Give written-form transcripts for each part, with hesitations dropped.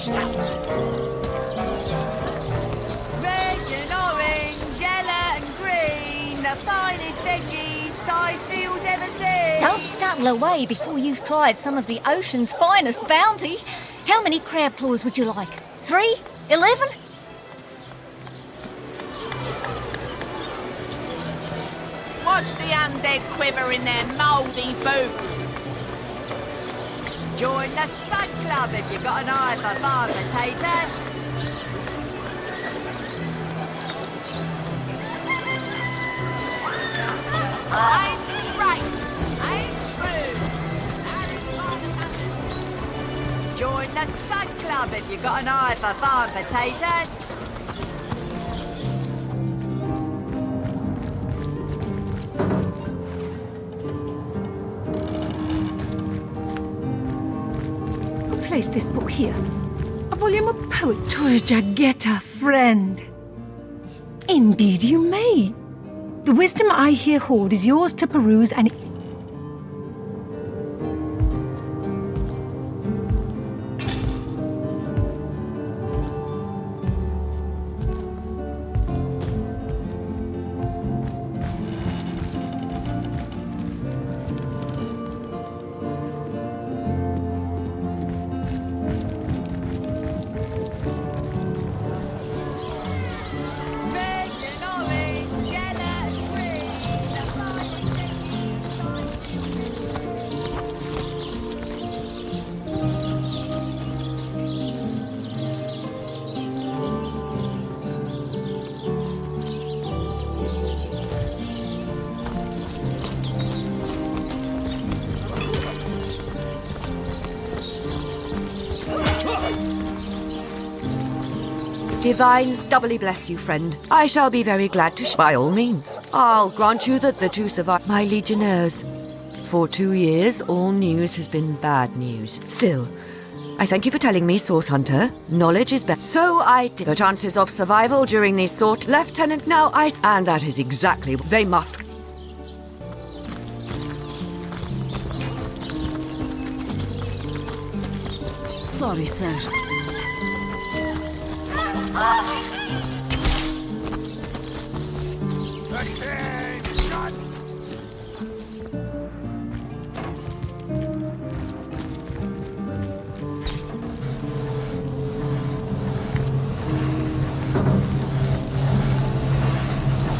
Red and orange, yellow and green, the finest veggies Sightfield's ever seen. Don't scuttle away before you've tried some of the ocean's finest bounty. How many crab claws would you like? 3? 11? Watch the undead quiver in their mouldy boots. Join the Spud Club if you've got an eye for farm potatoes. Aim straight, aim true. Join the Spud Club if you've got an eye for farm potatoes. Place this book here. A volume of poetry, Jagetta, friend. Indeed you may. The wisdom I here hold is yours to peruse and... Divines doubly bless you, friend. I shall be very glad to by all means. I'll grant you that the two survive my legionnaires. For 2 years, all news has been bad news. Still, I thank you for telling me, Source Hunter. Knowledge is better. So I did. The chances of survival during these sort, Lieutenant, now and that is exactly what they must. Sorry, sir.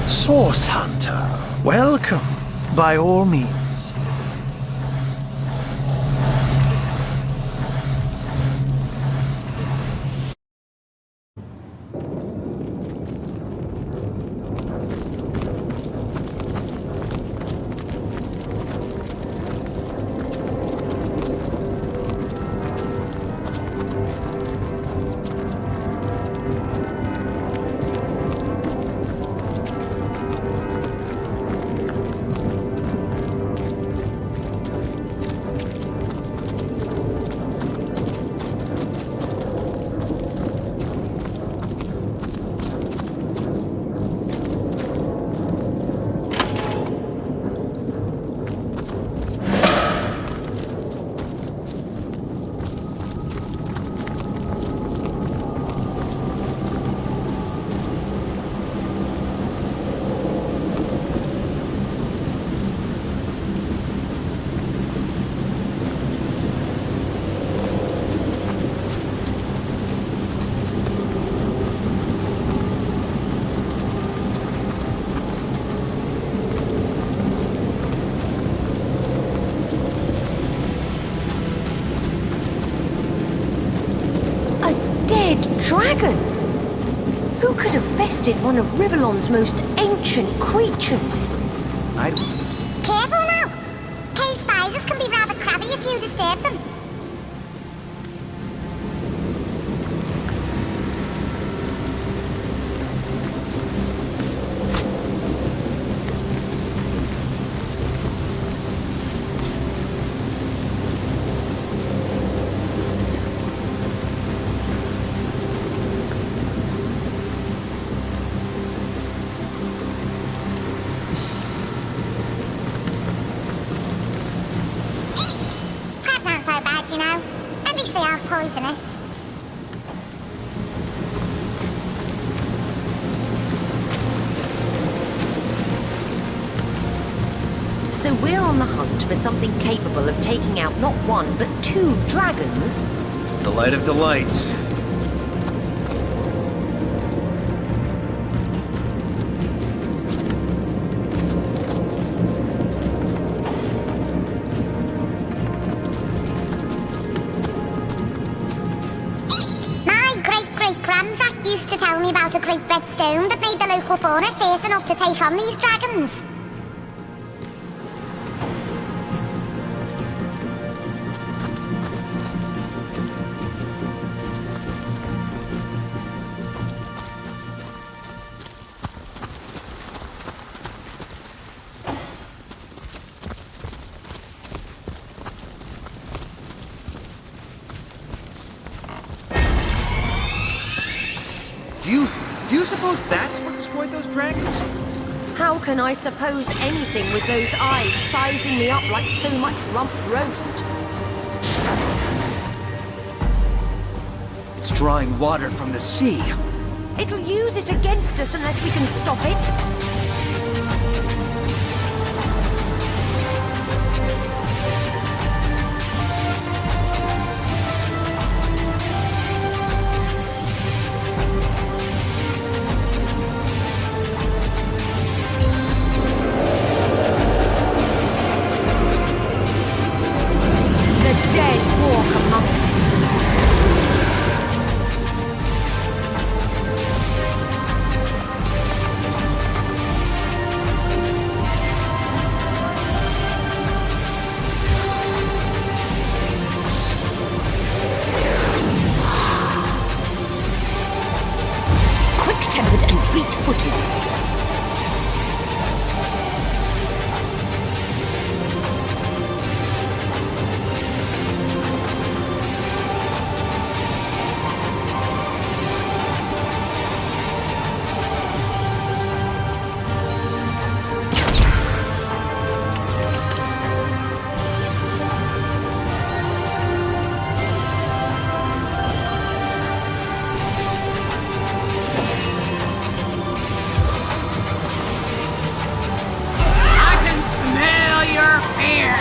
Source Hunter, welcome, by all means. Dragon! Who could have bested one of Rivellon's most ancient creatures? Careful now! Cave spiders can be rather crabby if you disturb them. we're on the hunt for something capable of taking out not one, but 2 dragons. Delight of delights. My great-great-grandfather used to tell me about a great red stone that made the local fauna fierce enough to take on these dragons. Do you suppose that's what destroyed those dragons? How can I suppose anything with those eyes sizing me up like so much rump roast? It's drawing water from the sea. It'll use it against us unless we can stop it. The dead walk among us. Quick-tempered and fleet-footed. I can smell your fear.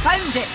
Found it!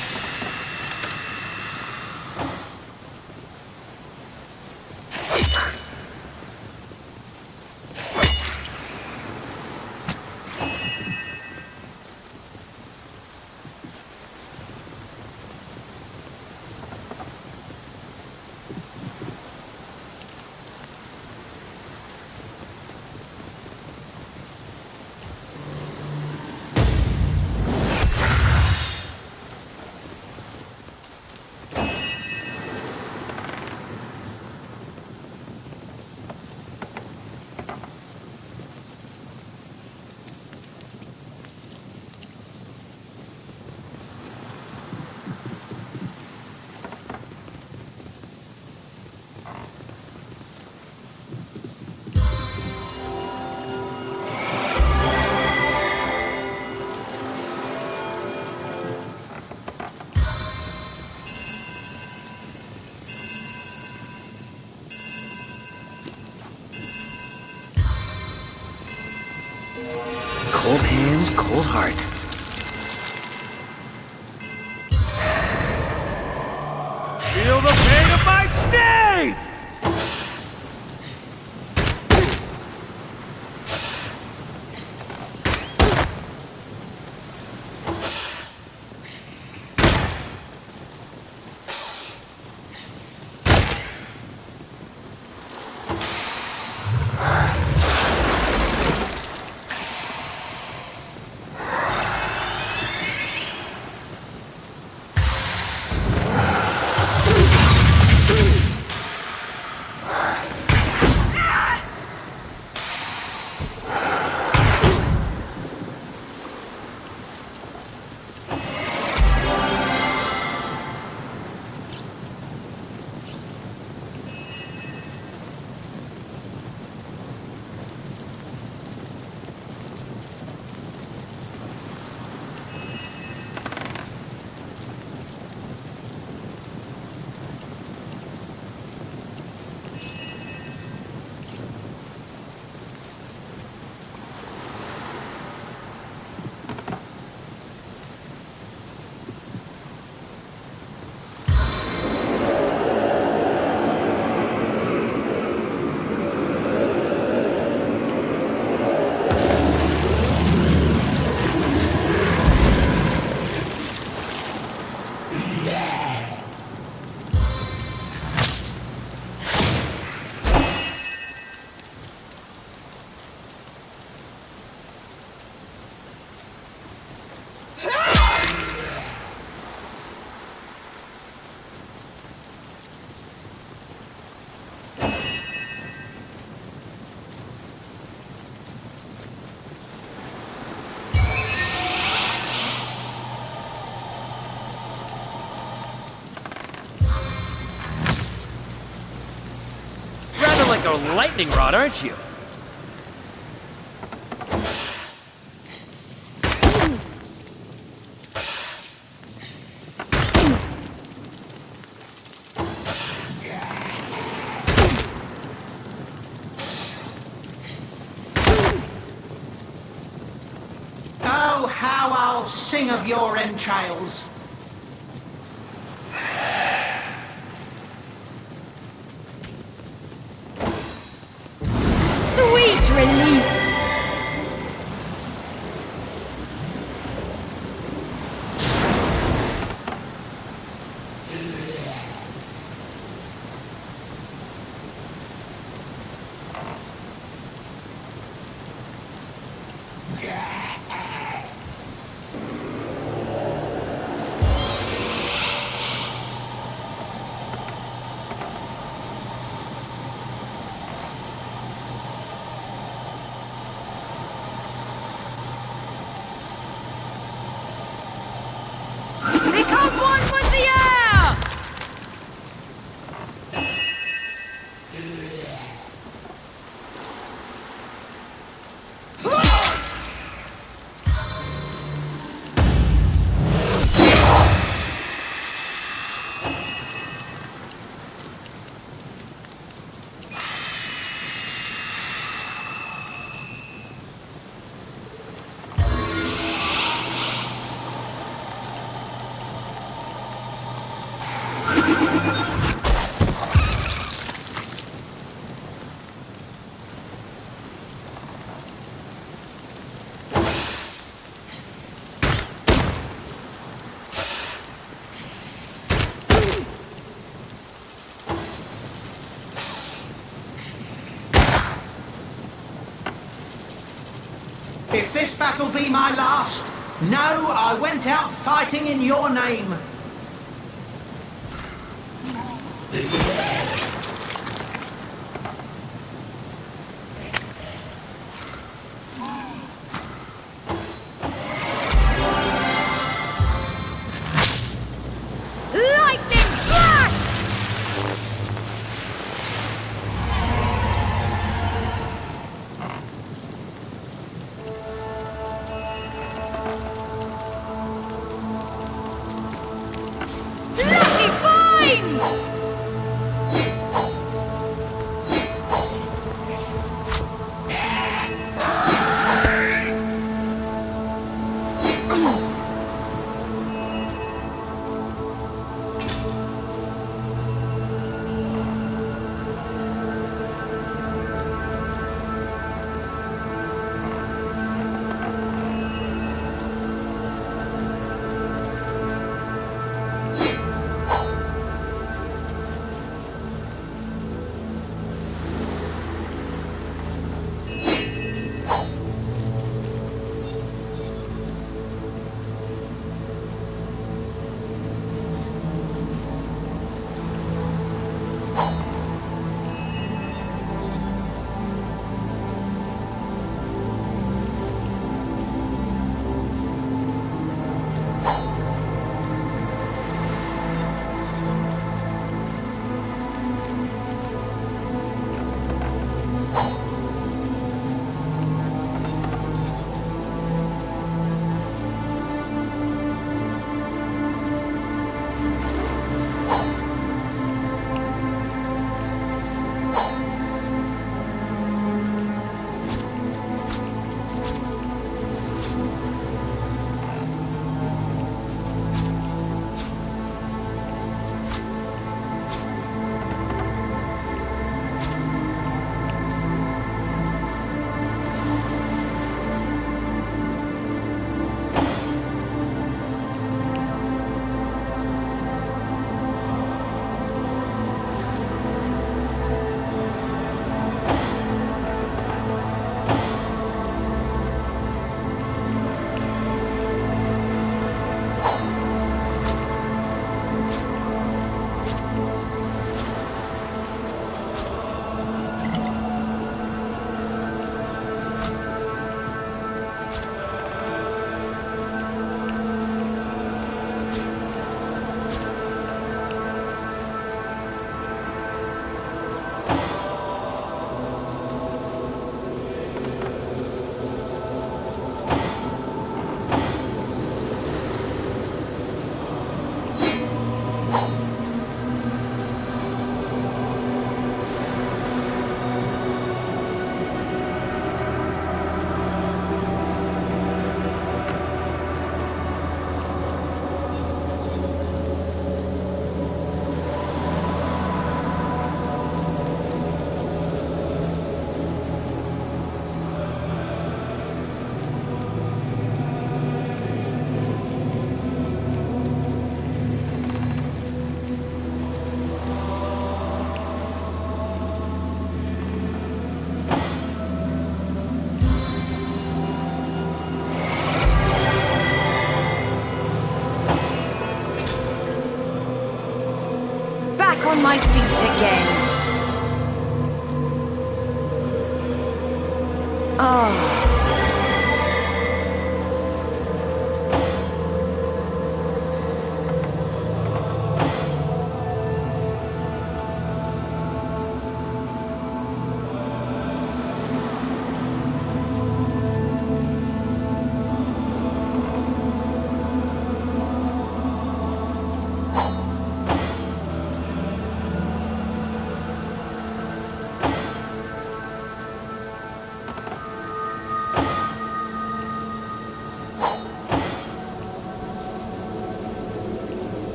Cold hands, cold heart. Feel the pain of my stave! Like a lightning rod, aren't you? Oh, how I'll sing of your entrails. Sweet relief! Become one with the air! If this battle be my last, know I went out fighting in your name. Lightning flash! Lucky vine! it again. Oh.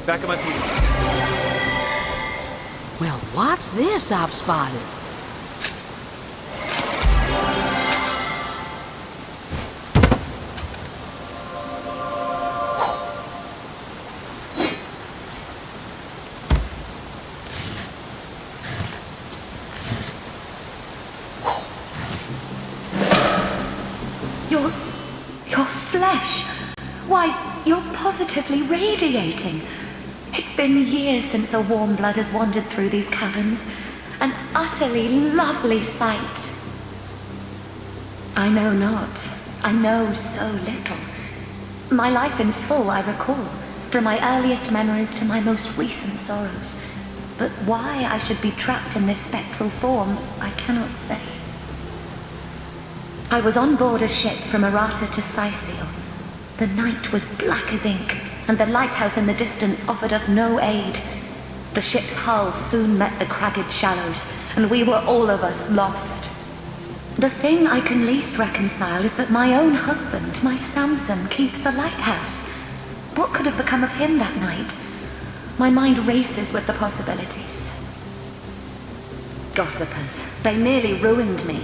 Back on my feet. Well, what's this I've spotted? Your flesh. Why, you're positively radiating. It's been years since a warm blood has wandered through these caverns. An utterly lovely sight. I know not. I know so little. My life in full I recall, from my earliest memories to my most recent sorrows. But why I should be trapped in this spectral form, I cannot say. I was on board a ship from Errata to Sicil. The night was black as ink, and the lighthouse in the distance offered us no aid. The ship's hull soon met the cragged shallows, and we were all of us lost. The thing I can least reconcile is that my own husband, my Samson, keeps the lighthouse. What could have become of him that night? My mind races with the possibilities. Gossipers, they nearly ruined me.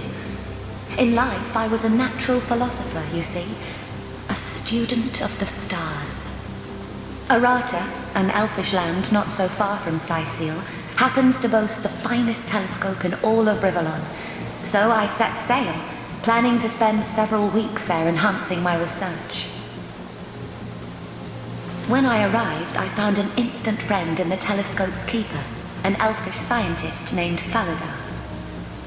In life, I was a natural philosopher, you see. A student of the stars. Errata, an elfish land not so far from Sicil, happens to boast the finest telescope in all of Rivellon. So I set sail, planning to spend several weeks there enhancing my research. When I arrived, I found an instant friend in the telescope's keeper, an elfish scientist named Faladar.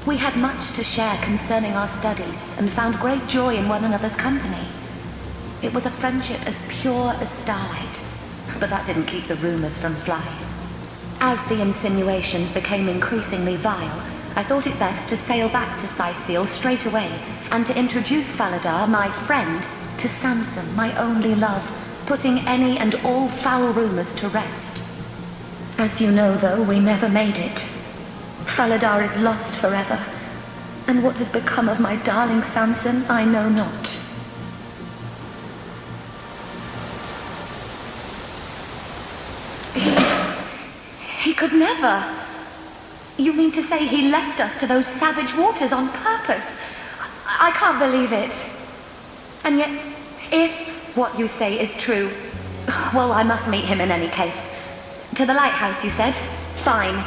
We had much to share concerning our studies and found great joy in one another's company. It was a friendship as pure as starlight, but that didn't keep the rumors from flying. As the insinuations became increasingly vile, I thought it best to sail back to Sicil straight away and to introduce Faladar, my friend, to Samson, my only love, putting any and all foul rumors to rest. As you know, though, we never made it. Faladar is lost forever, and what has become of my darling Samson, I know not. He could never. You mean to say he left us to those savage waters on purpose? I can't believe it. And yet, if what you say is true, well, I must meet him in any case. To the lighthouse, you said? Fine.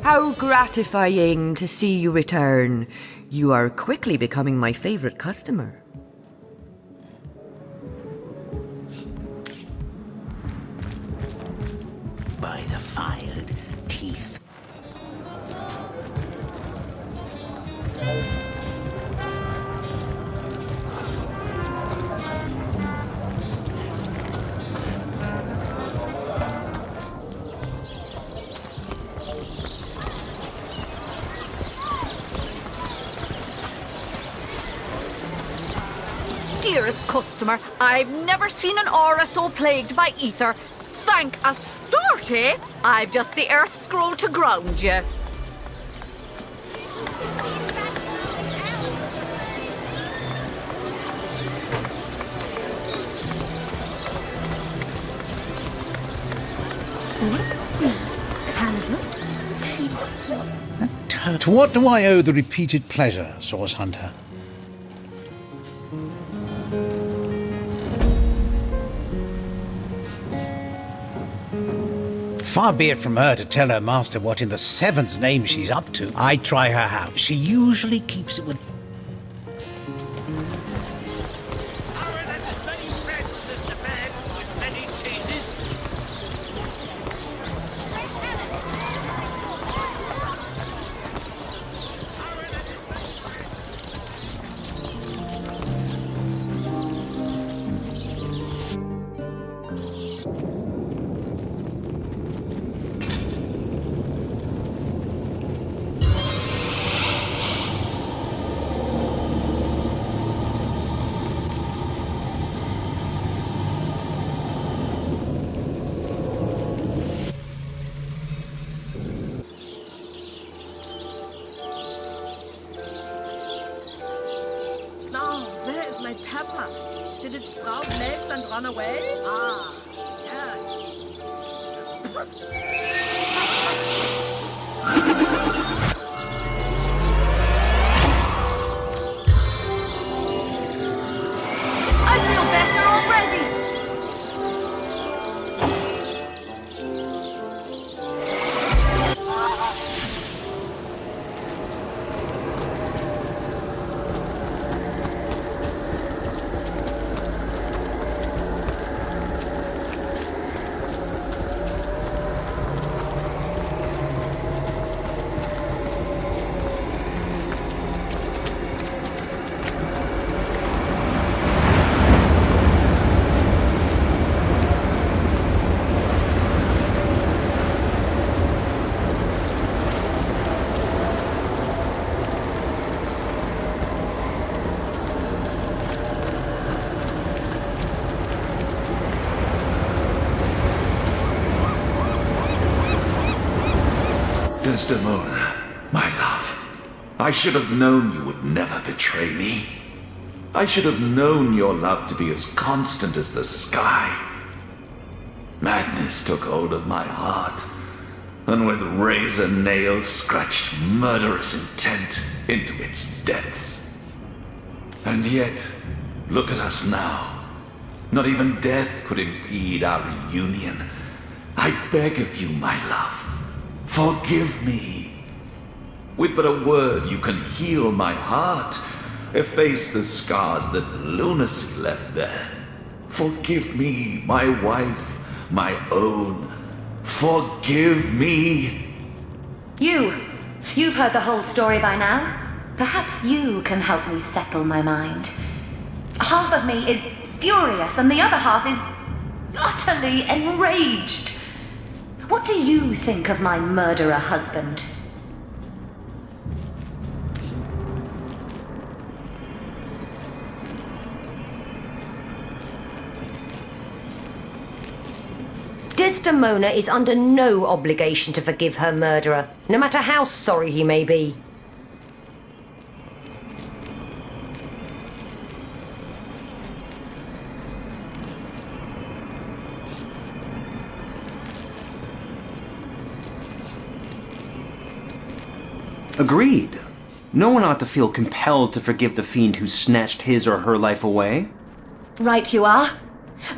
How gratifying to see you return. You are quickly becoming my favorite customer. By the filed teeth. Dearest customer, I've never seen an aura so plagued by ether. Thank Astarte, I've just the earth scroll to ground you. Let's see. Carrot, sheep's To what do I owe the repeated pleasure, Source Hunter? Far be it from her to tell her master what in the seven's name she's up to. I try her house. She usually keeps it with... My pepper. Did it sprout legs and run away? Ah, yeah. I feel better already. Desdemona, my love, I should have known you would never betray me. I should have known your love to be as constant as the sky. Madness took hold of my heart, and with razor nails scratched murderous intent into its depths. And yet, look at us now. Not even death could impede our reunion. I beg of you, my love, forgive me. With but a word, you can heal my heart, efface the scars that lunacy left there. Forgive me, my wife, my own. Forgive me. You've heard the whole story by now. Perhaps you can help me settle my mind. Half of me is furious, and the other half is utterly enraged. What do you think of my murderer husband? Desdemona is under no obligation to forgive her murderer, no matter how sorry he may be. Agreed. No one ought to feel compelled to forgive the fiend who snatched his or her life away. Right you are.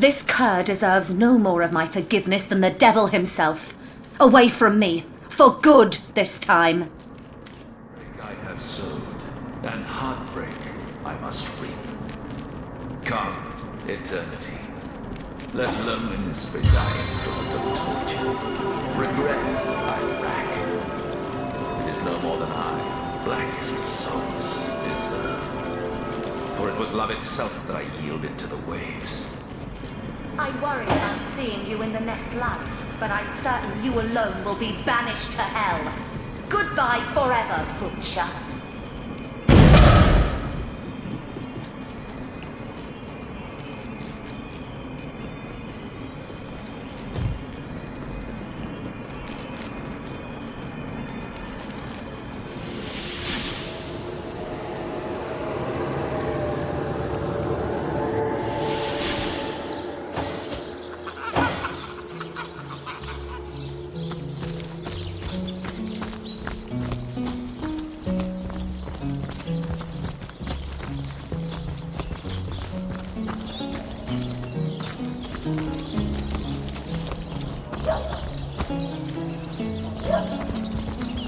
This cur deserves no more of my forgiveness than the devil himself. Away from me, for good this time. I have sowed, and heartbreak I must reap. Come, eternity. Let loneliness be thy instrument of torture. Regret I rack. It is no more than I, blackest of souls, deserve. For it was love itself that I yielded to the waves. I worry about seeing you in the next life, but I'm certain you alone will be banished to hell. Goodbye forever, Butcher.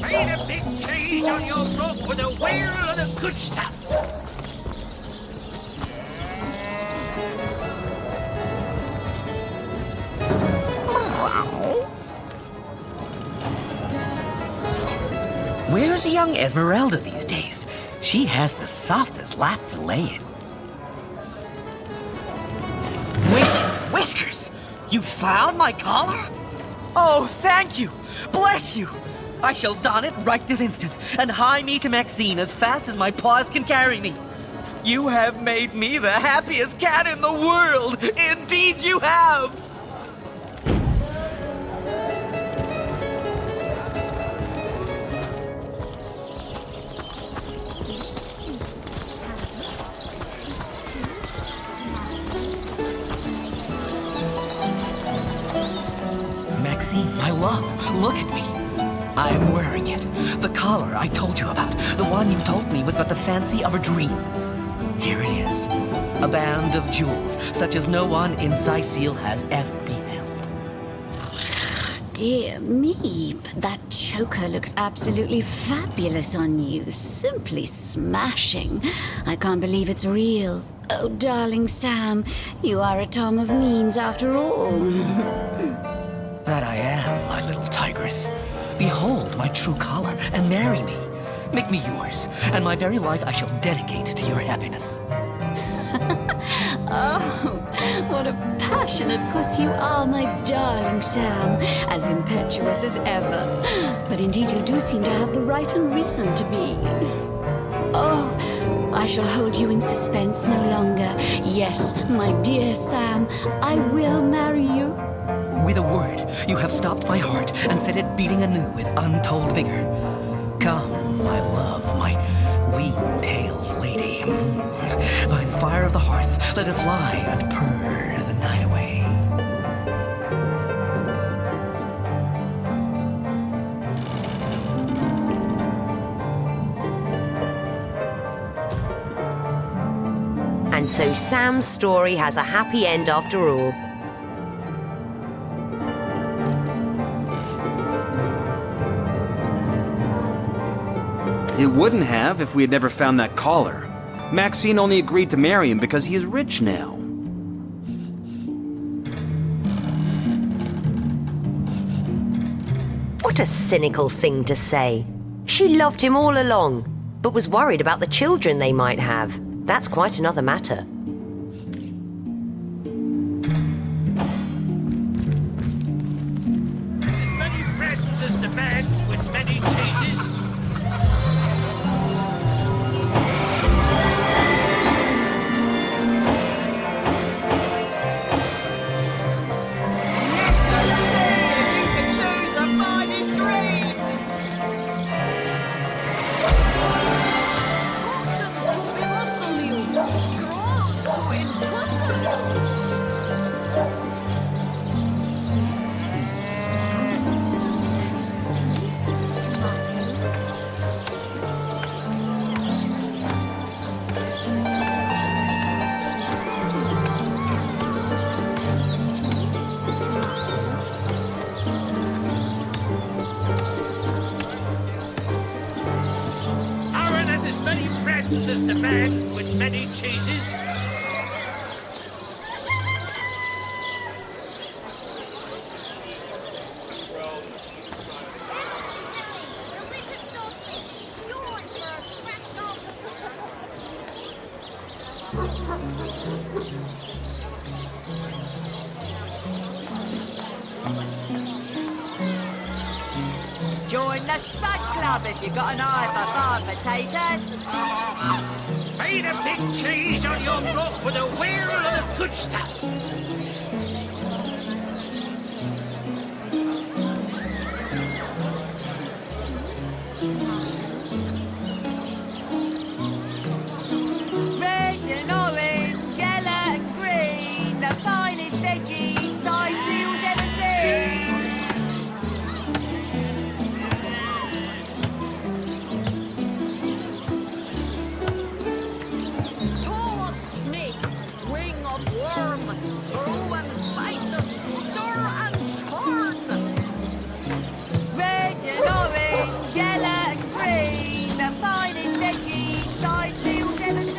Made a big change on your rope with a whale of the good stuff. Where's young Esmeralda these days? She has the softest lap to lay in. Wait, Whiskers! You found my collar? Oh, thank you! Bless you! I shall don it right this instant and hie me to Maxine as fast as my paws can carry me. You have made me the happiest cat in the world! Indeed you have! Maxine, my love, look at me. I am wearing it. The collar I told you about. The one you told me was but the fancy of a dream. Here it is. A band of jewels, such as no one in Sicile has ever beheld. Dear me, but that choker looks absolutely fabulous on you. Simply smashing. I can't believe it's real. Oh, darling Sam, you are a Tom of Means after all. That I am, my little tigress. Behold my true collar, and marry me. Make me yours, and my very life I shall dedicate to your happiness. Oh, what a passionate puss you are, my darling Sam. As impetuous as ever. But indeed you do seem to have the right and reason to be. Oh, I shall hold you in suspense no longer. Yes, my dear Sam, I will marry you. With a word, you have stopped my heart and set it beating anew with untold vigor. Come, my love, my lean-tailed lady. By the fire of the hearth, let us lie and purr the night away. And so Sam's story has a happy end after all. It wouldn't have if we had never found that collar. Maxine only agreed to marry him because he is rich now. What a cynical thing to say. She loved him all along, but was worried about the children they might have. That's quite another matter. As many friends as the man with many changes. says the man with many cheeses. Join the Spud Club if you've got an eye for farm potatoes. Made a big cheese on your block with a wheel of the good stuff. Red and orange, yellow and green, the finest veggies size you'll ever see. Toe of snake, wing of worm, brew and spice of stir and churn. Red and orange, yellow and green, the finest veggies size you'll ever see.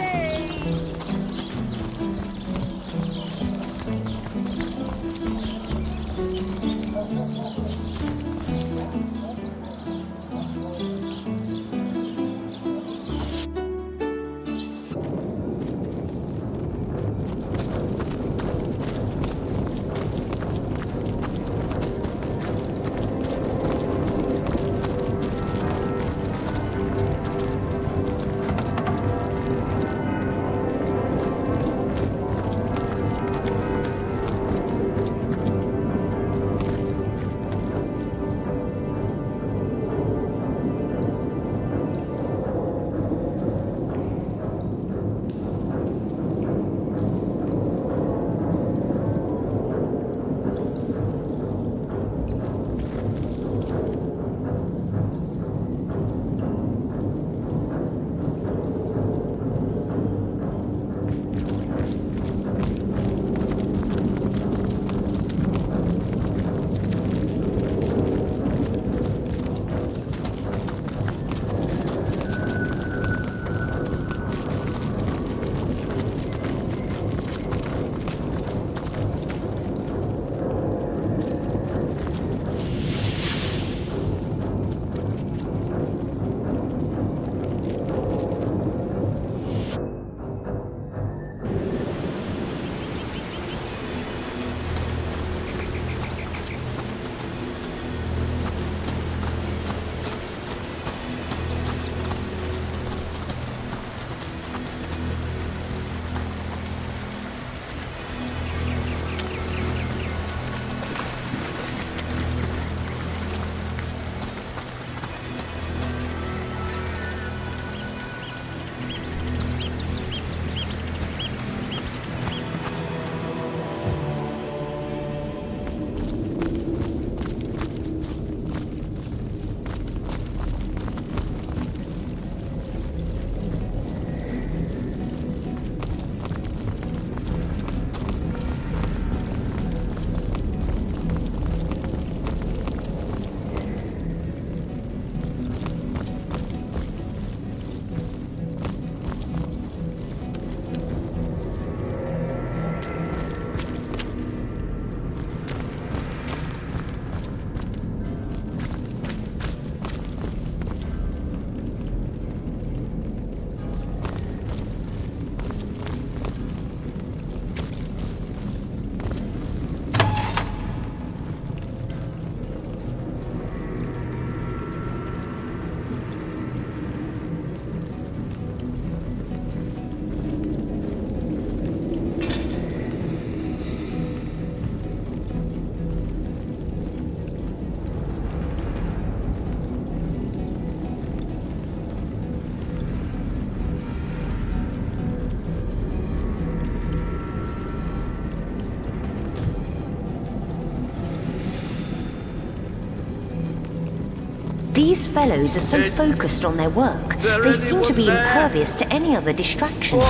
These fellows are so focused on their work, they seem to be impervious to any other distractions.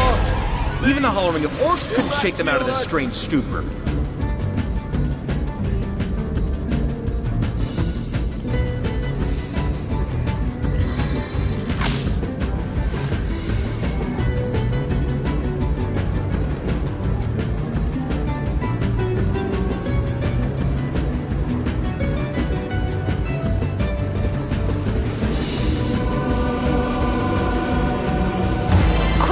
Even the hollering of orcs couldn't shake them out of their strange stupor.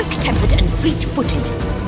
quick-tempered and fleet-footed.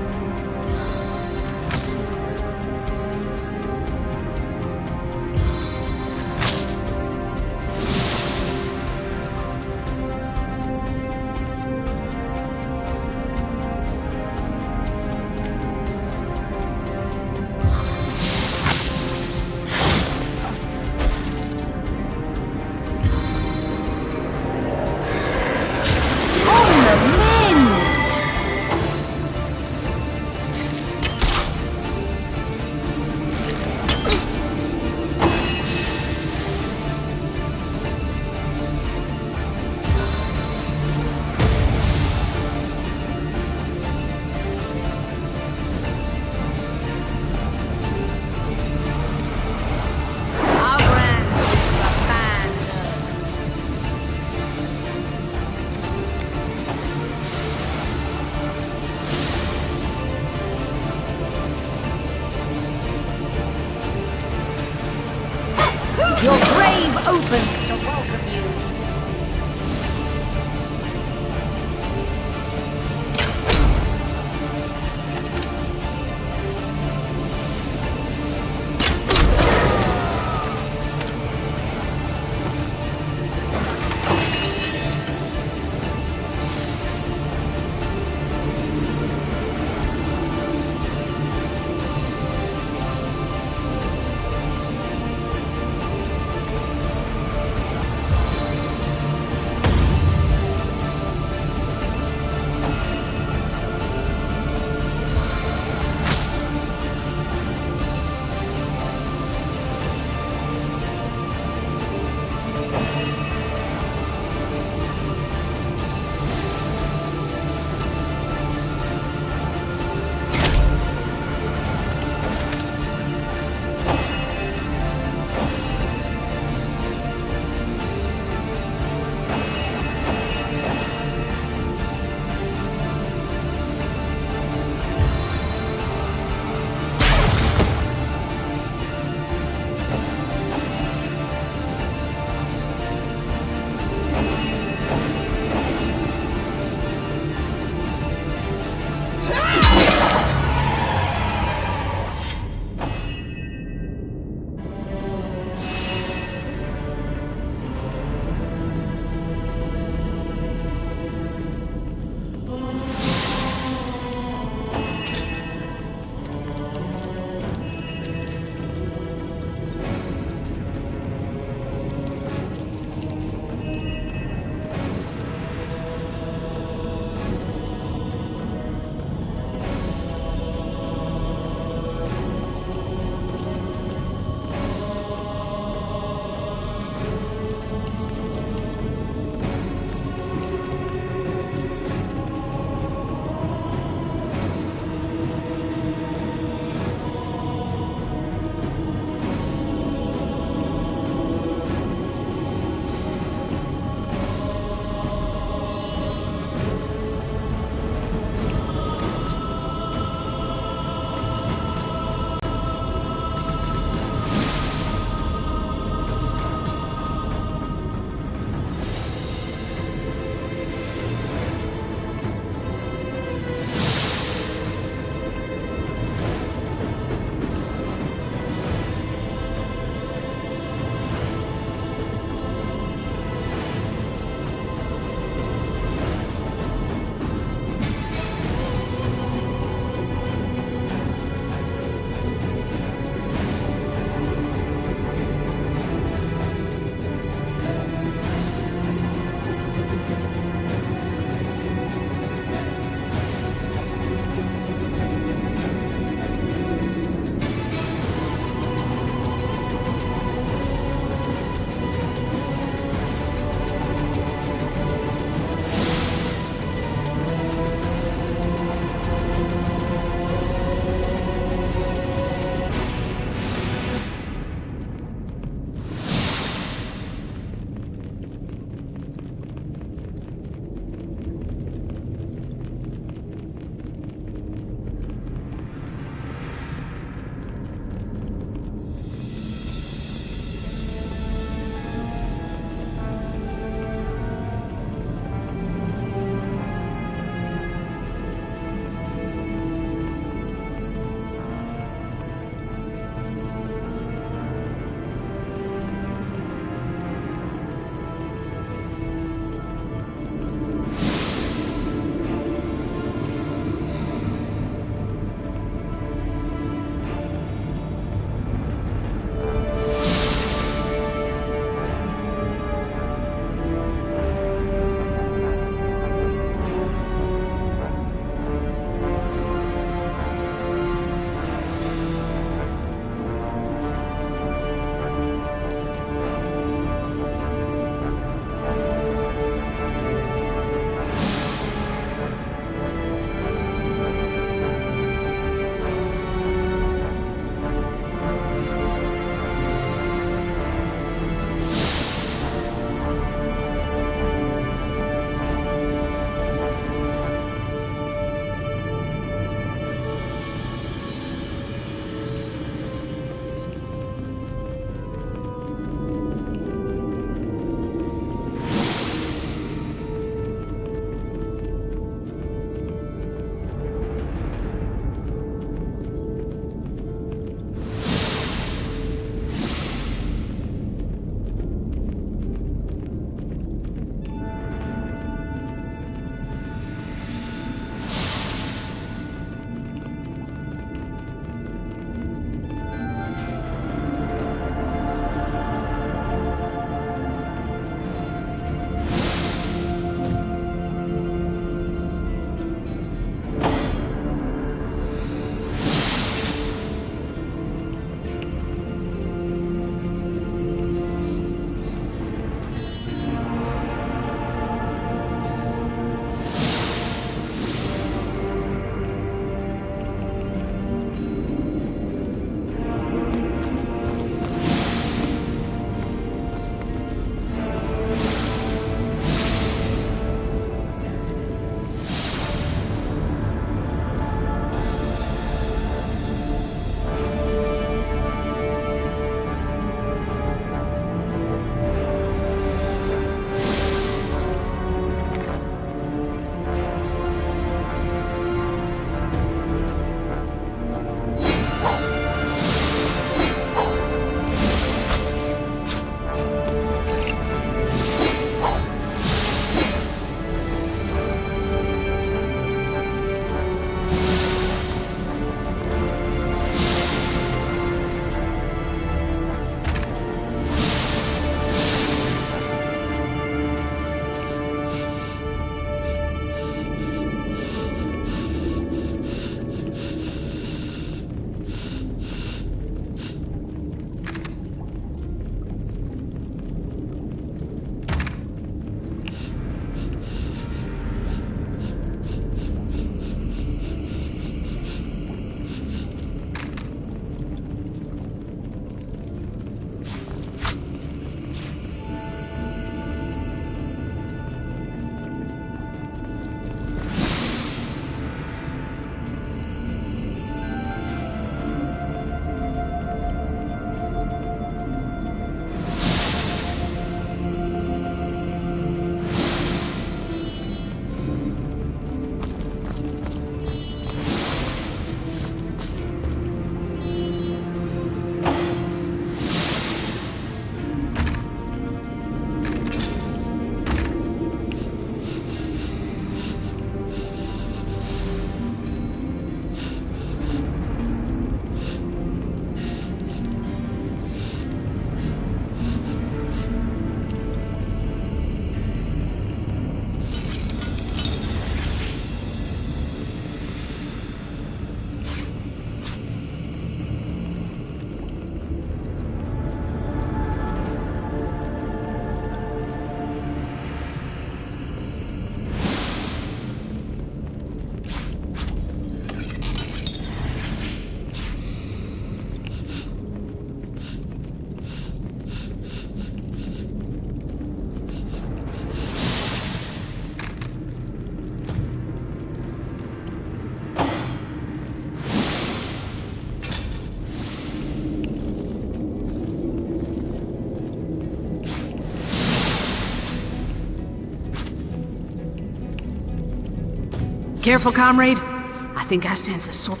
Careful, comrade. I think I sense a sword.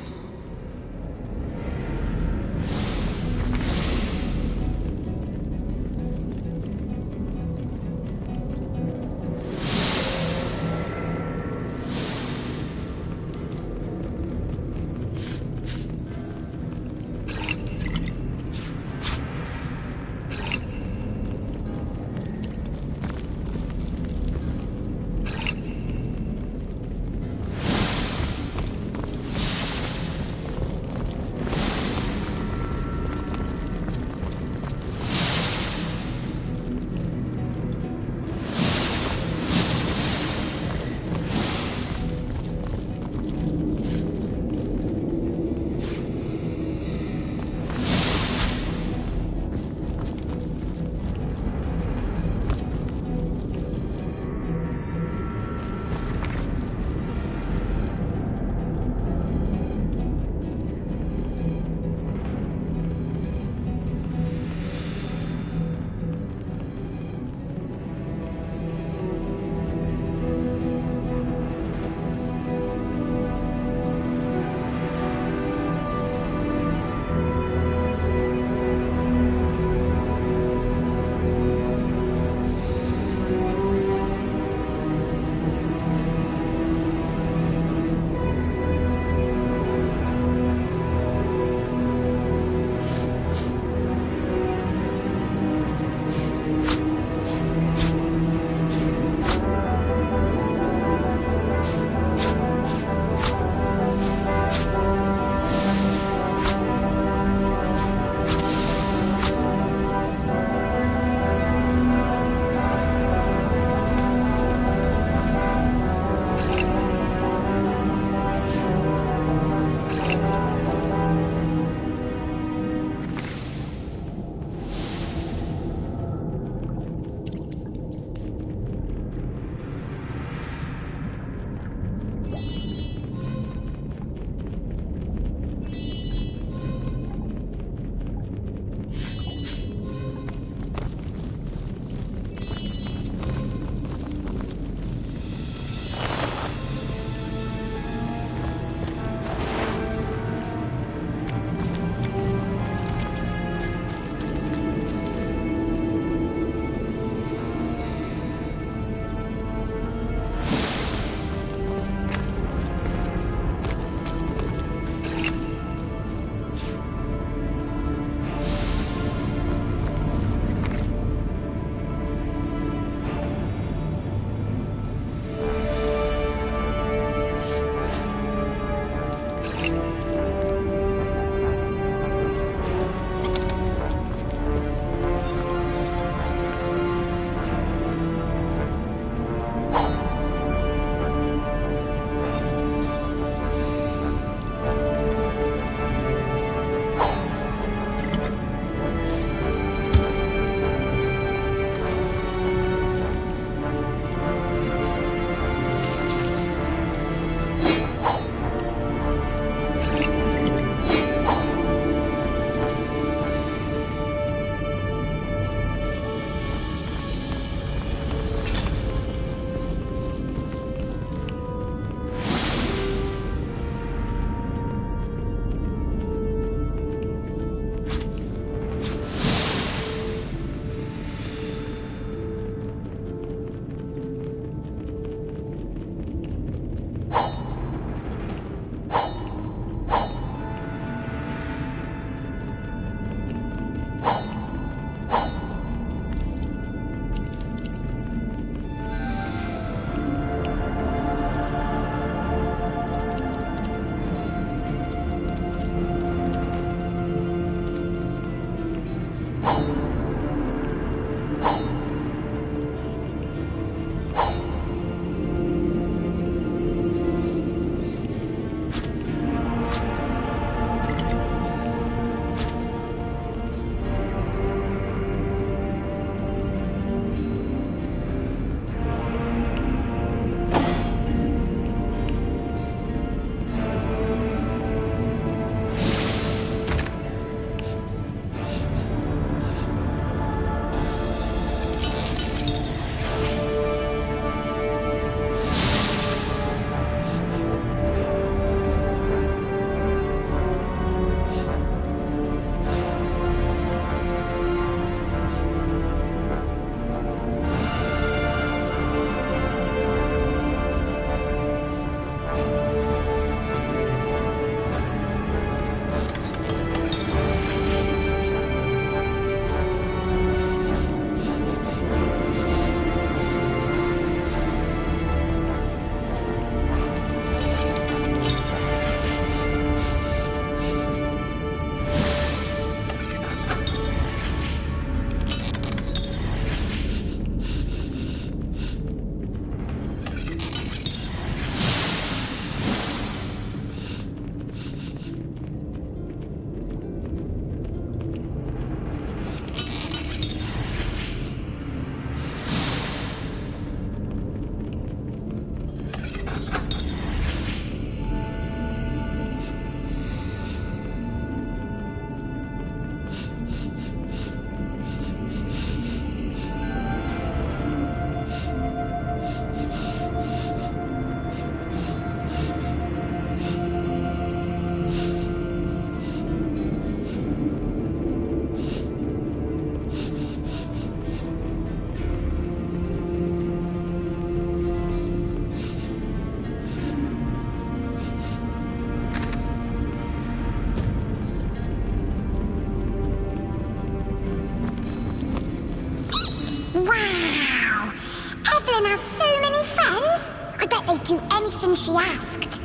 Evelyn has so many friends. I bet they'd do anything she asked.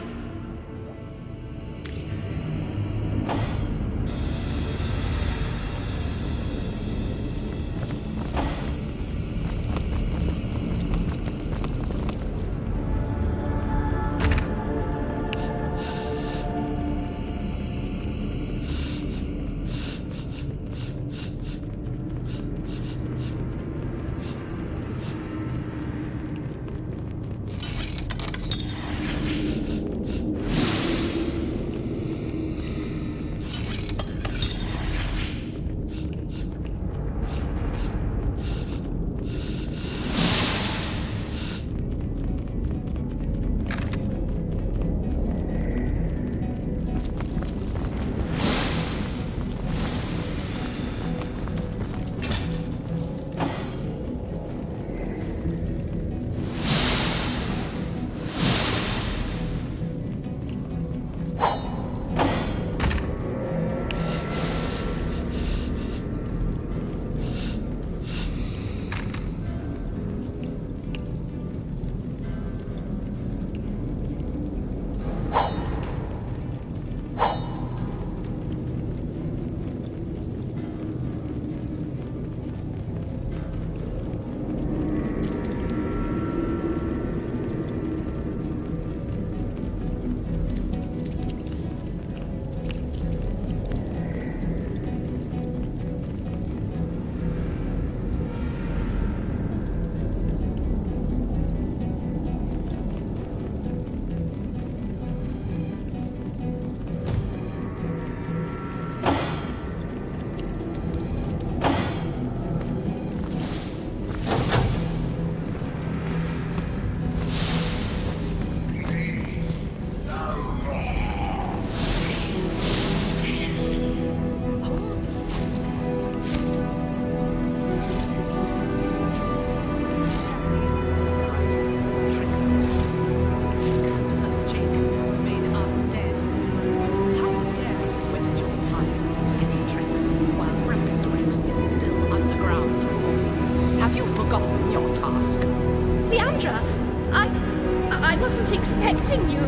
expecting you.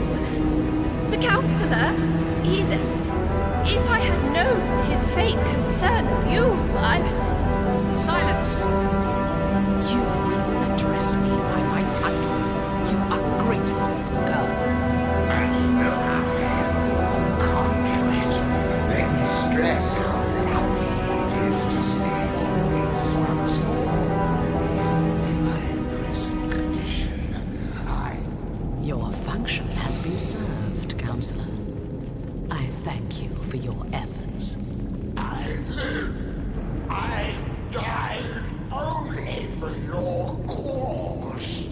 The counselor, he's... If I had known his fate concerned you, Silence! You will address me by my title, you ungrateful little girl. As the conduit, let me stress how happy it is to see your face once more. In my present condition, Your function has been served, Counselor. I thank you for your efforts. I live. I died only for your cause.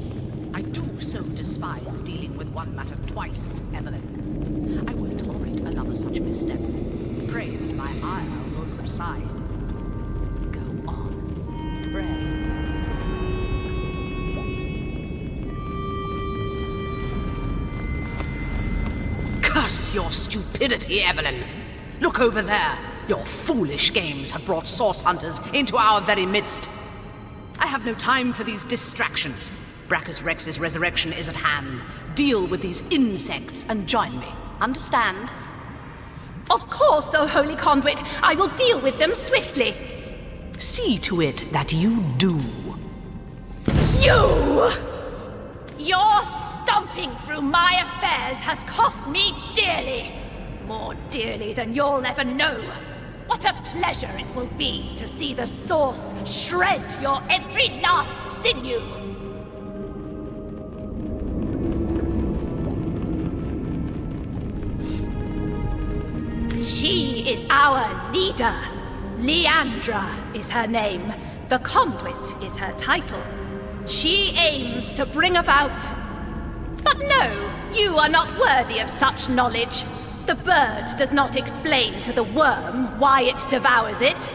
I do so despise dealing with one matter twice, Evelyn. I won't tolerate another such misstep. Pray that my ire will subside. Go on. Pray. Curse your stupidity, Evelyn! Look over there! Your foolish games have brought source hunters into our very midst. I have no time for these distractions. Brachus Rex's resurrection is at hand. Deal with these insects and join me. Understand? Of course, O Holy Conduit. I will deal with them swiftly. See to it that you do. You! Your stomping through my affairs has cost me dearly. More dearly than you'll ever know. What a pleasure it will be to see the source shred your every last sinew. She is our leader. Leandra is her name. The Conduit is her title. She aims to bring about... But no, you are not worthy of such knowledge. The bird does not explain to the worm why it devours it.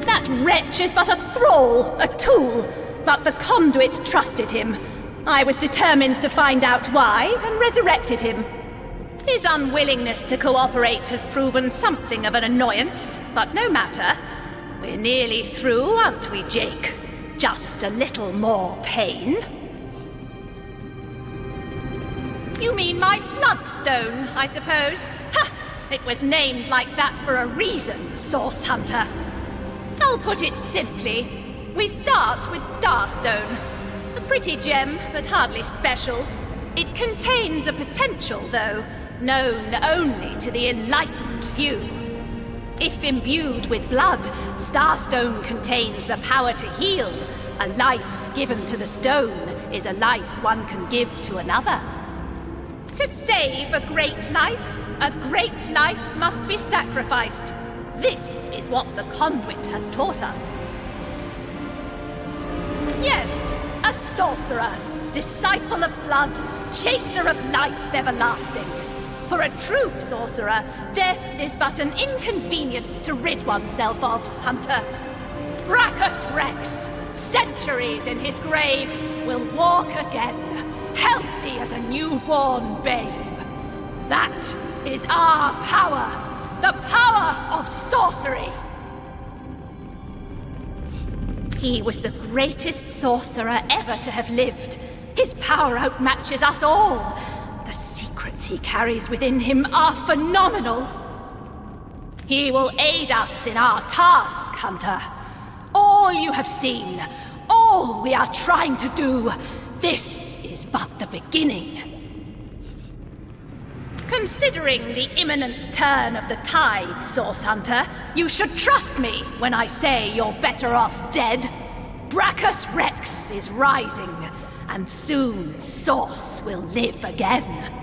That wretch is but a thrall, a tool, but the Conduit trusted him. I was determined to find out why and resurrected him. His unwillingness to cooperate has proven something of an annoyance, but no matter. We're nearly through, aren't we, Jake? Just a little more pain. You mean my bloodstone, I suppose? Ha! It was named like that for a reason, Source Hunter. I'll put it simply. We start with Starstone. A pretty gem, but hardly special. It contains a potential, though, known only to the enlightened few. If imbued with blood, Starstone contains the power to heal. A life given to the stone is a life one can give to another. To save a great life must be sacrificed. This is what the conduit has taught us. Yes, a sorcerer, disciple of blood, chaser of life everlasting. For a true sorcerer, death is but an inconvenience to rid oneself of, Hunter. Brachus Rex, centuries in his grave, will walk again, healthy as a newborn babe. That is our power, the power of sorcery. He was the greatest sorcerer ever to have lived. His power outmatches us all. The secrets he carries within him are phenomenal. He will aid us in our task, Hunter. All you have seen, all we are trying to do, this is but the beginning. Considering the imminent turn of the tide, Source Hunter, you should trust me when I say you're better off dead. Brachus Rex is rising, and soon Source will live again.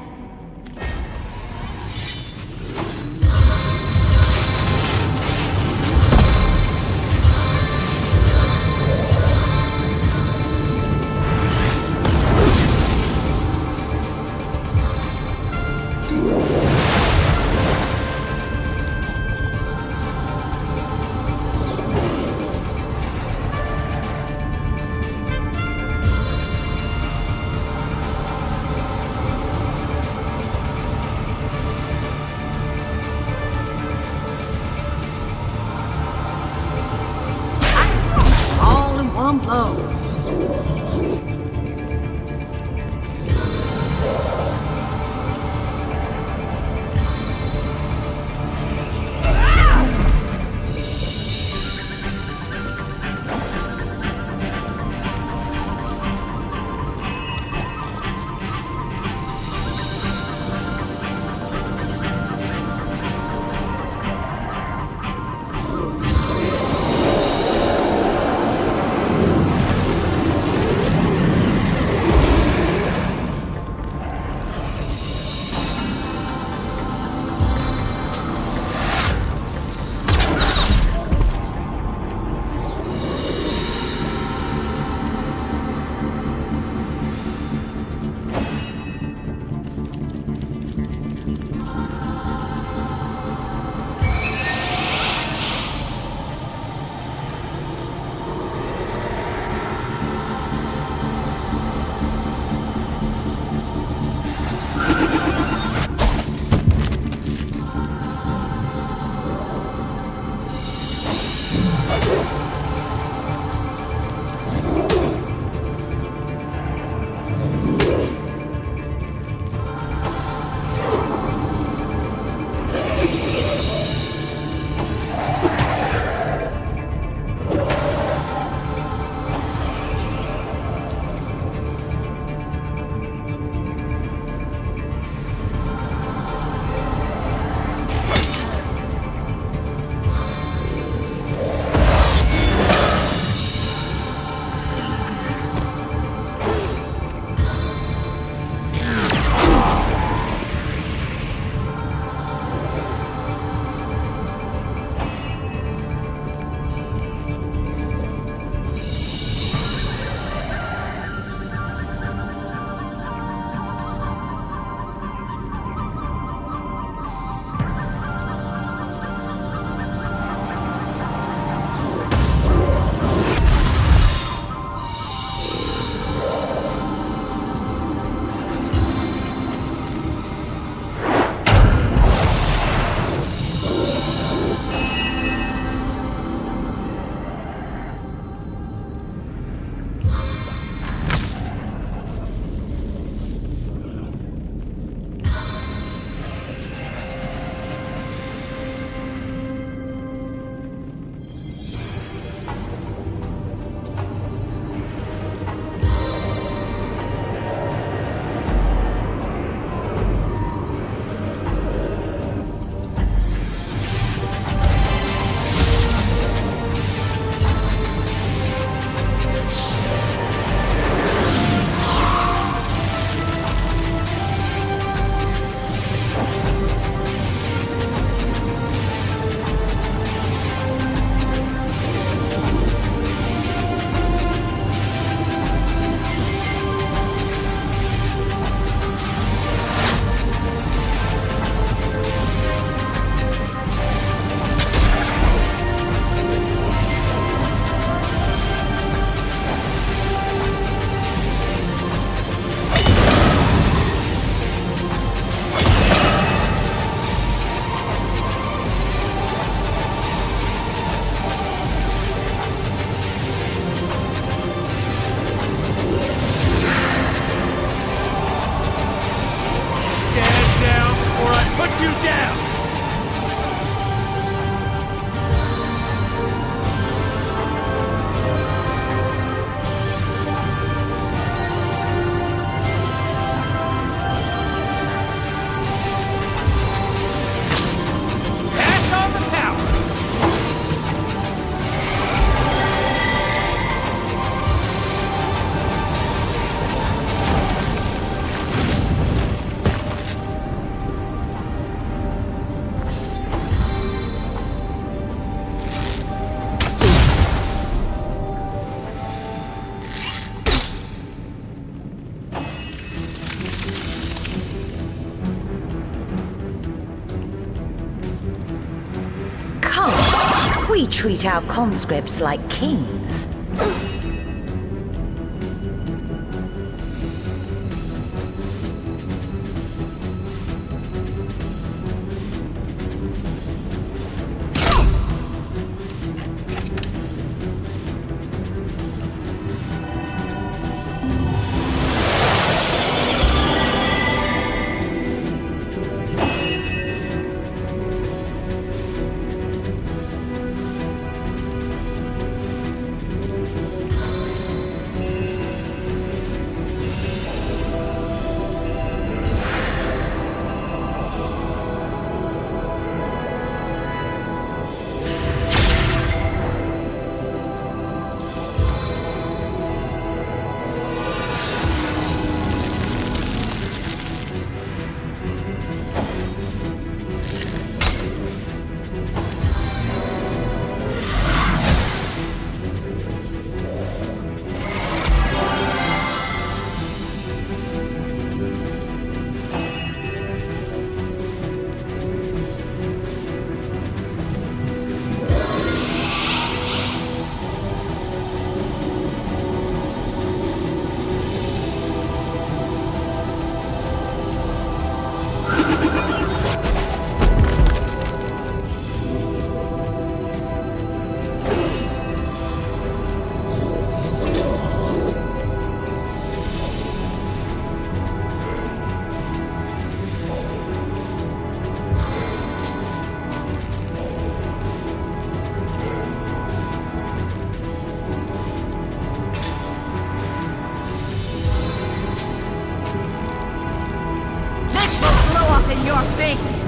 treat our conscripts like kings. In your face!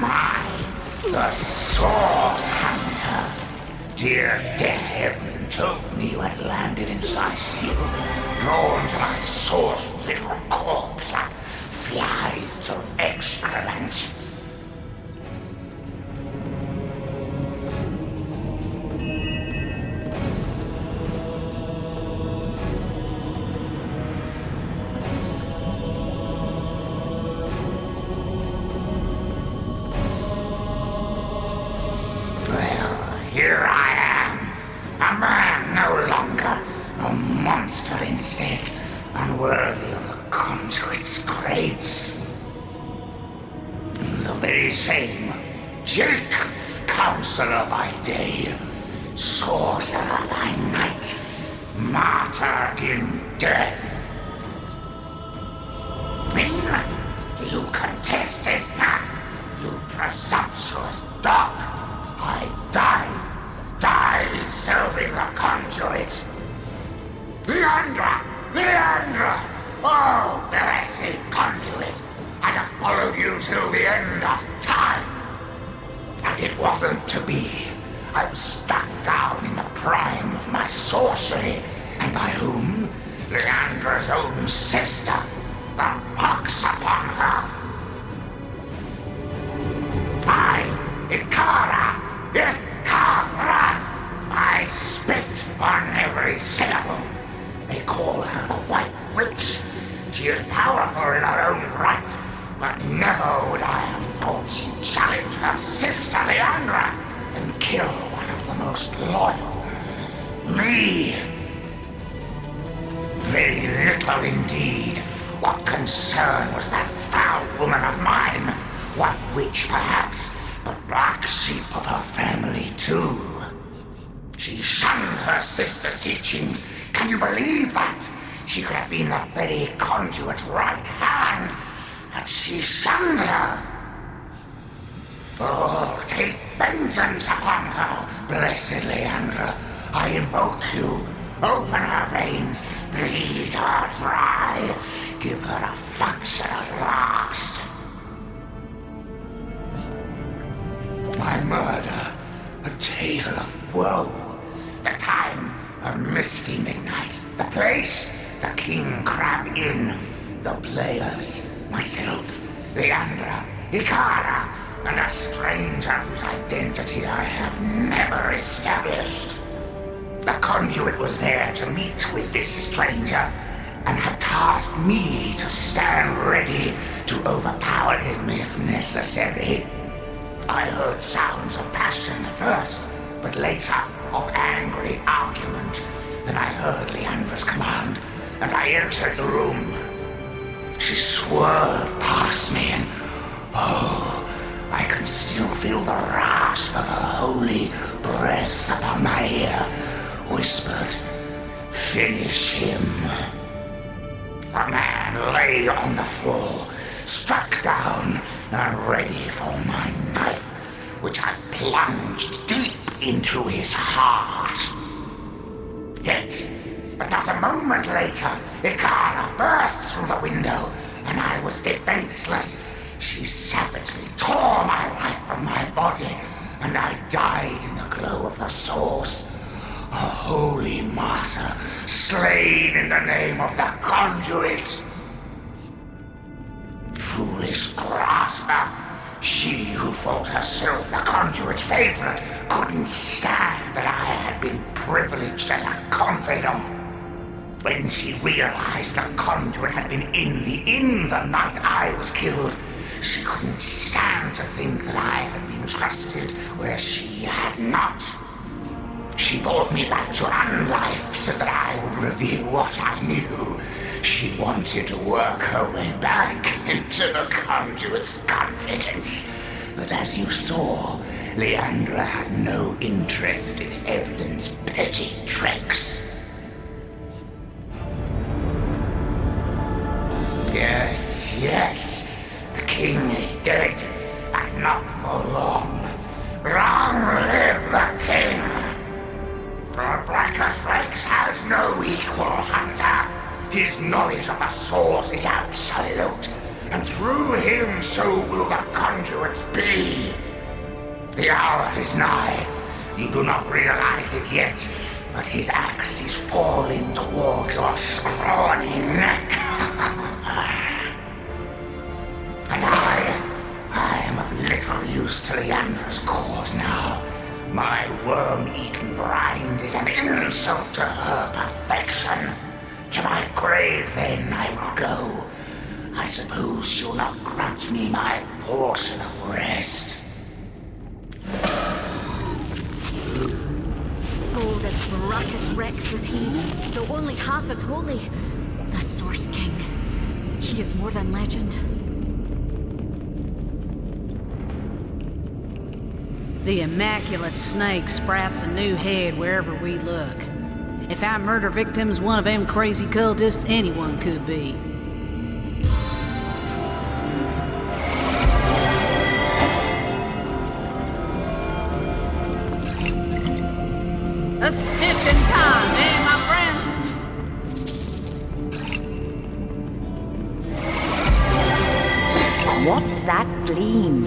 The Source Hunter. Dear Death Evelyn told me you had landed in Sicil, drawn to my source-little corpse like flies to excrement. Here I am, a man no longer, a monster instead, unworthy of the conduit's grace. The very same Jake, counselor by day, sorcerer by night, martyr in death. Mean? Do you contest it, huh? You presumptuous dog! I died serving the conduit. Leandra! Leandra! Oh, blessed conduit! I'd have followed you till the end of time. And it wasn't to be. I was struck down in the prime of my sorcery, and by whom? Leandra's own sister. The pox upon her. Ikara! I spit on every syllable. They call her the White Witch. She is powerful in her own right, but never would I have thought she'd challenge her sister Leandra and kill one of the most loyal. Me! Very little indeed. What concern was that foul woman of mine? White Witch, perhaps, but black sheep of her family, too. She shunned her sister's teachings. Can you believe that? She could have been the very conduit's right hand, but she shunned her. Oh, take vengeance upon her, blessed Leandra. I invoke you. Open her veins, bleed her dry, give her a function at last. My murder, a tale of woe. The time, a misty midnight. The place, the King Crab Inn. The players, myself, Leandra, Ikara, and a stranger whose identity I have never established. The conduit was there to meet with this stranger, and had tasked me to stand ready to overpower him if necessary. I heard sounds of passion at first, but later of angry argument. Then I heard Leandra's command, and I entered the room. She swerved past me, and oh, I can still feel the rasp of her holy breath upon my ear. Whispered, "Finish him." The man lay on the floor, struck down and ready for my knife, which I plunged deep into his heart. Yet, but not a moment later, Ikara burst through the window, and I was defenseless. She savagely tore my life from my body, and I died in the glow of the source. A holy martyr, slain in the name of the conduit. Foolish grasper, she who thought herself the conduit's favorite couldn't stand that I had been privileged as a confidant. When she realized the conduit had been in the inn the night I was killed, she couldn't stand to think that I had been trusted where she had not. She brought me back to unlife so that I would reveal what I knew. She wanted to work her way back into the conduit's confidence. But as you saw, Leandra had no interest in Evelyn's petty tricks. Yes, yes, the king is dead, but not for long. Long live the king! The Blackest Rex has no equal, Hunter. His knowledge of the source is absolute. and through him so will the conduits be. The hour is nigh. You do not realize it yet, but his axe is falling towards your scrawny neck. And I am of little use to Leandra's cause now. My worm-eaten brine is an insult to her perfection. To my grave, then, I will go. I suppose you'll not grudge me my portion of rest. Bold as Baracus Rex was he, though only half as holy. The Source King. He is more than legend. The immaculate snake sprouts a new head wherever we look. If our murder victim's one of them crazy cultists, anyone could be. A stitch in time, eh, my friends? What's that gleam?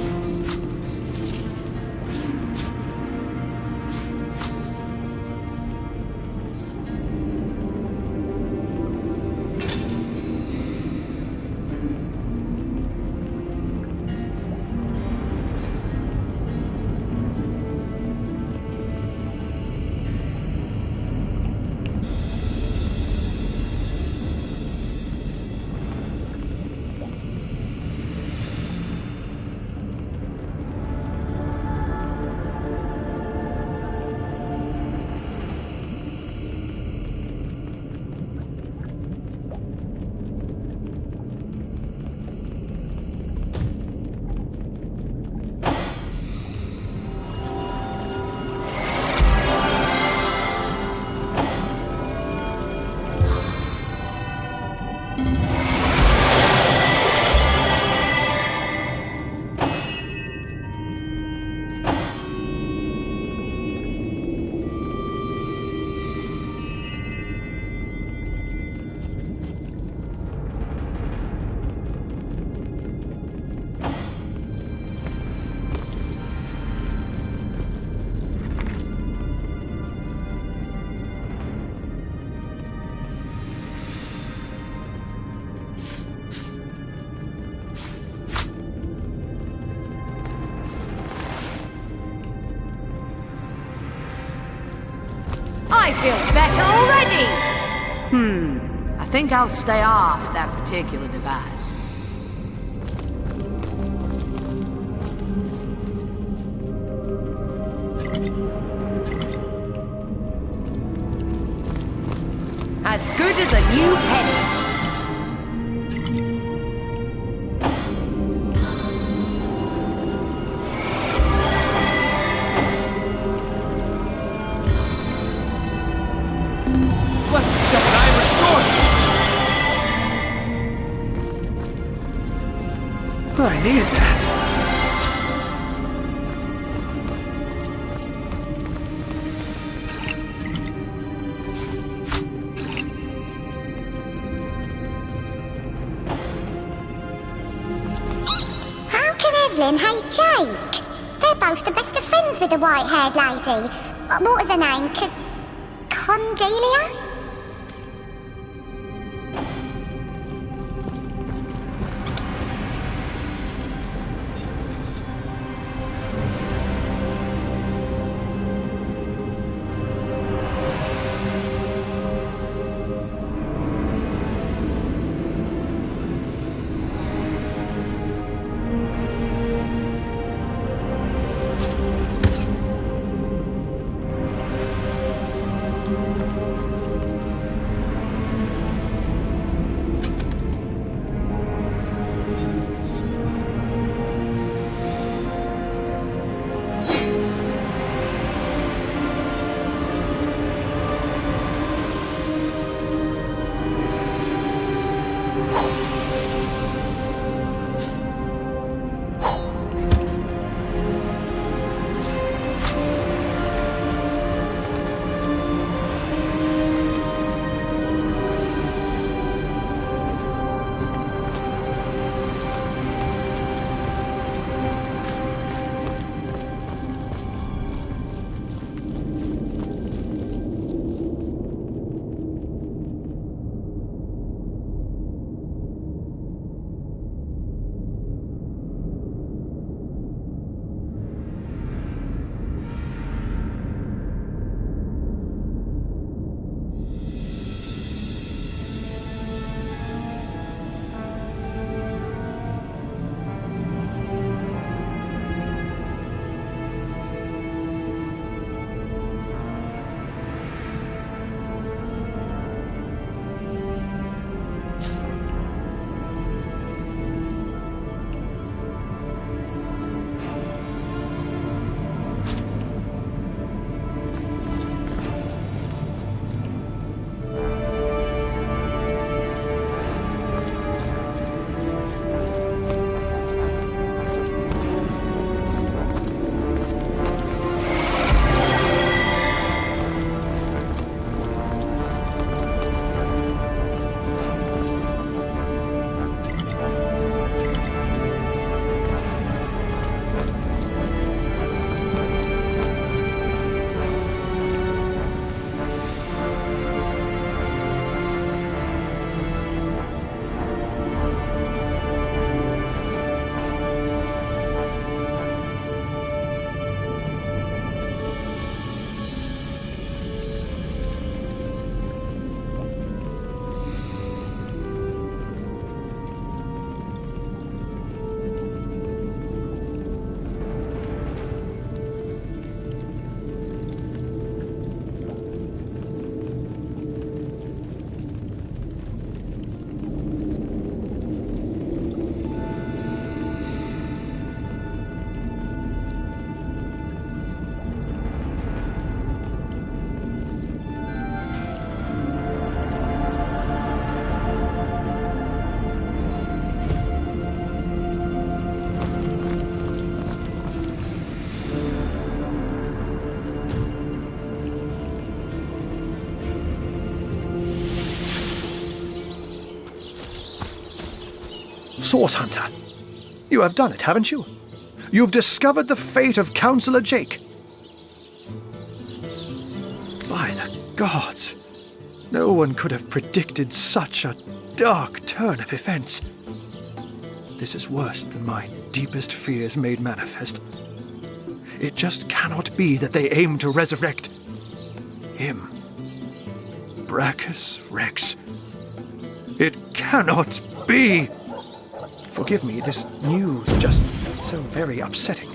I feel better already! I think I'll stay off that particular device. As good as a new penny. I needed that. How can Evelyn hate Jake? They're both the best of friends with the white-haired lady. What was her name? Condelia? Source Hunter, you have done it, haven't you? You've discovered the fate of Councillor Jake. By the gods, no one could have predicted such a dark turn of events. This is worse than my deepest fears made manifest. It just cannot be that they aim to resurrect him. Brachus Rex. It cannot be! Forgive me, this news just so very upsetting.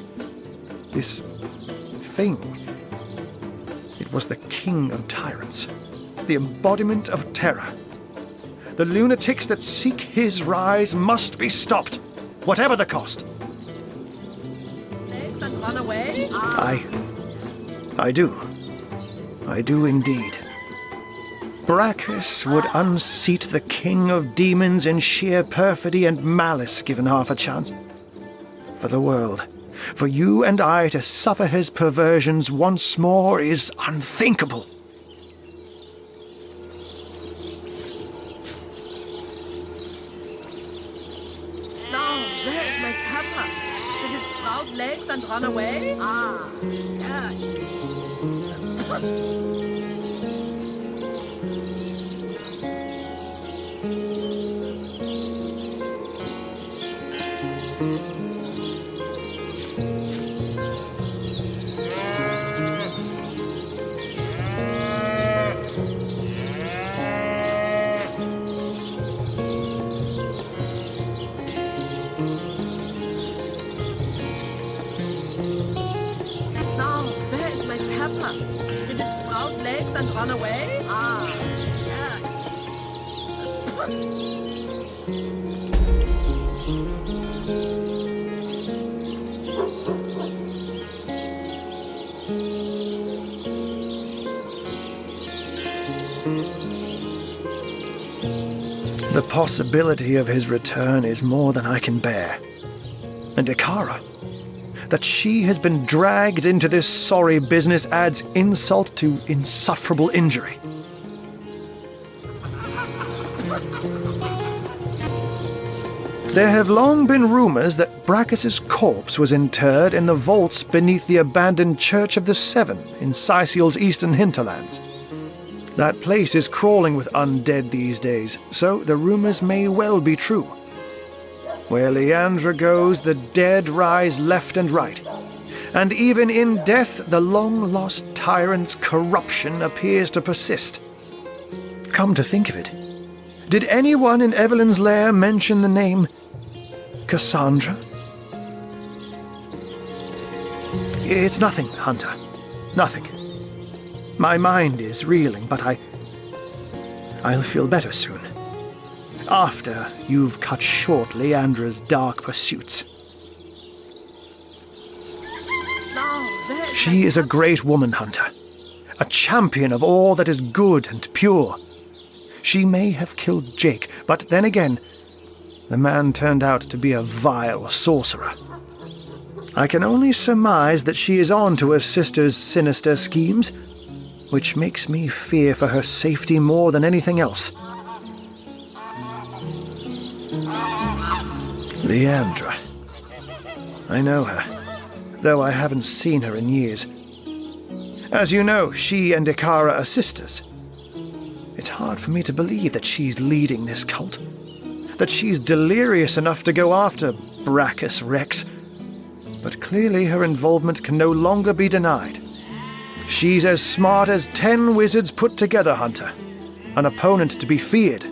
This thing. It was the king of tyrants, the embodiment of terror. The lunatics that seek his rise must be stopped, whatever the cost. Legs and run away? I do. I do indeed. Brachus would unseat the king of demons in sheer perfidy and malice given half a chance. For the world, for you and I to suffer his perversions once more is unthinkable. Now, where is my pepper? Did it sprout legs and run away? Ah, there it is. Now, where is my pepper? Did it sprout legs and run away? Ah, there it is. The possibility of his return is more than I can bear. And Ikara, that she has been dragged into this sorry business adds insult to insufferable injury. There have long been rumors that Brachus's corpse was interred in the vaults beneath the abandoned Church of the Seven in Sicil's eastern hinterlands. That place is crawling with undead these days, so the rumors may well be true. Where Leandra goes, the dead rise left and right. And even in death, the long-lost tyrant's corruption appears to persist. Come to think of it, did anyone in Evelyn's lair mention the name Cassandra? It's nothing, Hunter. Nothing. My mind is reeling, but I'll feel better soon. After you've cut short Leandra's dark pursuits. She is a great woman, Hunter. A champion of all that is good and pure. She may have killed Jake, but then again, the man turned out to be a vile sorcerer. I can only surmise that she is on to her sister's sinister schemes, which makes me fear for her safety more than anything else. Leandra. I know her, though I haven't seen her in years. As you know, she and Ikara are sisters. It's hard for me to believe that she's leading this cult, that she's delirious enough to go after Brachus Rex. But clearly her involvement can no longer be denied. She's as smart as 10 wizards put together, Hunter. An opponent to be feared.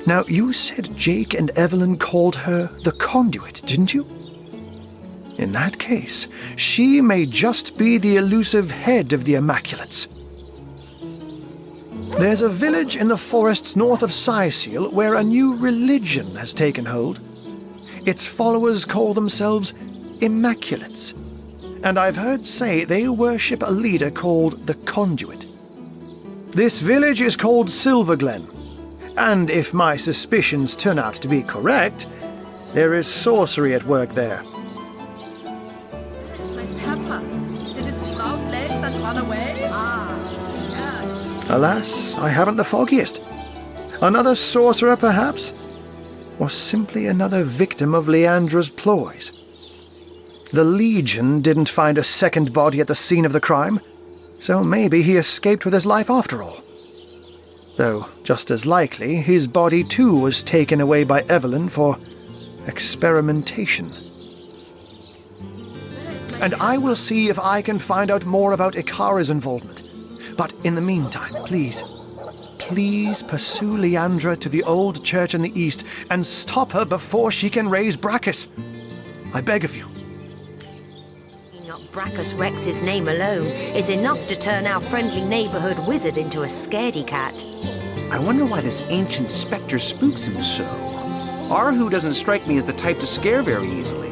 Now, you said Jake and Evelyn called her the Conduit, didn't you? In that case, she may just be the elusive head of the Immaculates. There's a village in the forests north of Sicil where a new religion has taken hold. Its followers call themselves Immaculates, and I've heard say they worship a leader called the Conduit. This village is called Silverglen, and if my suspicions turn out to be correct, there is sorcery at work there. Where's my pepper? Did it sprout legs and run away? Ah, yeah. Alas, I haven't the foggiest. Another sorcerer, perhaps? or simply another victim of Leandra's ploys. The Legion didn't find a second body at the scene of the crime, so maybe he escaped with his life after all. Though, just as likely, his body too was taken away by Evelyn for experimentation. And I will see if I can find out more about Ikara's involvement. But in the meantime, please pursue Leandra to the old church in the east and stop her before she can raise Brachus. I beg of you. Bringing up Brachus Rex's name alone is enough to turn our friendly neighborhood wizard into a scaredy cat. I wonder why this ancient specter spooks him so. Arhu doesn't strike me as the type to scare very easily.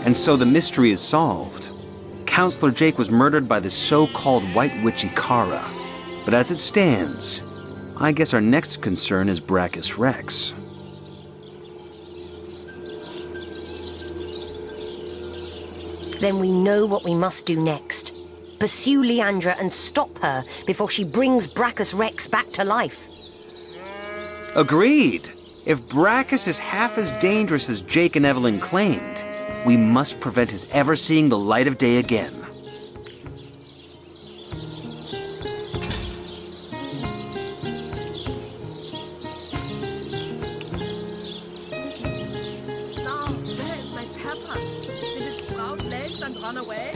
And so the mystery is solved. Counselor Jake was murdered by the so-called White Witch Ikara. But as it stands, I guess our next concern is Brachus Rex. Then we know what we must do next. Pursue Leandra and stop her before she brings Brachus Rex back to life. Agreed. If Brachus is half as dangerous as Jake and Evelyn claimed, we must prevent his ever seeing the light of day again. Now, where is my pepper? Did it sprout legs and run away?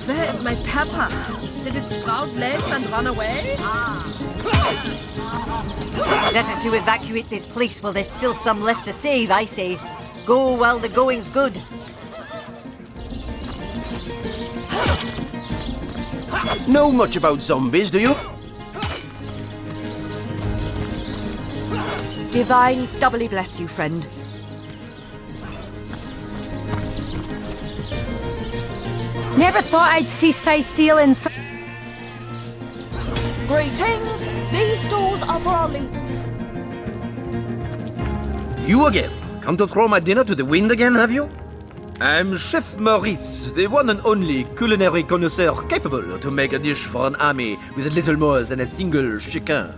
Where is my pepper? Did it sprout legs and run away? Better to evacuate this place while there's still some left to save, I say. Go while the going's good. Know much about zombies, do you? Divines doubly bless you, friend. Never thought I'd see Cecile in... Greetings! These stools are for only... You again? Come to throw my dinner to the wind again, have you? I'm Chef Maurice, the one and only culinary connoisseur capable to make a dish for an army with little more than a single chicken.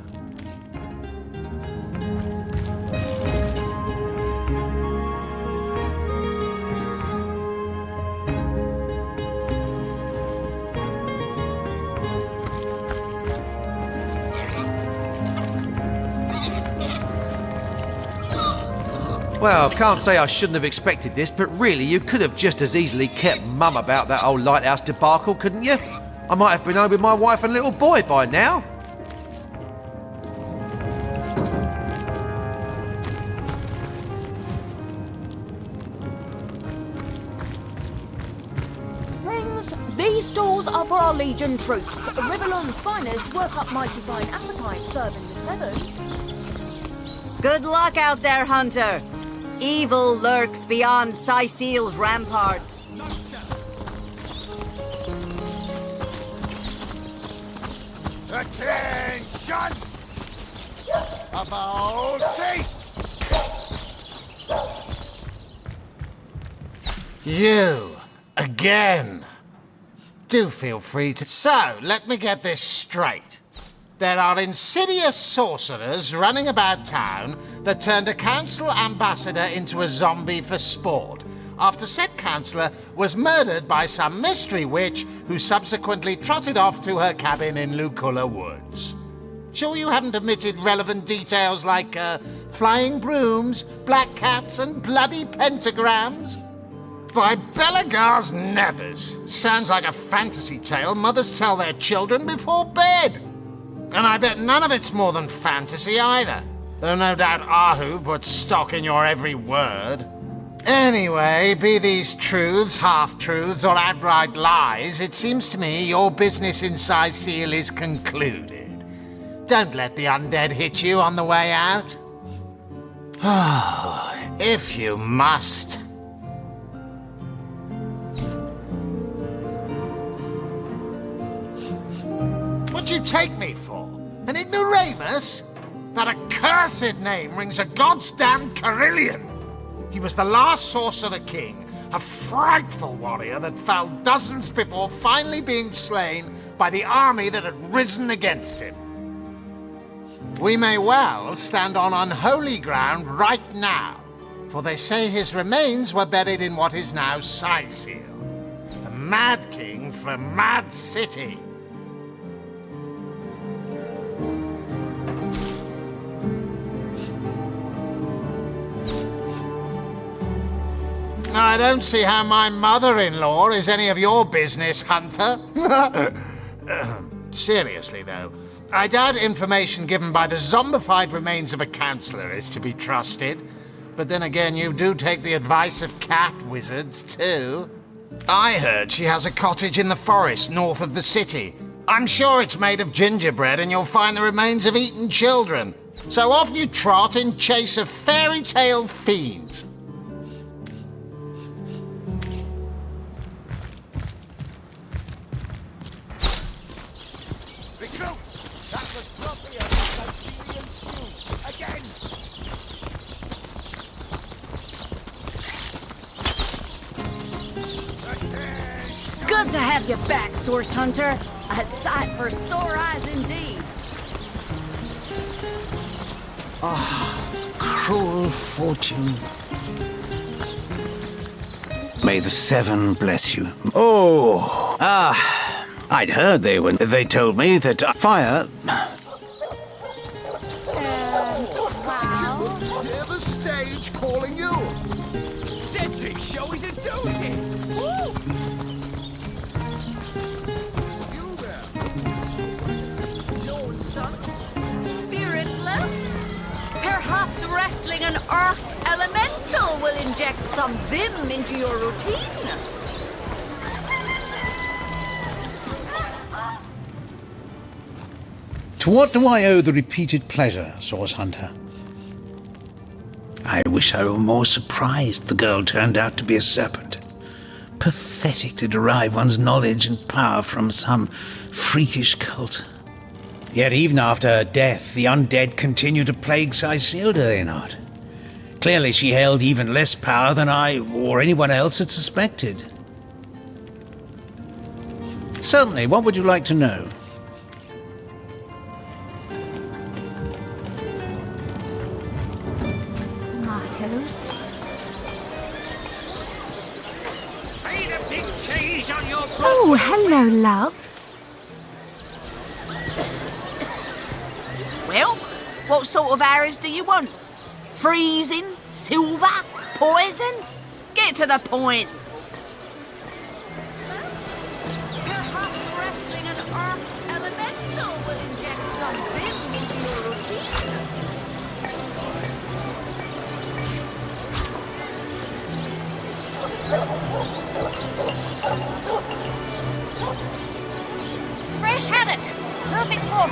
Well, can't say I shouldn't have expected this, but really, you could have just as easily kept mum about that old lighthouse debacle, couldn't you? I might have been home with my wife and little boy by now. Yes, these stalls are for our Legion troops. Rivellon's finest work up mighty fine appetite serving the Seven. Good luck out there, Hunter. Evil lurks beyond Sicil's ramparts. Attention! About face! You, again. Do feel free to... So, let me get this straight. There are insidious sorcerers running about town that turned a council ambassador into a zombie for sport, after said councillor was murdered by some mystery witch who subsequently trotted off to her cabin in Luculla Woods. Sure you haven't omitted relevant details like, flying brooms, black cats, and bloody pentagrams? By Belagar's nevers! Sounds like a fantasy tale mothers tell their children before bed. And I bet none of it's more than fantasy either, though no doubt Ahu puts stock in your every word. Anyway, be these truths, half-truths, or outright lies, it seems to me your business in Sicil is concluded. Don't let the undead hit you on the way out. If you must. What'd you take me for? An ignoramus? That accursed name rings a goddamn Carillion. He was the last sorcerer king, a frightful warrior that fell dozens before finally being slain by the army that had risen against him. We may well stand on unholy ground right now, for they say his remains were buried in what is now Sicil, the Mad King from Mad City. I don't see how my mother-in-law is any of your business, Hunter. Seriously, though, I doubt information given by the zombified remains of a councillor is to be trusted. But then again, you do take the advice of cat wizards, too. I heard she has a cottage in the forest north of the city. I'm sure it's made of gingerbread and you'll find the remains of eaten children. So off you trot in chase of fairy tale fiends. Good to have you back, Source Hunter. A sight for sore eyes indeed. Cruel fortune. May the Seven bless you. Oh, I'd heard they told me that fire... Hear the stage calling you. Sensei, show is a doozy. Spiritless? Perhaps wrestling an earth elemental will inject some vim into your routine. To what do I owe the repeated pleasure, Source Hunter? I wish I were more surprised the girl turned out to be a serpent. Pathetic to derive one's knowledge and power from some freakish cult. Yet even after her death, the undead continue to plague Sicil, do they not? Clearly she held even less power than I or anyone else had suspected. Certainly, what would you like to know? Tomatoes. Made a big change on your Oh, hello, love. Well, what sort of arrows do you want? Freezing? Silver? Poison? Get to the point. Perhaps wrestling an earth elemental will inject some vim into your routine.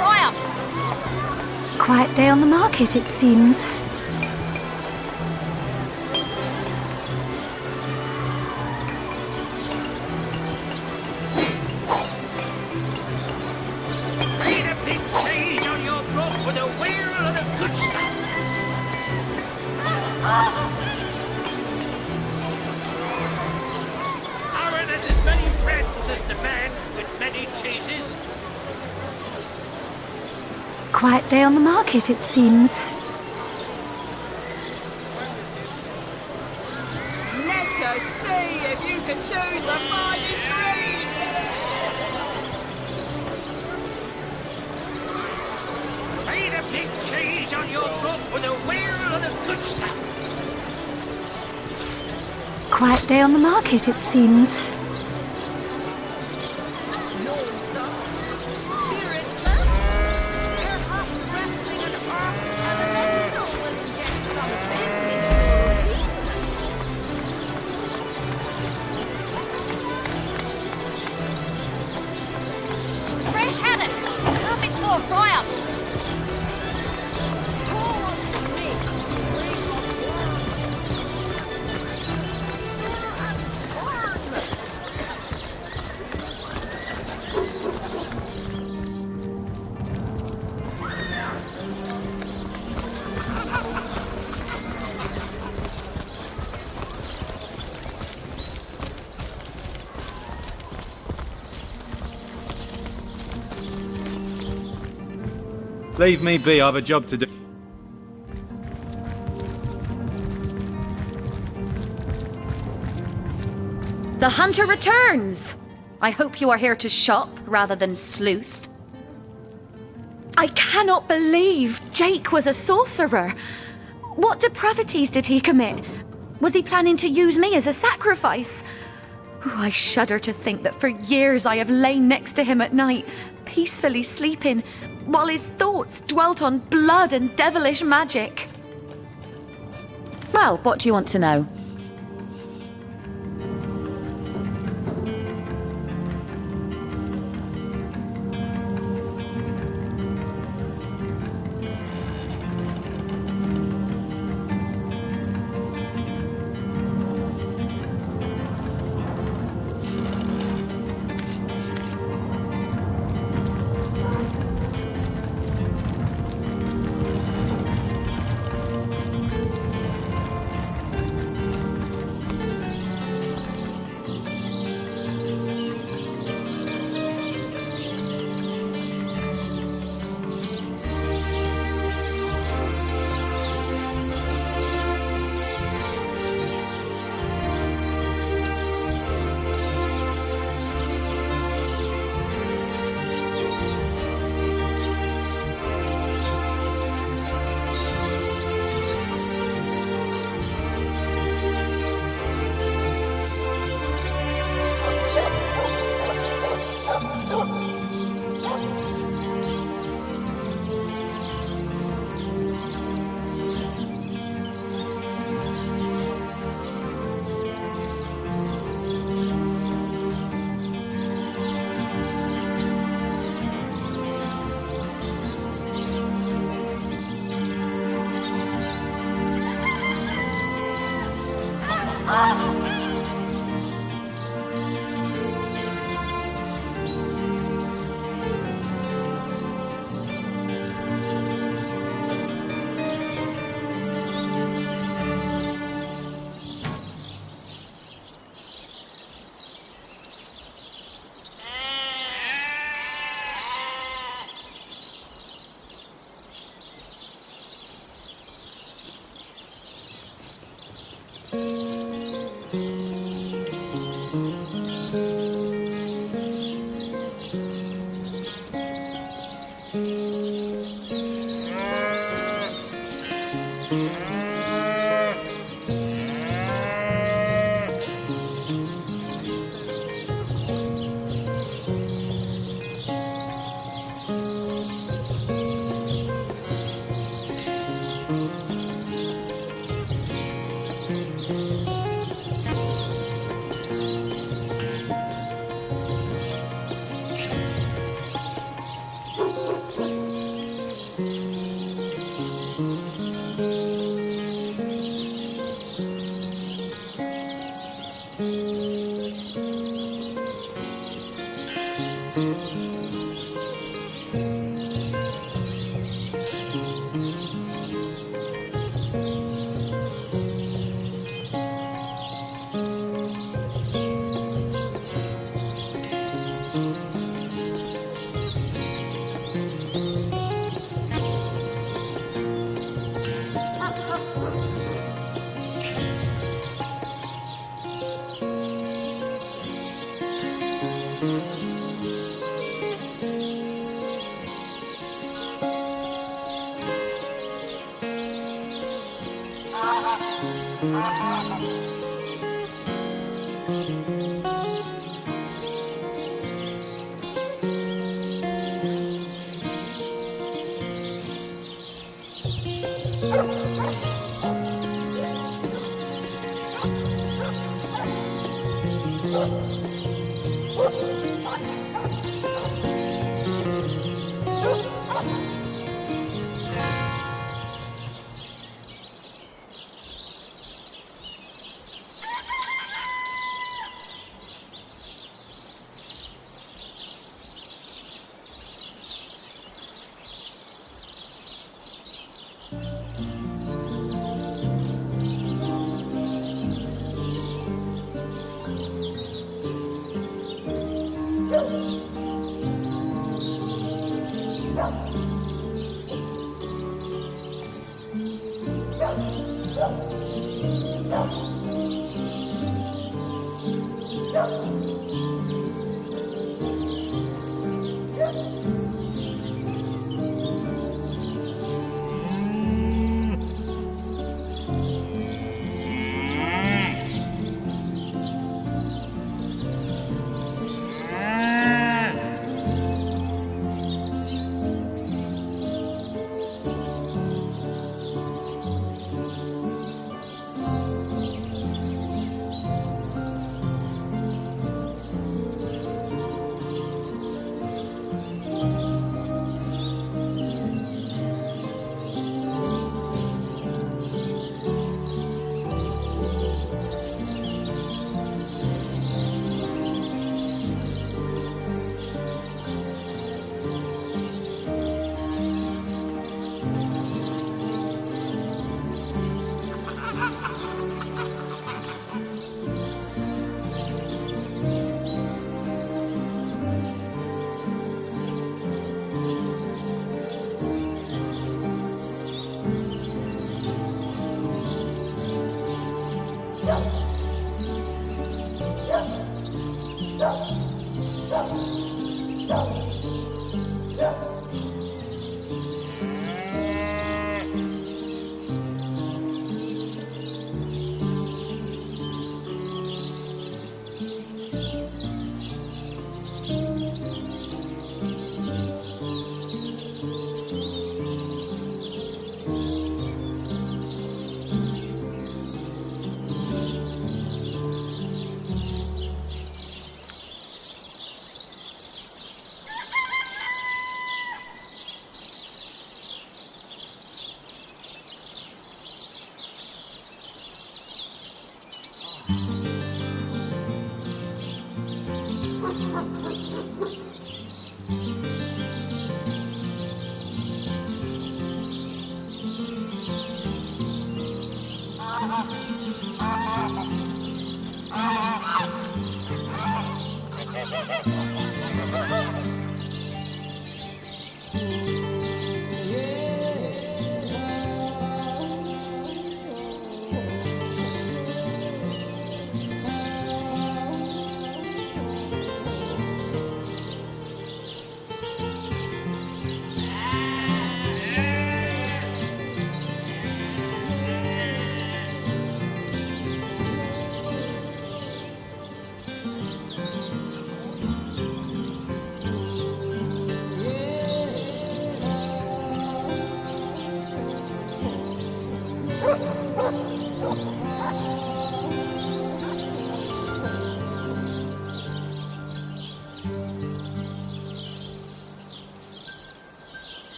fry 'em! Quiet day on the market, it seems. Made a big change on your throat with a wheel of the good stuff. Aaron has as many friends as the man with many cheeses. Quiet day on the market, it seems. Let us see if you can choose the finest greens. Made a big change on your throat with a wheel of the good stuff. Quiet day on the market, it seems. Fresh haddock! Perfect for a fry 'em! Leave me be, I have a job to do. The hunter returns! I hope you are here to shop rather than sleuth. I cannot believe Jake was a sorcerer. What depravities did he commit? Was he planning to use me as a sacrifice? Ooh, I shudder to think that for years I have lain next to him at night, peacefully sleeping, while his thoughts dwelt on blood and devilish magic. Well, what do you want to know?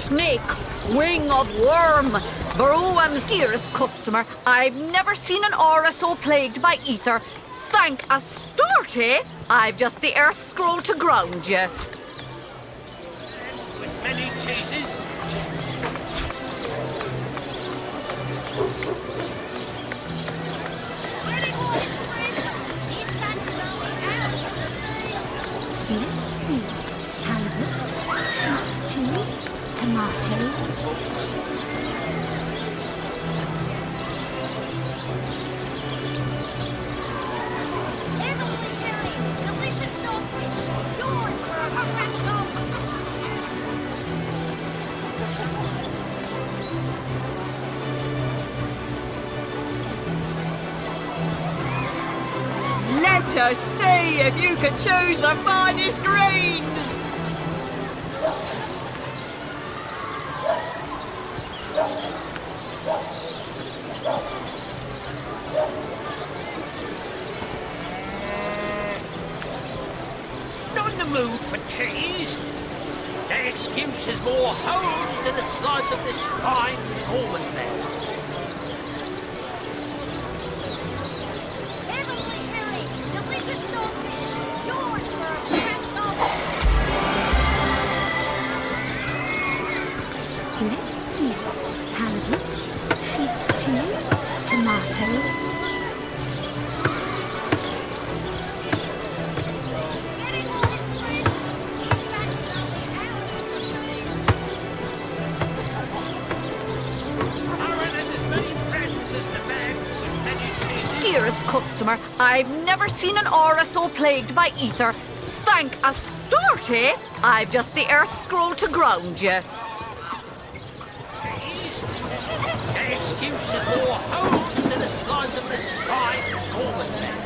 Snake, wing of worm. Baruam's dearest customer, I've never seen an aura so plagued by ether. Thank Astarte, I've just the earth scroll to ground you. With many cheeses. Let's see. Halibut, sheep's cheese, tomatoes. Let us see if you can choose the finest grains! Not in the mood for cheese. The excuse is more holes than a slice of this fine almond bread. Let's see. Halibut, sheep's cheese, tomatoes. Dearest customer, I've never seen an aura so plagued by ether. Thank Astarte, I've just the earth scroll to ground you. The excuse is more holes than a slice of this fine almond bread.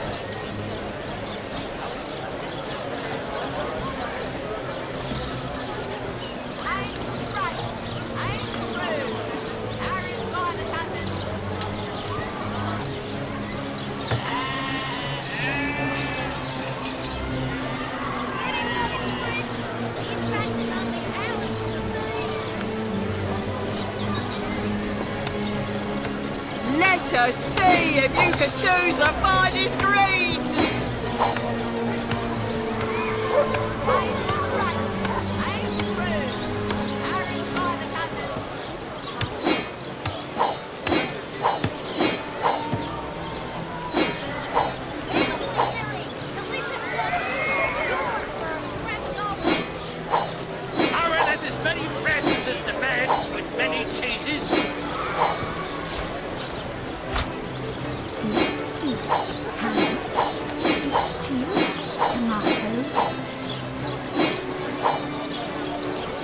Let us see if you can choose the finest grains! Aaron has as many friends as the man with many cheeses. Let's see. Halibut, sheep's cheese, tomatoes.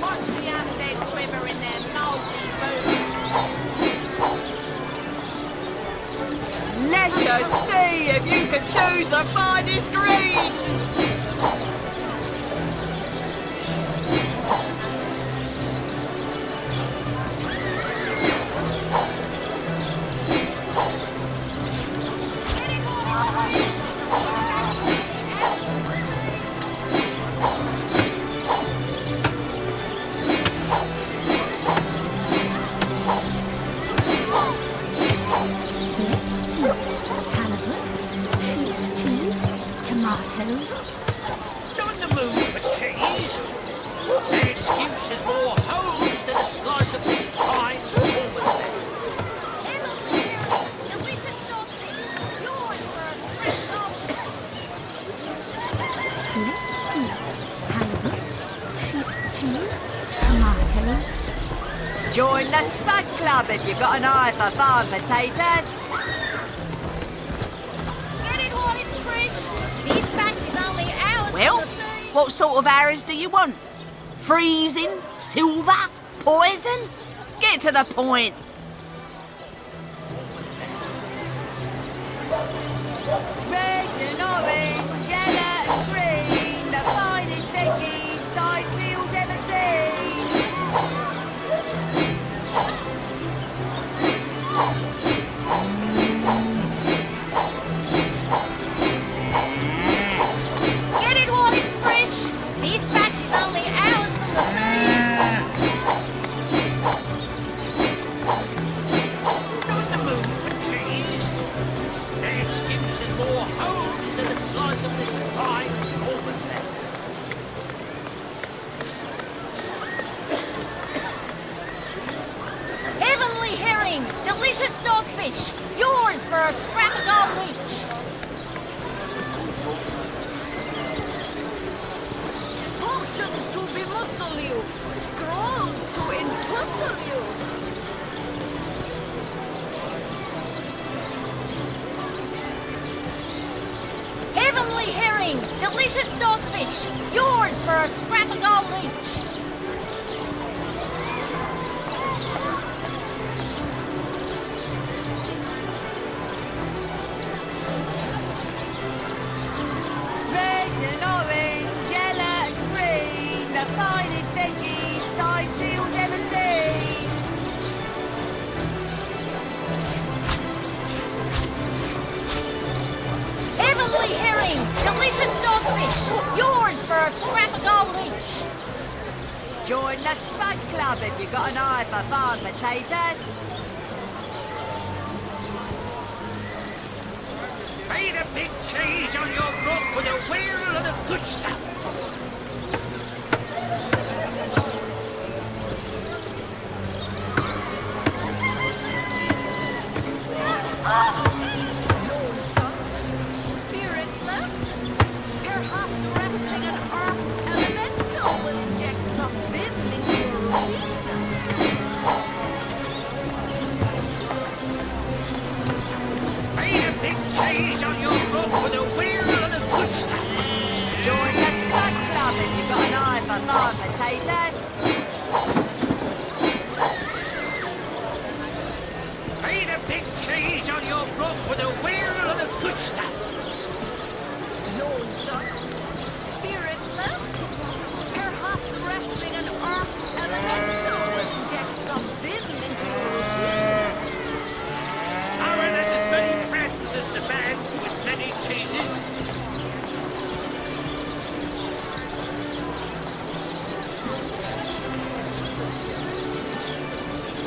Watch the undead quiver in their moldy boots. Let us see if you can choose the finest greens! tomatoes. Join the Spud Club if you've got an eye for farm potatoes. Get it while it's fresh. These batches only hours Well, from the sea. what sort of arrows do you want? Freezing? Silver? Poison? Get to the point. Red and orange, yellow and green, the finest veggies size seals ever seen. Get it while it's fresh. These batches only hours from the sea. Not the moon for cheese. The excuse is more holes than a slice of this fine almond left. Heavenly herring, delicious dogfish, yours for a scrap of gold each. Potions to bemuscle you, scrolls to entussle you. Heavenly herring, delicious dogfish, yours for a scrap of gold each. Red and orange, yellow and green, the finest veggies size seals ever seen. Heavenly herring, delicious dogfish, yours for a scrap of gold each. Join the Spud Club if you've got an eye for farm potatoes. Lay the big cheese on your rock with a wheel of the good stuff. Spiritless, perhaps wrestling an earth elemental will inject some vim into your routine. Lay the big cheese on your rock with a wheel of the good stuff. Join the Spud Club if you've got an eye for farm potatoes. Lay the big cheese on your rock with a wheel of the good stuff. Lonesome, spiritless, perhaps wrestling an earth elemental will inject some vim into your routine. Aaron has as many friends as the man with many cheeses.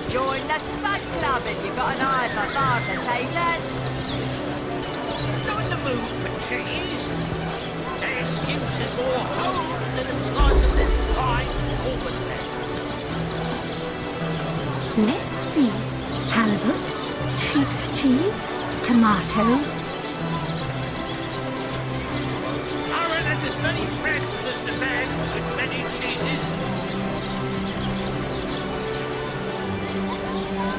Join the Spud Club if you've got an eye for farm potatoes. Not in the mood for cheese. The excuse is more holes than a slice of this fine almond left. Let's see. Halibut, sheep's cheese, tomatoes. Aaron has as many friends as the man with many cheeses.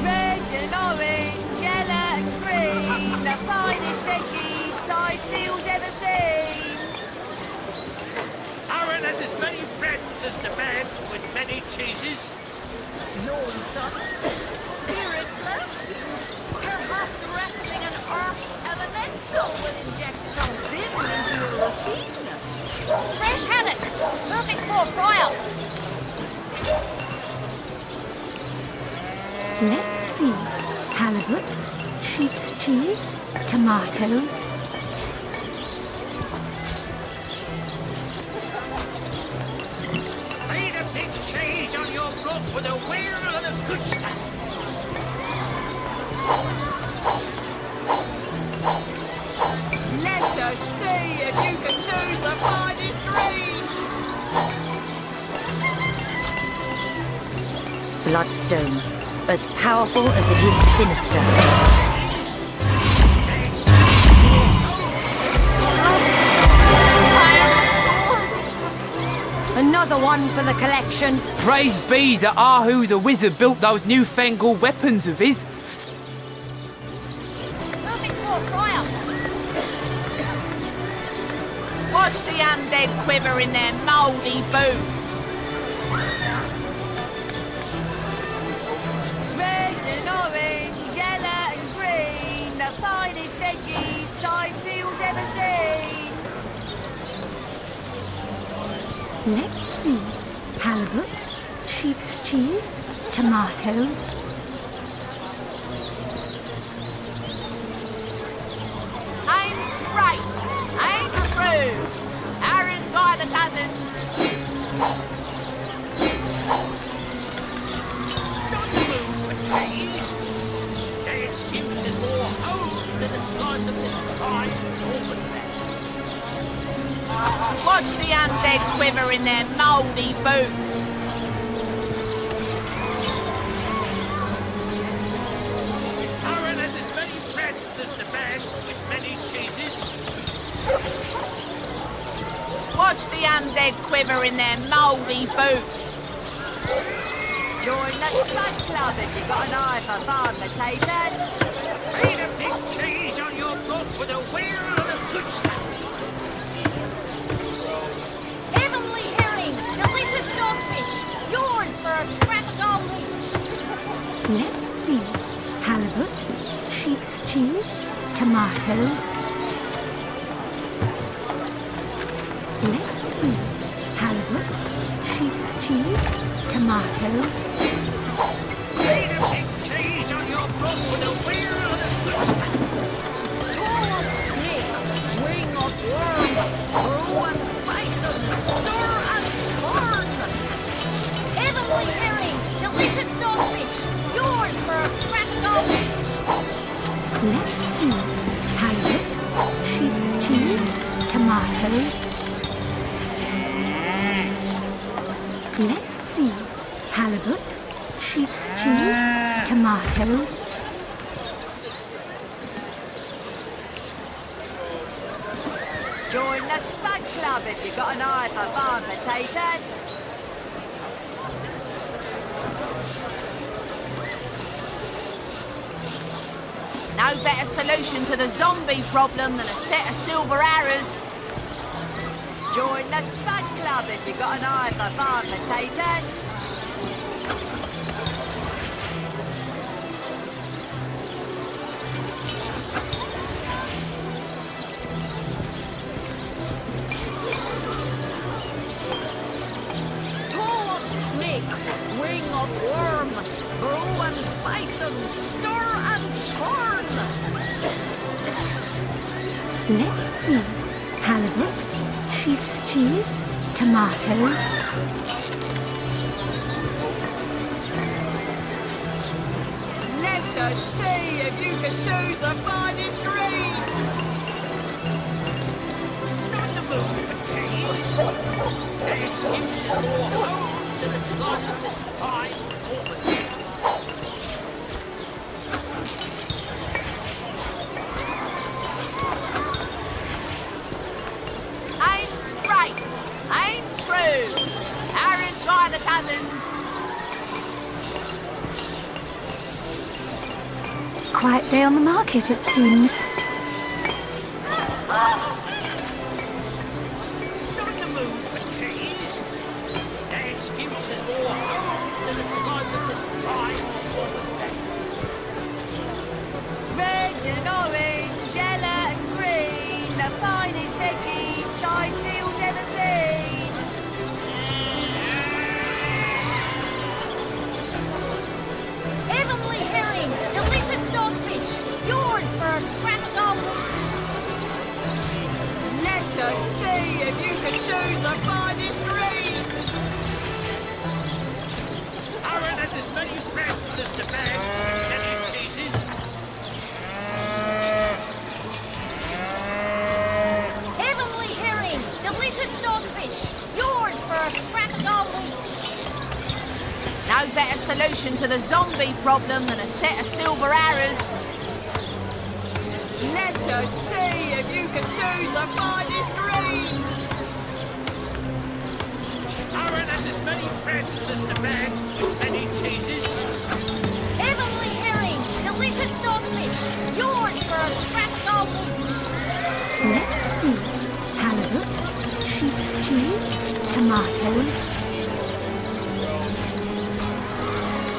Red and orange, yellow and green, the finest veggies size seals ever seen. Aaron has as many friends as the man with many cheeses. Lonesome, spiritless, perhaps wrestling an earth elemental will inject some vim into your routine. Fresh haddock, perfect for a fry-up. Let's see. Halibut, sheep's cheese, tomatoes. Lay the big cheese on your rock with a wheel of the good stuff. Let us see if you can choose the finest greens. Bloodstone, as powerful as it is sinister. Another Another one for the collection. Praise be that Ahu the wizard built those newfangled weapons of his. Watch the undead quiver in their mouldy boots. Red and orange, yellow and green, the finest veggies Sightseal's ever seen. Let's see. Halibut, sheep's cheese, tomatoes. Aim straight, aim true. Arrows by the dozens. Not the move for cheese. The excuse is more home than the slice of this fine Norman man. Watch the undead quiver in their mouldy boots. Aaron has as many friends as the man with many cheeses. Watch the undead quiver in their mouldy boots. Join the Spud Club if you've got an eye for farm potatoes. Eat a big cheese on your book with a wheel of the good stuff. Heavenly herring, delicious dogfish, yours for a scrap of gold each. Let's see. Halibut, sheep's cheese, tomatoes. Let's see. Halibut, sheep's cheese, tomatoes. Eat a big cheese on your book with a wheel of the good stuff. Tall of snake, wing of worm, brew and spice and stir and churn. Heavenly herring, delicious dogfish, yours for a scrap of gold each. Let's see. Halibut, sheep's cheese, tomatoes. Let's see. Halibut, sheep's cheese, tomatoes. Join the Spud Club if you've got an eye for farm potatoes. No better solution to the zombie problem than a set of silver arrows. Join the Spud Club if you've got an eye for farm potatoes. Tall of snake, wing of worm, brew and spice and stir and churn. Let's see. Halibut, sheep's cheese, tomatoes. Let us see if you can choose the finest green. Not the move for cheese. The excuse is more home than the slice of this fine Norman man. Aim straight, aim true. Arrows by the dozens. Quiet day on the market, it seems. Not the move for cheese. The excuse is more home than the slice of this fine Norman man. Red and orange, yellow and green, the finest veggies Sightseal's ever seen. Heavenly herring, delicious dogfish, yours for a scrap of gold each. Let us see if you can choose the finest green. Aaron has as many friends as the man with many cheeses. Heavenly herring, delicious dogfish, yours for a scrap of gold each. No better solution to the zombie problem than a set of silver arrows. Let us see if you can choose the finest green. Aaron friends as the man with many cheeses. Heavenly herring, delicious dogfish, yours for a scratch old each. Let's see. Halibut, sheep's cheese, tomatoes.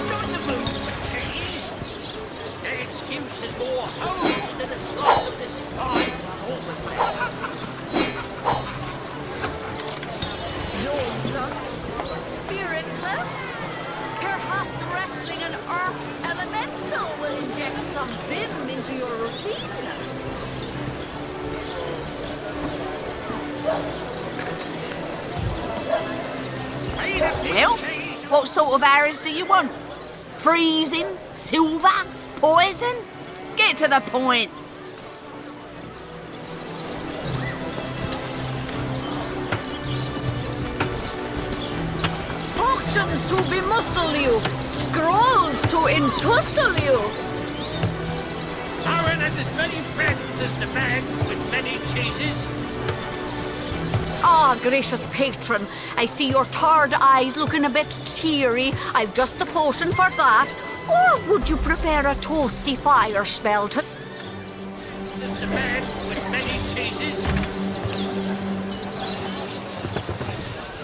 Not in the mood for cheese. An excuse is more home than a slice of this fine almond bread. Lonesome, spiritless. Perhaps wrestling an earth elemental will inject some vim into your routine. Well, what sort of arrows do you want? Freezing? Silver? Poison? Get to the point. Potions to bemuscle you, scrolls to entussle you. Aaron has as many friends as the man with many cheeses. Ah, gracious patron, I see your tired eyes looking a bit teary. I've just the potion for that. Or would you prefer a toasty fire spell to... As the man with many cheeses.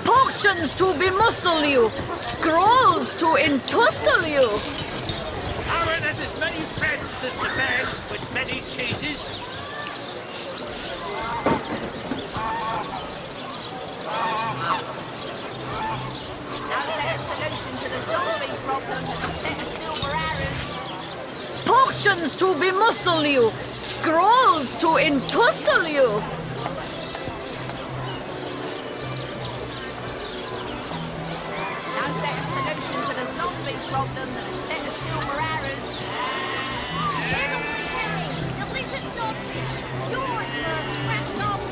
Potions to bemuscle you, scrolls to entussle you. Aaron has as many friends as the man with many cheeses. No better solution to the zombie problem than a set of silver arrows. Potions to bemuscle you, scrolls to entussle you. No better solution to the zombie problem than a set of silver arrows. Heavenly herring, delicious dogfish, yours for a scratch old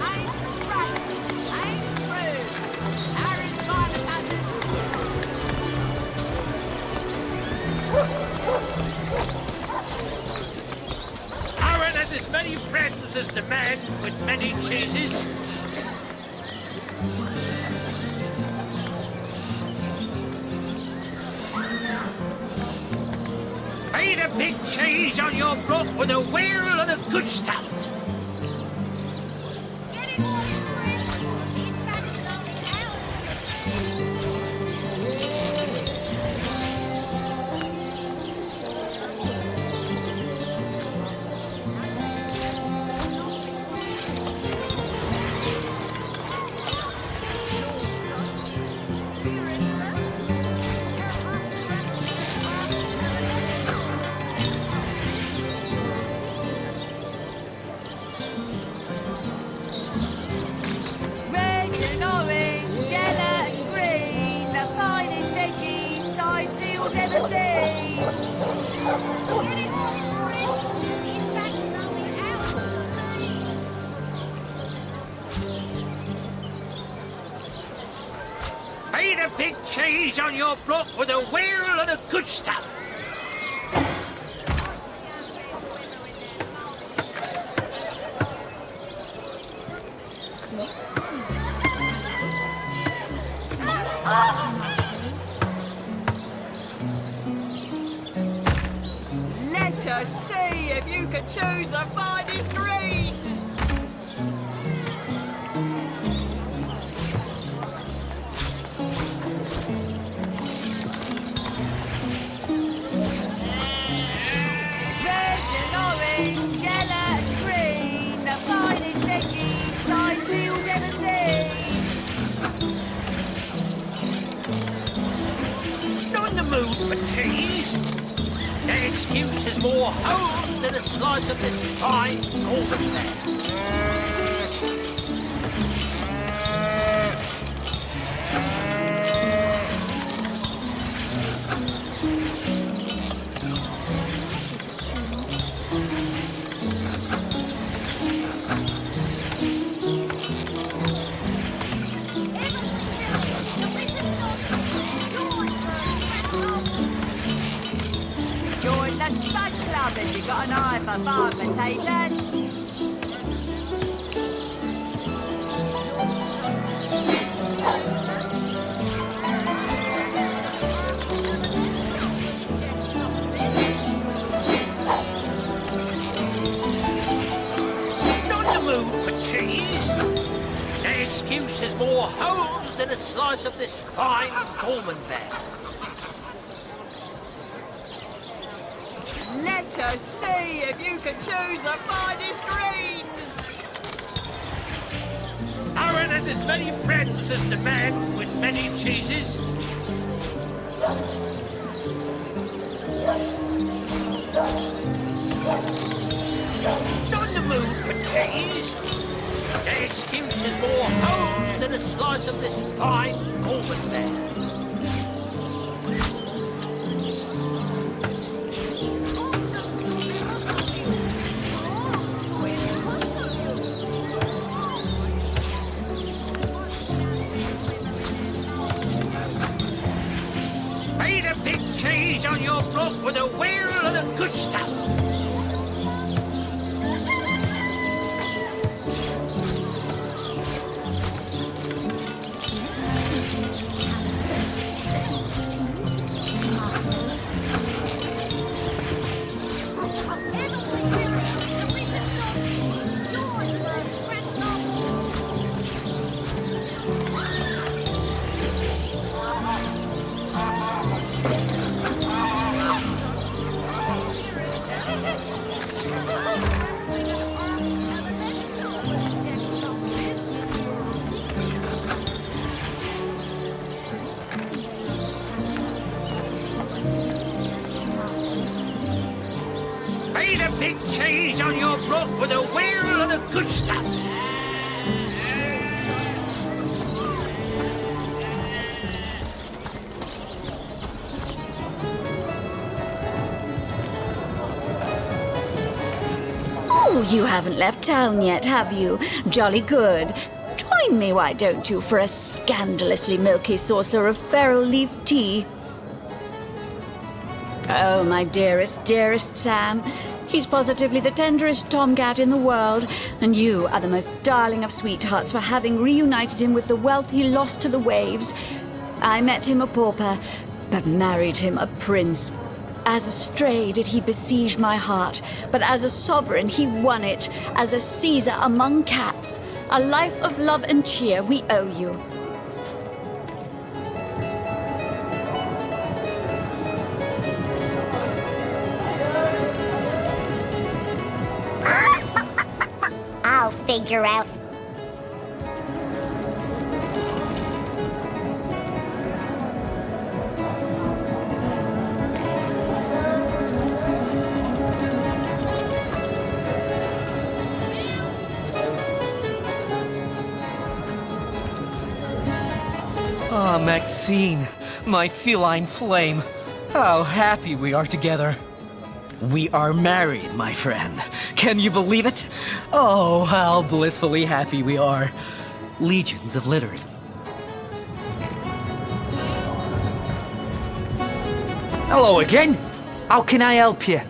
I'm straight, I'm true. Arrows by the Aaron has as many friends as the man with many cheeses. Pay the big cheese on your block with a wheel of the good stuff. Red and orange, yellow and green, the finest veggies size seals ever seen. Pay the big cheese on your block with a wheel of the good stuff. Let us see if you can choose the finest greens. Red and orange, yellow and green, the finest veggies size seals ever seen. Not in the mood for cheese. An excuse is more home than a slice of this fine almond bread. Join the Spud Club if you've got an eye for farm potatoes. excuse has more holes than a slice of this fine Gormanbear. Let us see if you can choose the finest greens. Aaron has as many friends as the man with many cheeses. Not in the mood for cheese. The excuse is more holes than a slice of this fine Gormanbear. Made a big cheese on your block with a wheel of the good stuff. Made a big cheese on your block with a wheel of the good stuff. Oh, you haven't left town yet, have you? Jolly good. Join me, why don't you, for a scandalously milky saucer of feral leaf tea? Oh, my dearest, dearest Sam. He's positively the tenderest tomcat in the world, and you are the most darling of sweethearts for having reunited him with the wealth he lost to the waves. I met him a pauper, but married him a prince. As a stray did he besiege my heart, but as a sovereign he won it, as a Caesar among cats. A life of love and cheer we owe you. I'll figure out. Ah, Maxine, my feline flame. How happy we are together. We are married, my friend. Can you believe it? Oh, how blissfully happy we are. Legions of litters. Hello again. How can I help you?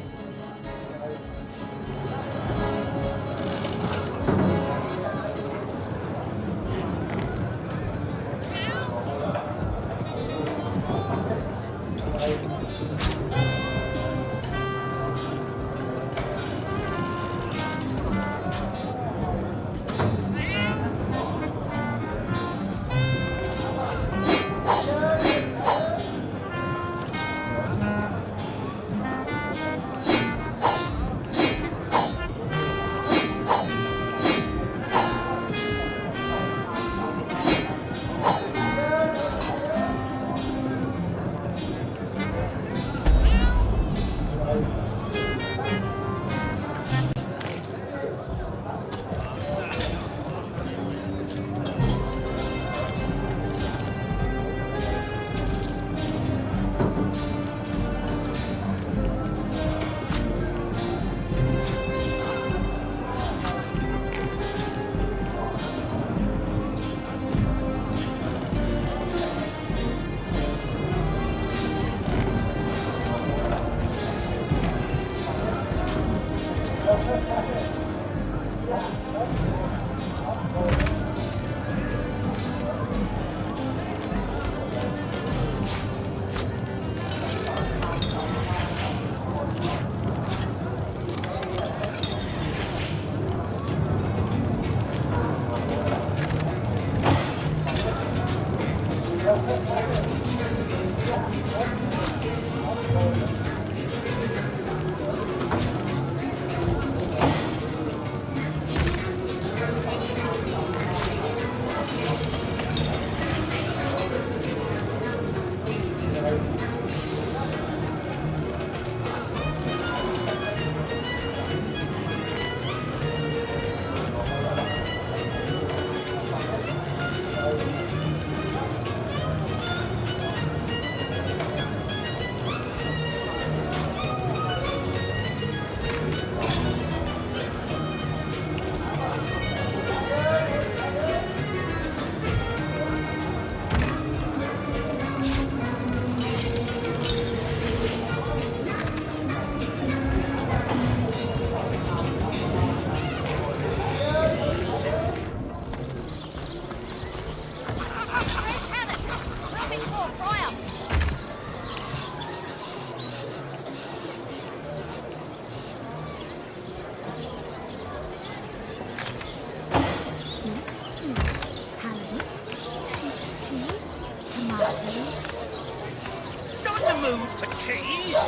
Not in the mood for cheese.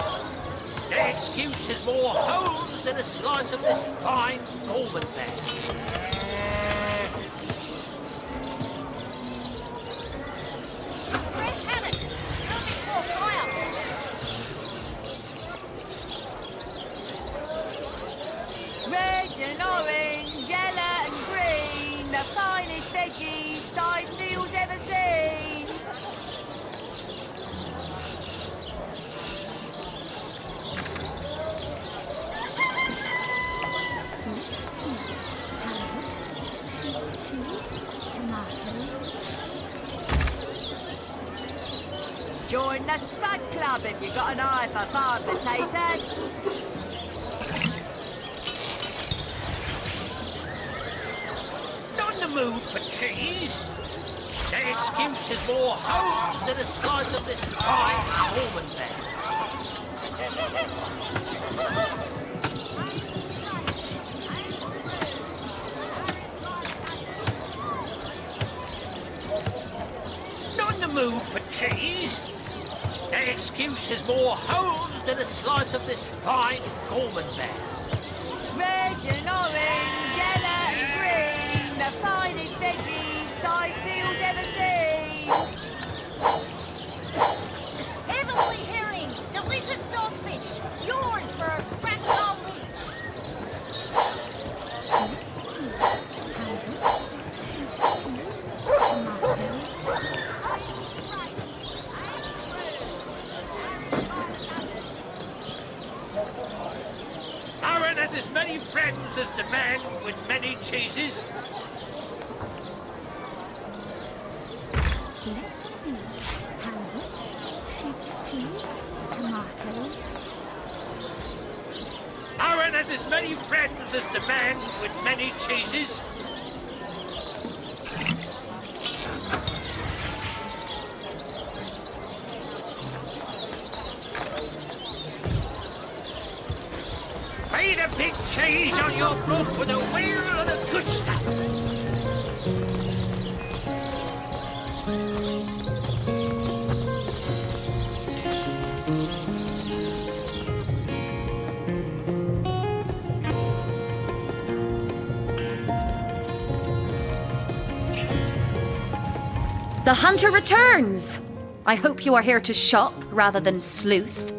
The excuse is more holes than a slice of this fine Gorman there. Fresh haddock. Perfect for fry-up. Red and orange, yellow and green, the finest veggies size seals ever seen. Join the Spud Club if you've got an eye for farm potatoes. Not in the mood for cheese. The excuse is more holes than a slice of this fine Gorman there. Not in the mood for cheese. The excuse is more holes than a slice of this fine Gorman there. Red and orange, yellow and green, the finest veggies size seals ever seen. Heavenly herring, delicious dogfish, yours for a scrap on Aaron has as many friends as the man with many cheeses. Let's see. Halibut, sheep's cheese, tomatoes. Aaron has as many friends as the man with many cheeses. Feed a big cheese on your book with a wheel of the good stuff. The hunter returns! I hope you are here to shop rather than sleuth.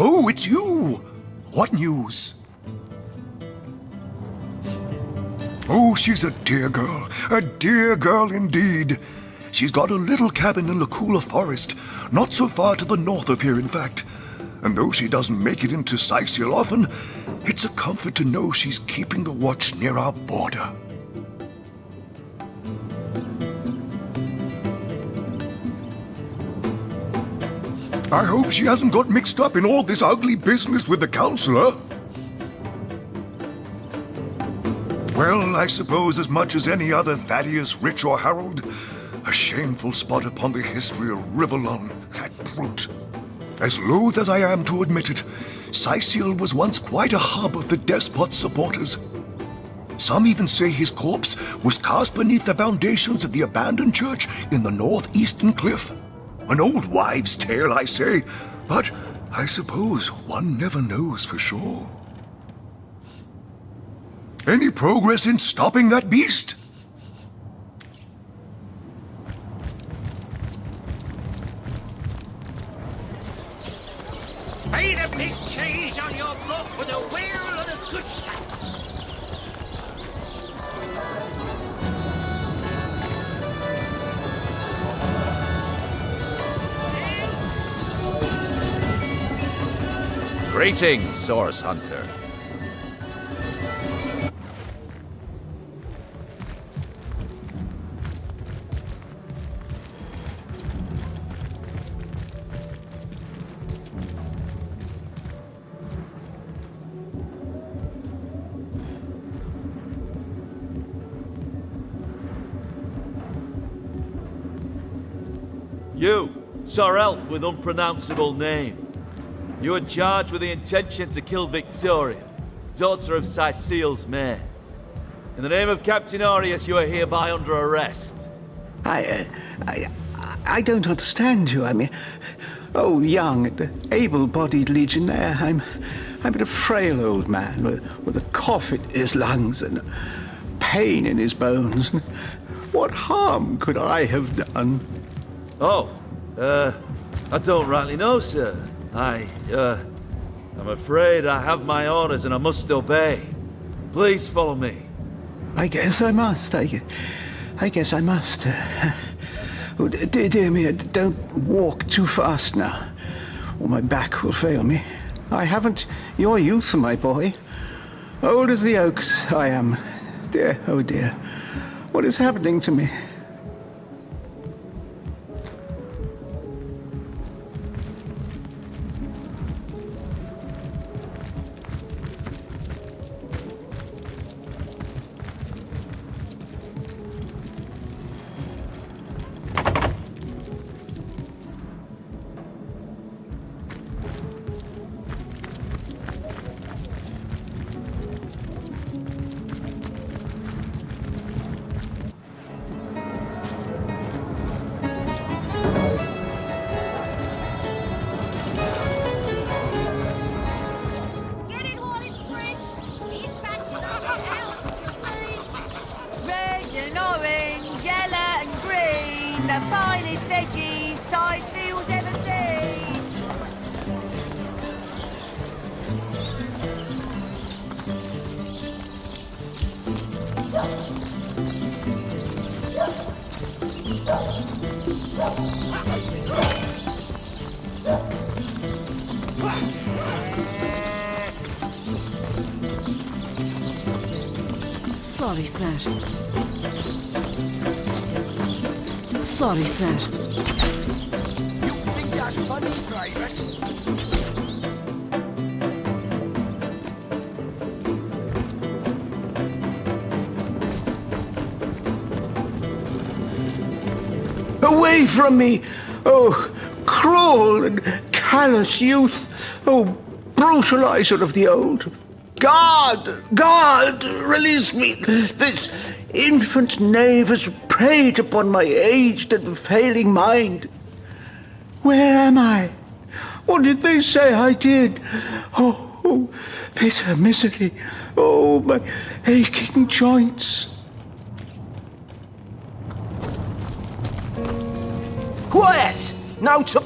Oh, it's you! What news? Oh, she's a dear girl indeed. She's got a little cabin in Lacula Forest, not so far to the north of here, in fact. And though she doesn't make it into Sicil often, it's a comfort to know she's keeping the watch near our border. I hope she hasn't got mixed up in all this ugly business with the counselor. Well, I suppose as much as any other Thaddeus, Rich, or Harold, a shameful spot upon the history of Rivellon, that brute. As loath as I am to admit it, Sicil was once quite a hub of the despot's supporters. Some even say his corpse was cast beneath the foundations of the abandoned church in the northeastern cliff. An old wives' tale, I say, but I suppose one never knows for sure. Any progress in stopping that beast? Pay the big cheese on your block with a wheel of the good stuff. Greetings, Source Hunter. You, Sir Elf with unpronounceable name. You are charged with the intention to kill Victoria, daughter of Sicil's mayor. In the name of Captain Aureus, you are hereby under arrest. I don't understand you. I mean, oh, young and able-bodied legionnaire, I'm but a frail old man with a cough in his lungs and pain in his bones. What harm could I have done? Oh, I don't rightly know, sir. I'm afraid I have my orders and I must obey. Please follow me. I guess I must. I guess I must. Oh, dear me, don't walk too fast now, or my back will fail me. I haven't your youth, my boy. Old as the oaks, I am. Dear, oh dear. What is happening to me? The finest veggies Sicil's ever seen. Sorry, sir. Sorry, sir. You think that's funny, driver? Away from me! Oh, cruel and callous youth! Oh, brutalizer of the old! Guard! Release me! This infant knave has preyed upon my aged and failing mind. Where am I? What did they say I did? Oh, bitter misery! Oh, my aching joints! Quiet! Now to...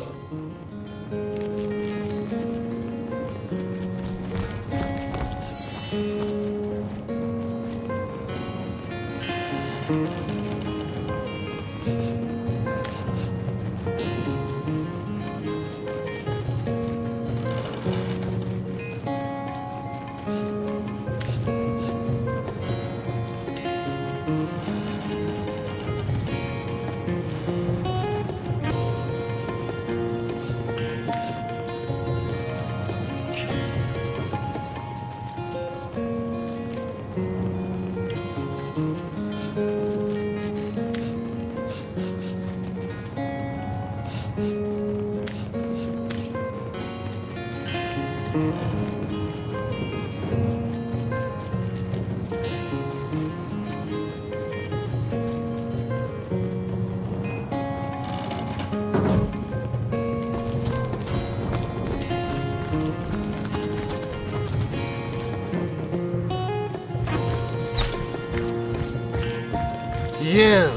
You,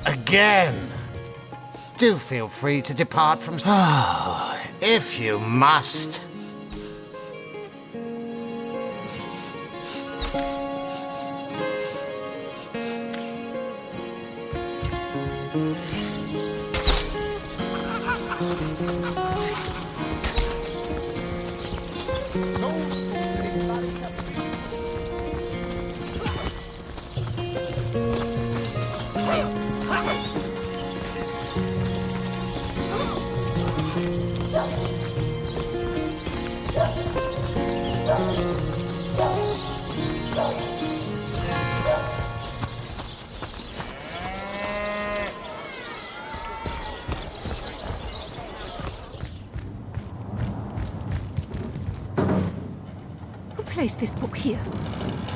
again. Do feel free to depart from... if you must. Who placed this book here?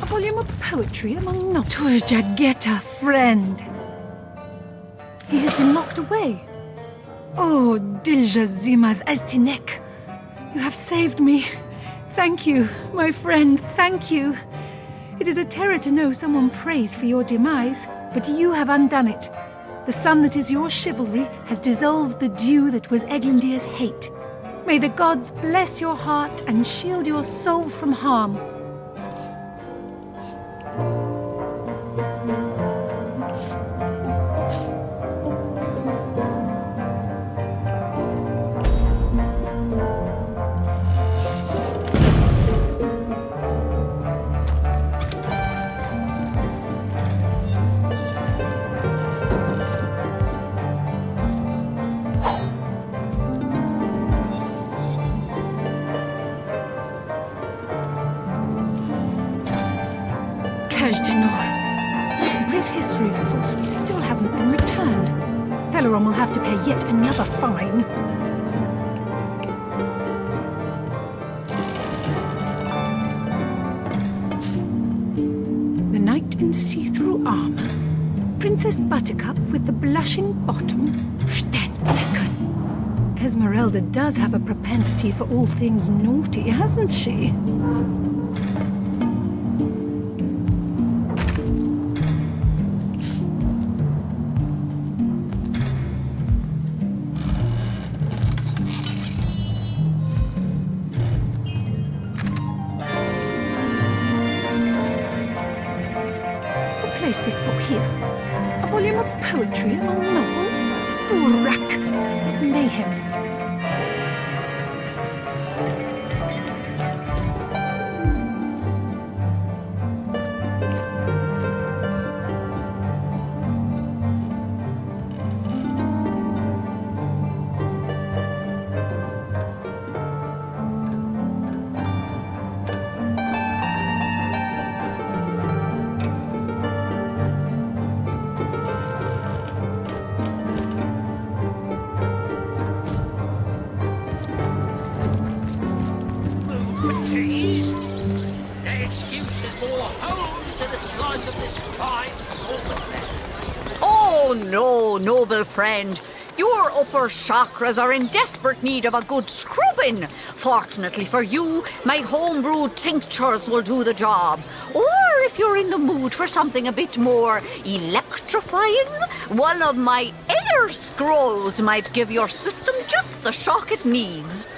A volume of poetry among novels. Turjageta, friend. He has been locked away. Oh, Diljazimas Estinek. You have saved me. Thank you, my friend, thank you. It is a terror to know someone prays for your demise, but you have undone it. The sun that is your chivalry has dissolved the dew that was Eglandir's hate. May the gods bless your heart and shield your soul from harm. The brief history of sorcery still hasn't been returned. Teleron will have to pay yet another fine. The knight in see-through armor. Princess Buttercup with the blushing bottom. Ständecken. Esmeralda does have a propensity for all things naughty, hasn't she? Place this book here. A volume of poetry among novels. Urak. Mayhem. Cheese? The excuse is more holes than the slice of this fine almond. Oh no, noble friend. Your upper chakras are in desperate need of a good scrubbing. Fortunately for you, my homebrewed tinctures will do the job. Or if you're in the mood for something a bit more electrifying, one of my air scrolls might give your system just the shock it needs.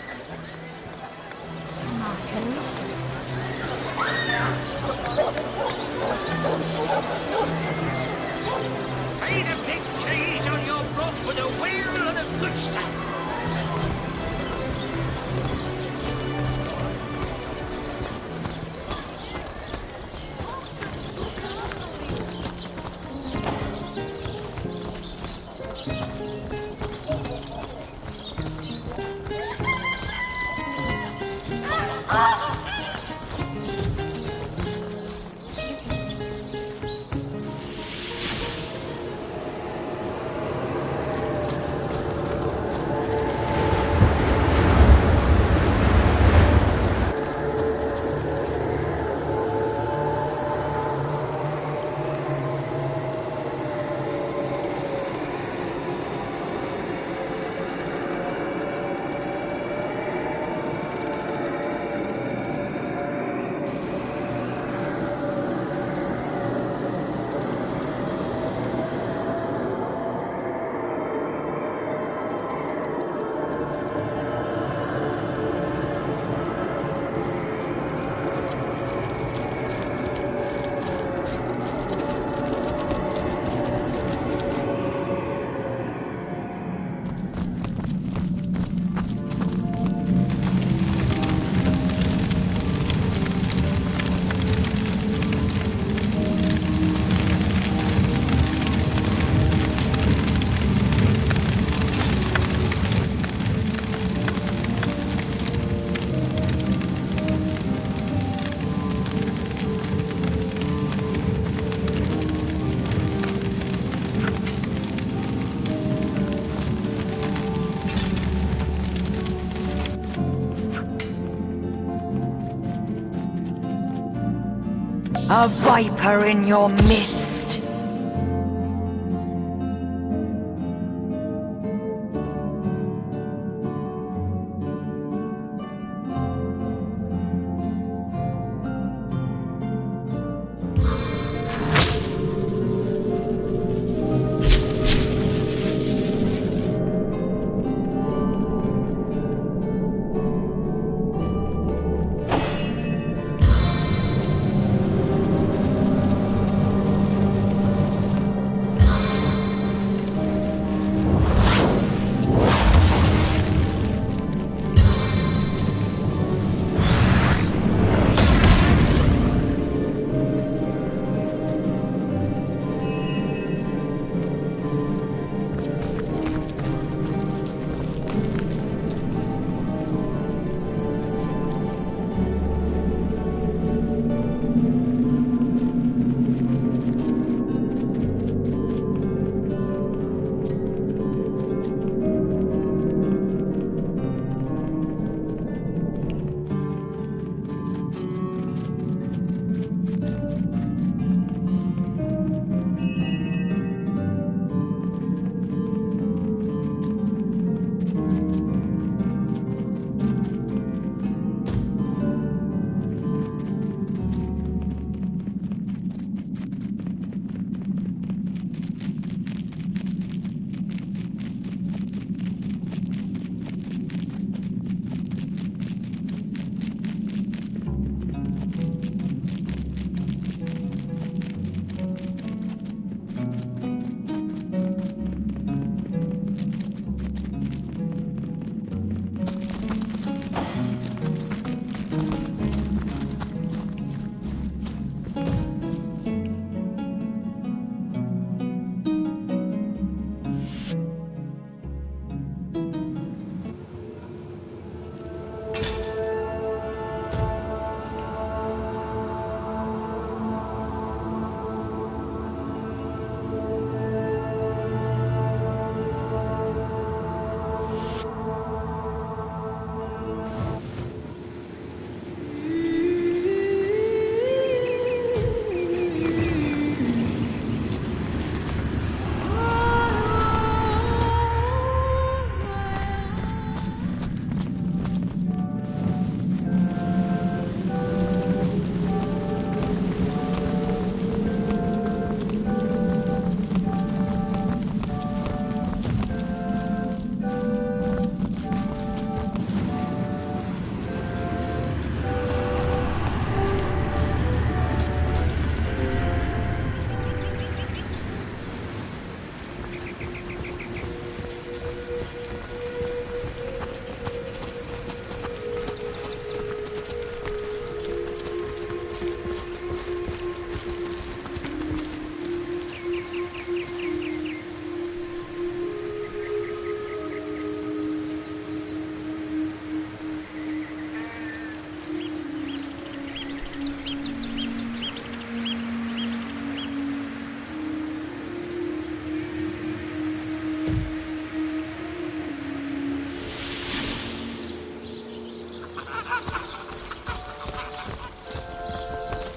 Made a big cheese on your broth with a wheel and a good stuff. A viper in your midst.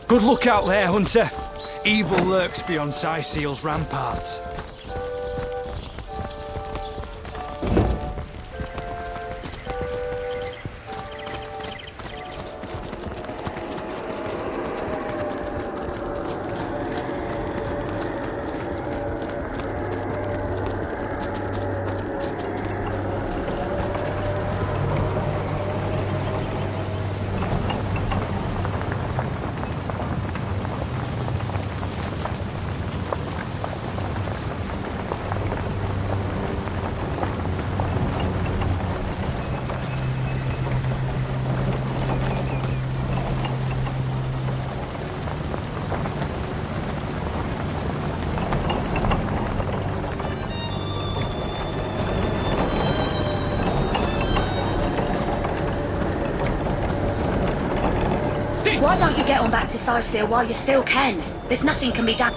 Good luck out there, Hunter. Evil lurks beyond Syseal's ramparts. Why don't you get on back to Syseal while you still can? There's nothing can be done.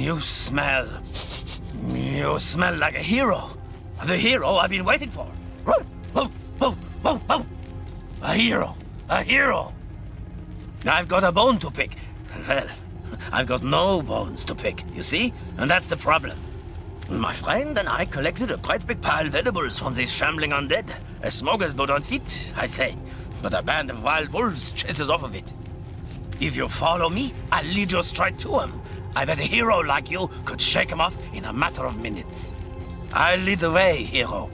You smell like a hero. The hero I've been waiting for. A hero. A hero. I've got a bone to pick. Well, I've got no bones to pick, you see? And that's the problem. My friend and I collected a quite big pile of edibles from these shambling undead. A smorgasbord on feet, I say. But a band of wild wolves chases off of it. If you follow me, I'll lead you straight to him. I bet a hero like you could shake him off in a matter of minutes. I'll lead the way, hero.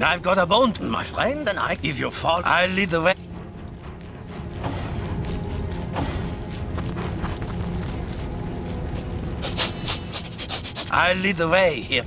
I've got a bone, my friend, and if you fall, I'll lead the way. I'll lead the way here.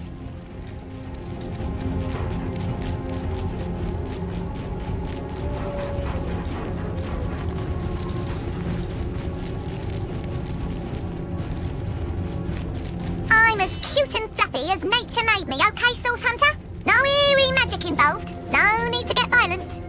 I'm as cute and fluffy as nature made me, okay, Source Hunter? No eerie magic involved. No need to get violent.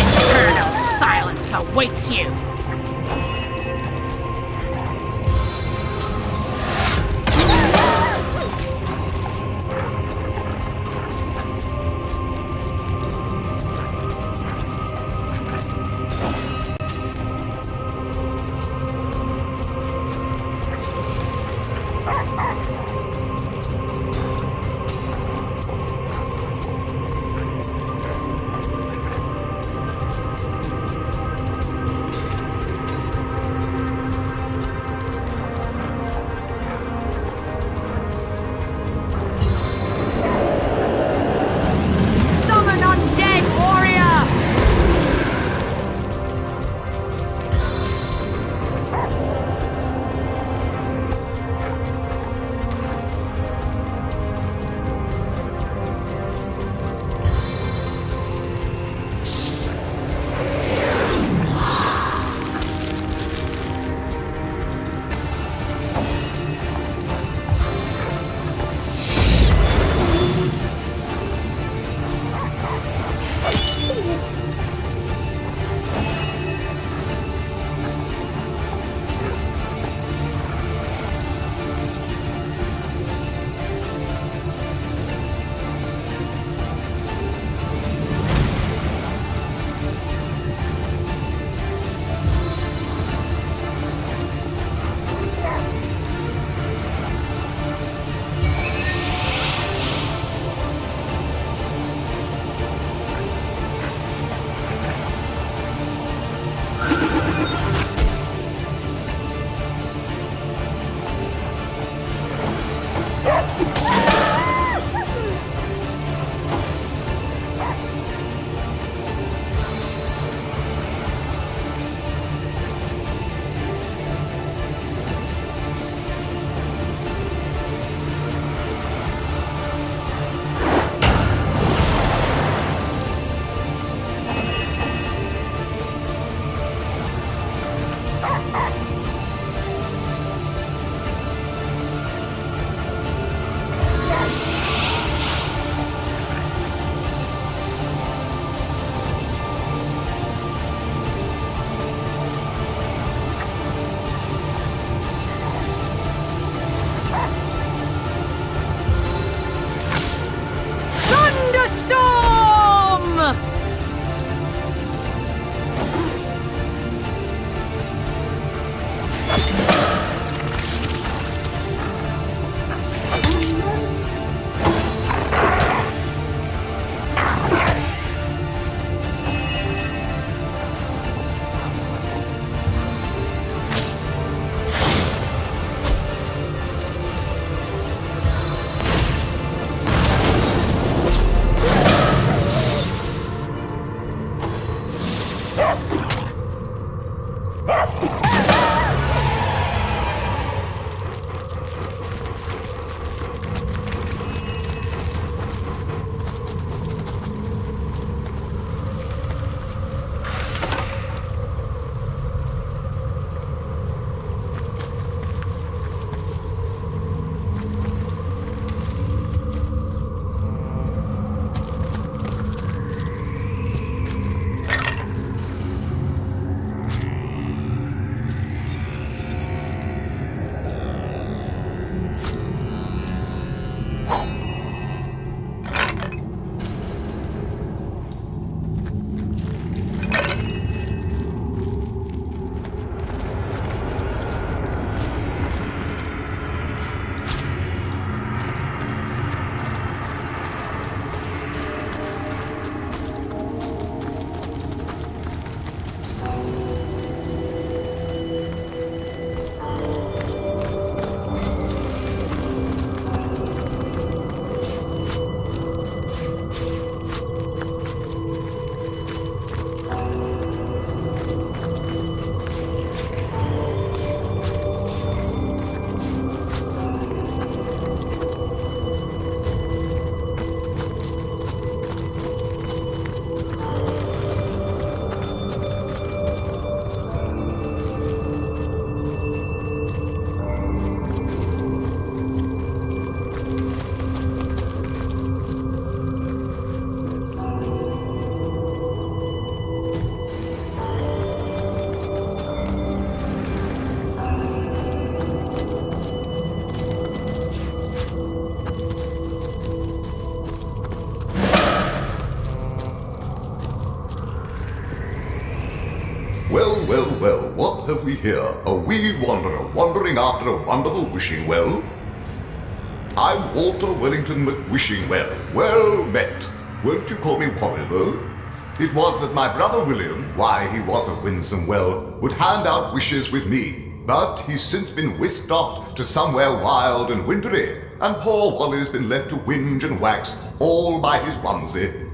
Eternal silence awaits you. Well, well, well, what have we here? A wee wanderer wandering after a wonderful wishing well? I'm Walter Wellington McWishingwell. Well met. Won't you call me Wally, though? It was that my brother William, why he was a winsome well, would hand out wishes with me, but he's since been whisked off to somewhere wild and wintry, and poor Wally's been left to whinge and wax all by his onesie.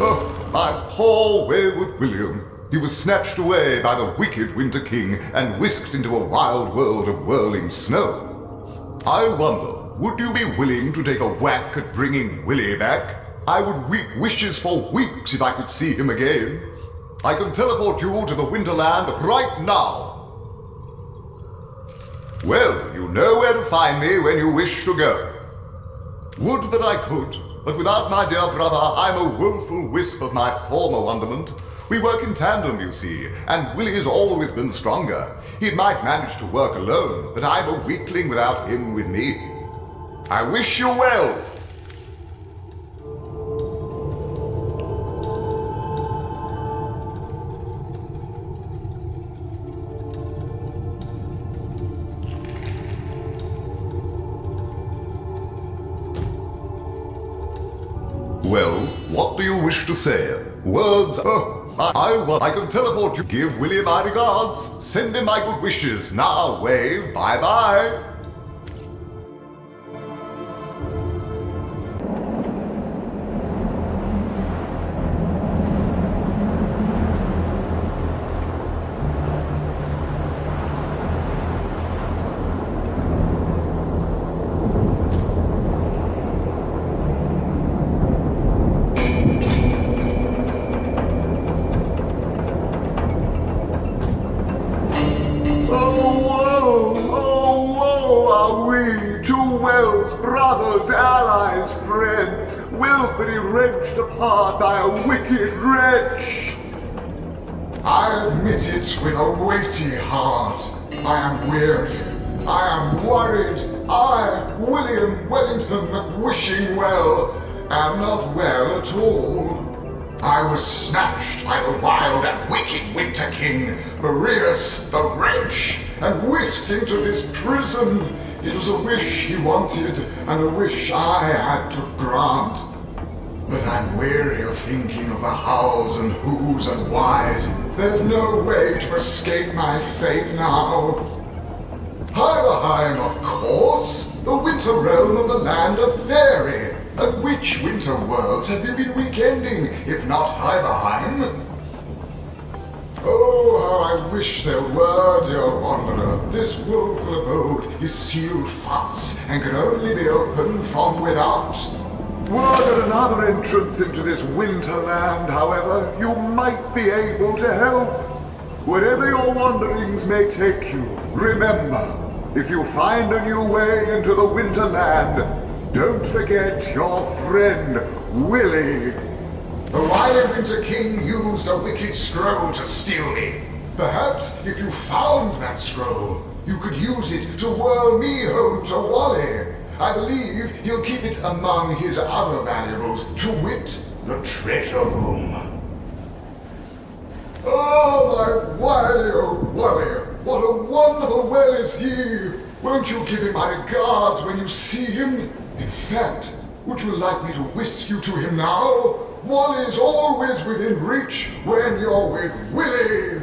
Oh, my poor wayward William. He was snatched away by the wicked Winter King and whisked into a wild world of whirling snow. I wonder, would you be willing to take a whack at bringing Willie back? I would weep wishes for weeks if I could see him again. I can teleport you to the Winterland right now. Well, you know where to find me when you wish to go. Would that I could, but without my dear brother, I'm a woeful wisp of my former wonderment. We work in tandem, you see, and Willie's always been stronger. He might manage to work alone, but I'm a weakling without him with me. I wish you well. Well, what do you wish to say? Words, I can teleport you. Give Willie my regards. Send him my good wishes. Now wave bye-bye. Allies, friends, willfully wrenched apart by a wicked wretch. I admit it with a weighty heart. I am weary. I am worried. I, William Wellington McWishingwell, am not well at all. I was snatched by the wild and wicked Winter King, Boreas the wretch, and whisked into this prison. It was a wish he wanted, and a wish I had to grant. But I'm weary of thinking of the hows and whos and whys. There's no way to escape my fate now. Heiberheim, of course, the winter realm of the land of Fairy. At which winter world have you been weekending, if not Heiberheim? Oh, how I wish there were, dear wanderer. This woeful abode is sealed fast and can only be opened from without. Were there another entrance into this winterland, however, you might be able to help. Wherever your wanderings may take you, remember, if you find a new way into the winterland, don't forget your friend, Willie. The wily Winter King used a wicked scroll to steal me. Perhaps if you found that scroll, you could use it to whirl me home to Wally. I believe he'll keep it among his other valuables, to wit, the treasure room. Oh, my Wally, oh Wally, what a wonderful well is he! Won't you give him my regards when you see him? In fact, would you like me to whisk you to him now? Wally's always within reach when you're with Willie.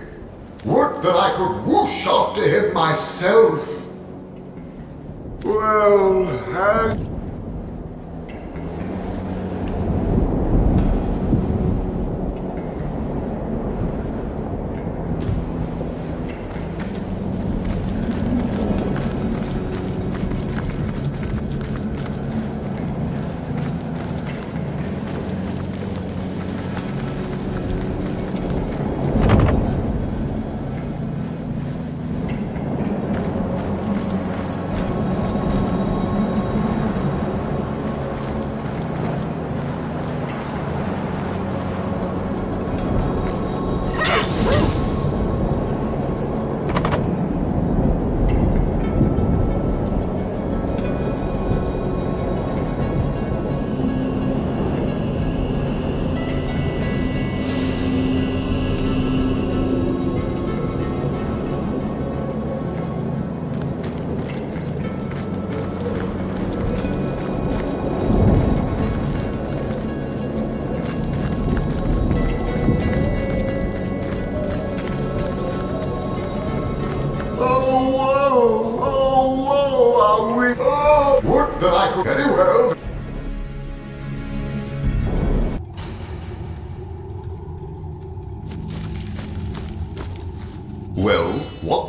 Would that I could whoosh after him myself. Well,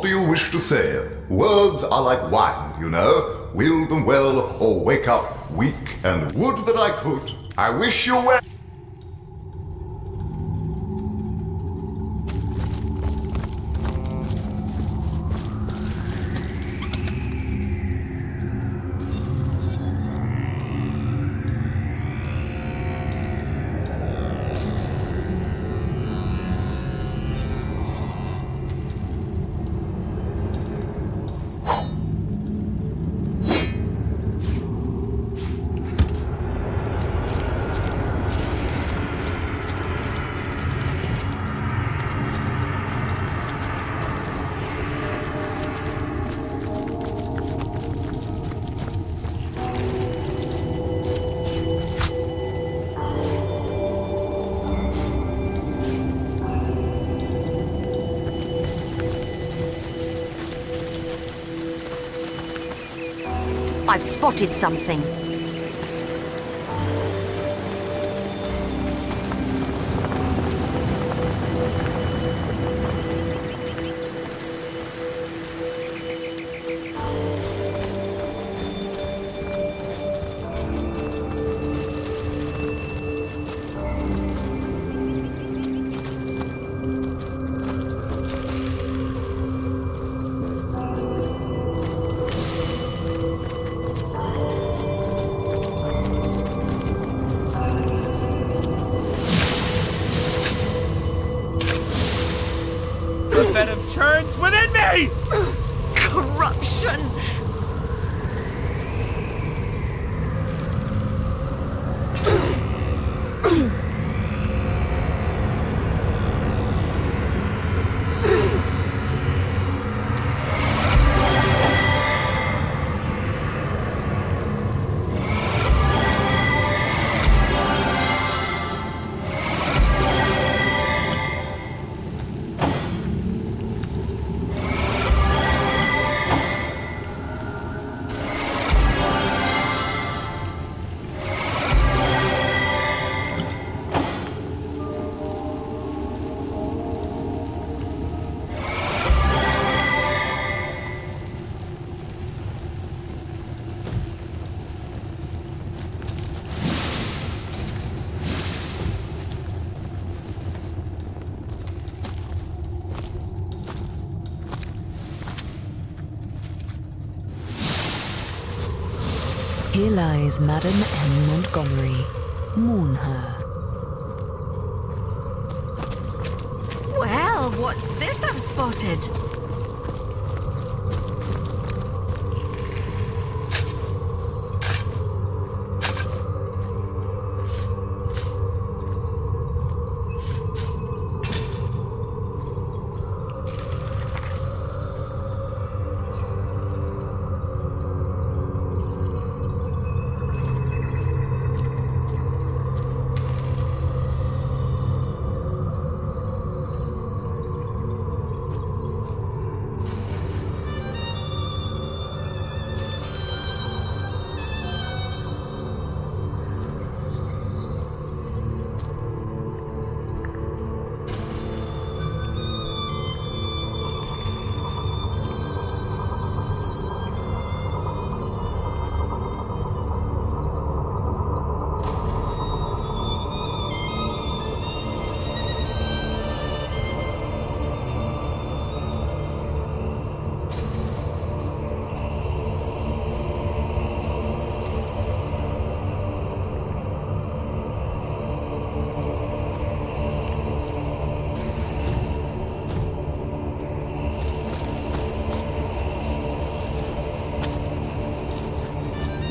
do you wish to say? Words are like wine, you know. Wield them well, or wake up weak, and would that I could. I wish you well. I've spotted something. The venom churns within me! Corruption! Here lies Madame M. Montgomery. Mourn her. Well, what's this I've spotted?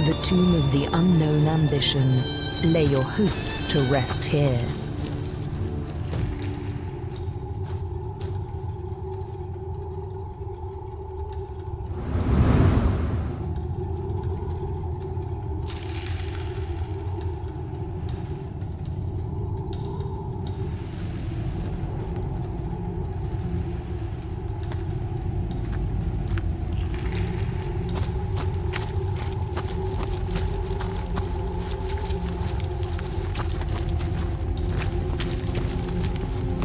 The tomb of the unknown ambition. Lay your hopes to rest here.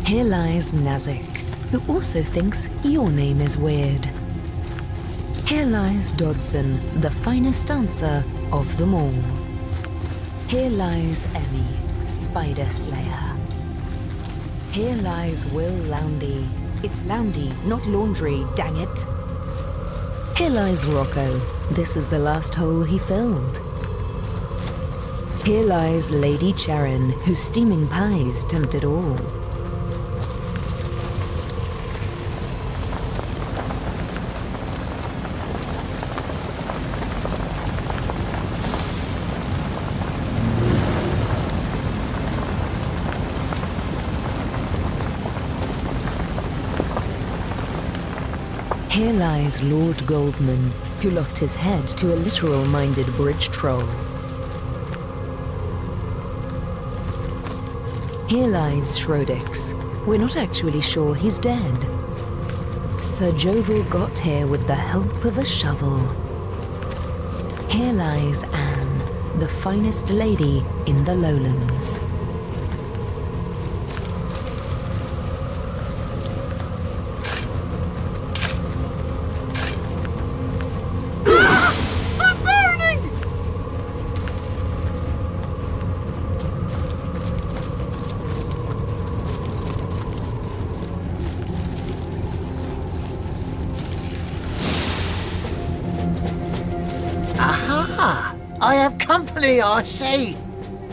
Here lies Nazik, who also thinks your name is weird. Here lies Dodson, the finest dancer of them all. Here lies Emmy, Spider Slayer. Here lies Will Loundy. It's Loundy, not laundry, dang it. Here lies Rocco. This is the last hole he filled. Here lies Lady Charon, whose steaming pies tempted all. Here lies Lord Goldman, who lost his head to a literal-minded bridge troll. Here lies Schrodix. We're not actually sure he's dead. Sir Jovel got here with the help of a shovel. Here lies Anne, the finest lady in the lowlands. I have company, I see.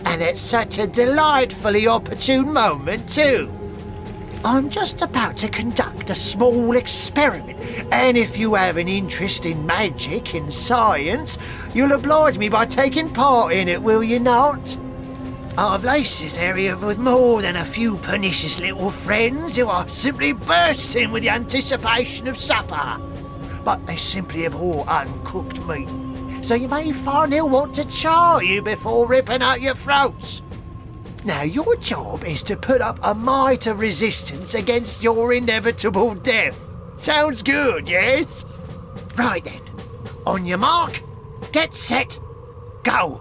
And it's such a delightfully opportune moment, too. I'm just about to conduct a small experiment, and if you have an interest in magic and science, you'll oblige me by taking part in it, will you not? I've laced this area with more than a few pernicious little friends who are simply bursting with the anticipation of supper. But they simply abhor uncooked meat. So you may find he'll want to char you before ripping out your throats. Now, your job is to put up a mite of resistance against your inevitable death. Sounds good, yes? Right then. On your mark, get set, go.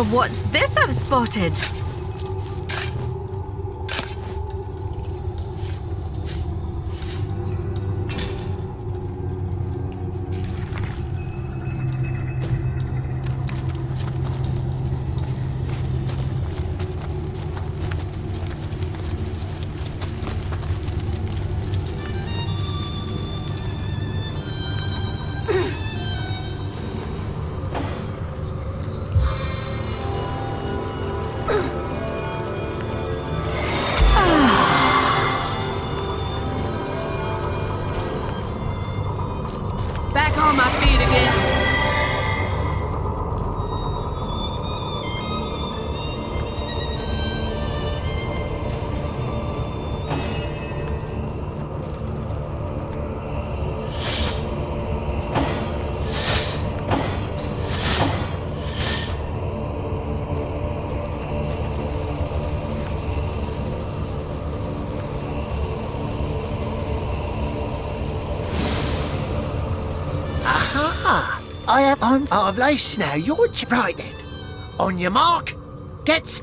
Well, what's this I've spotted? Back on my feet again. Aha! I'm out of lace now. You're right then. On your mark, get.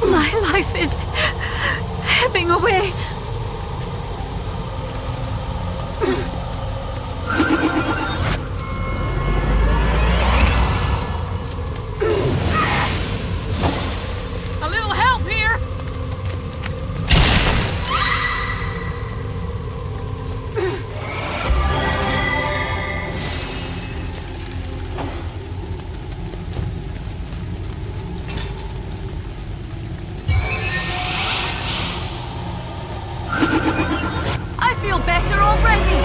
My life is ebbing away. A little help here. I feel better already.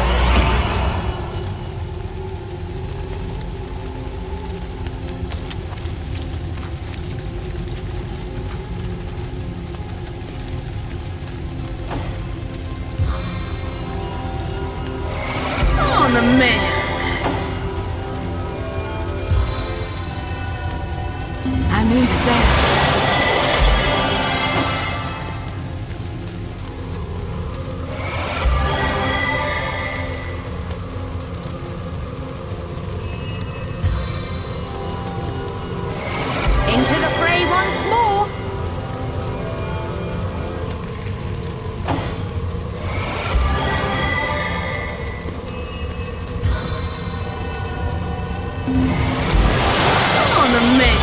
On the man. I need that. Into the fray once more. On the man.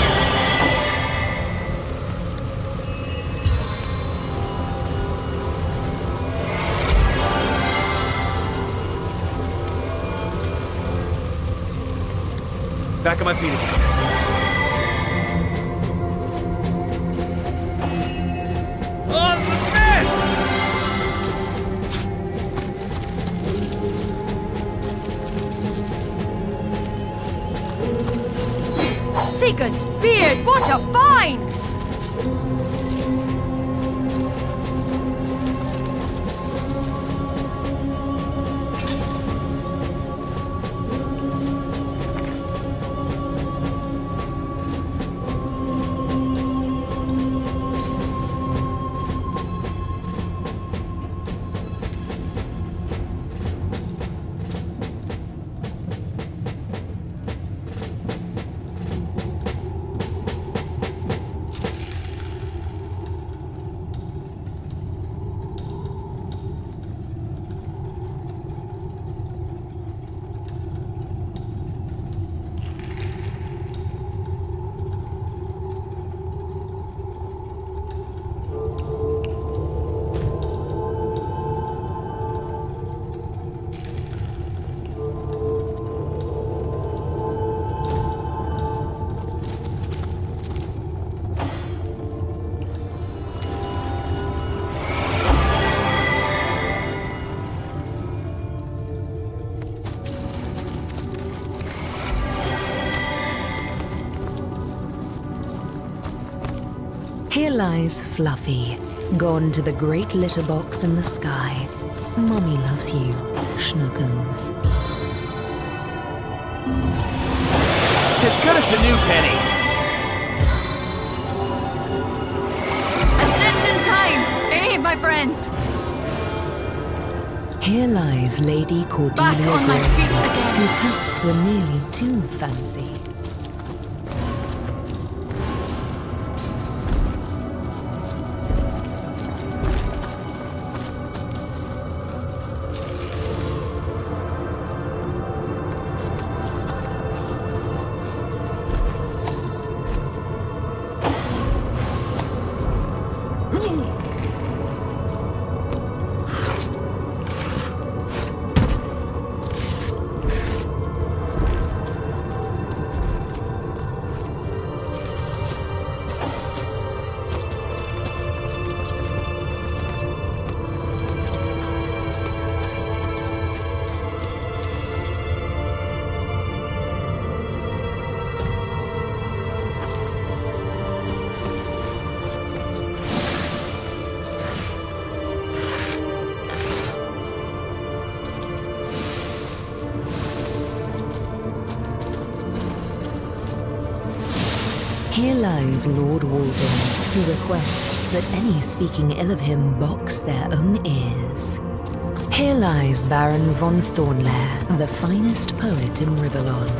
Back on my feet again. On the man! Sigurd's beard, what a find! lies Fluffy, gone to the great litter box in the sky. Mummy loves you, Schnookums. As good as the new penny. Ascension time! Eh, my friends? Here lies Lady Cordelia Back on my Gray, feet again. whose hats were nearly too fancy. Here lies Lord Walden, who requests that any speaking ill of him box their own ears. Here lies Baron von Thornlair, the finest poet in Rivellon.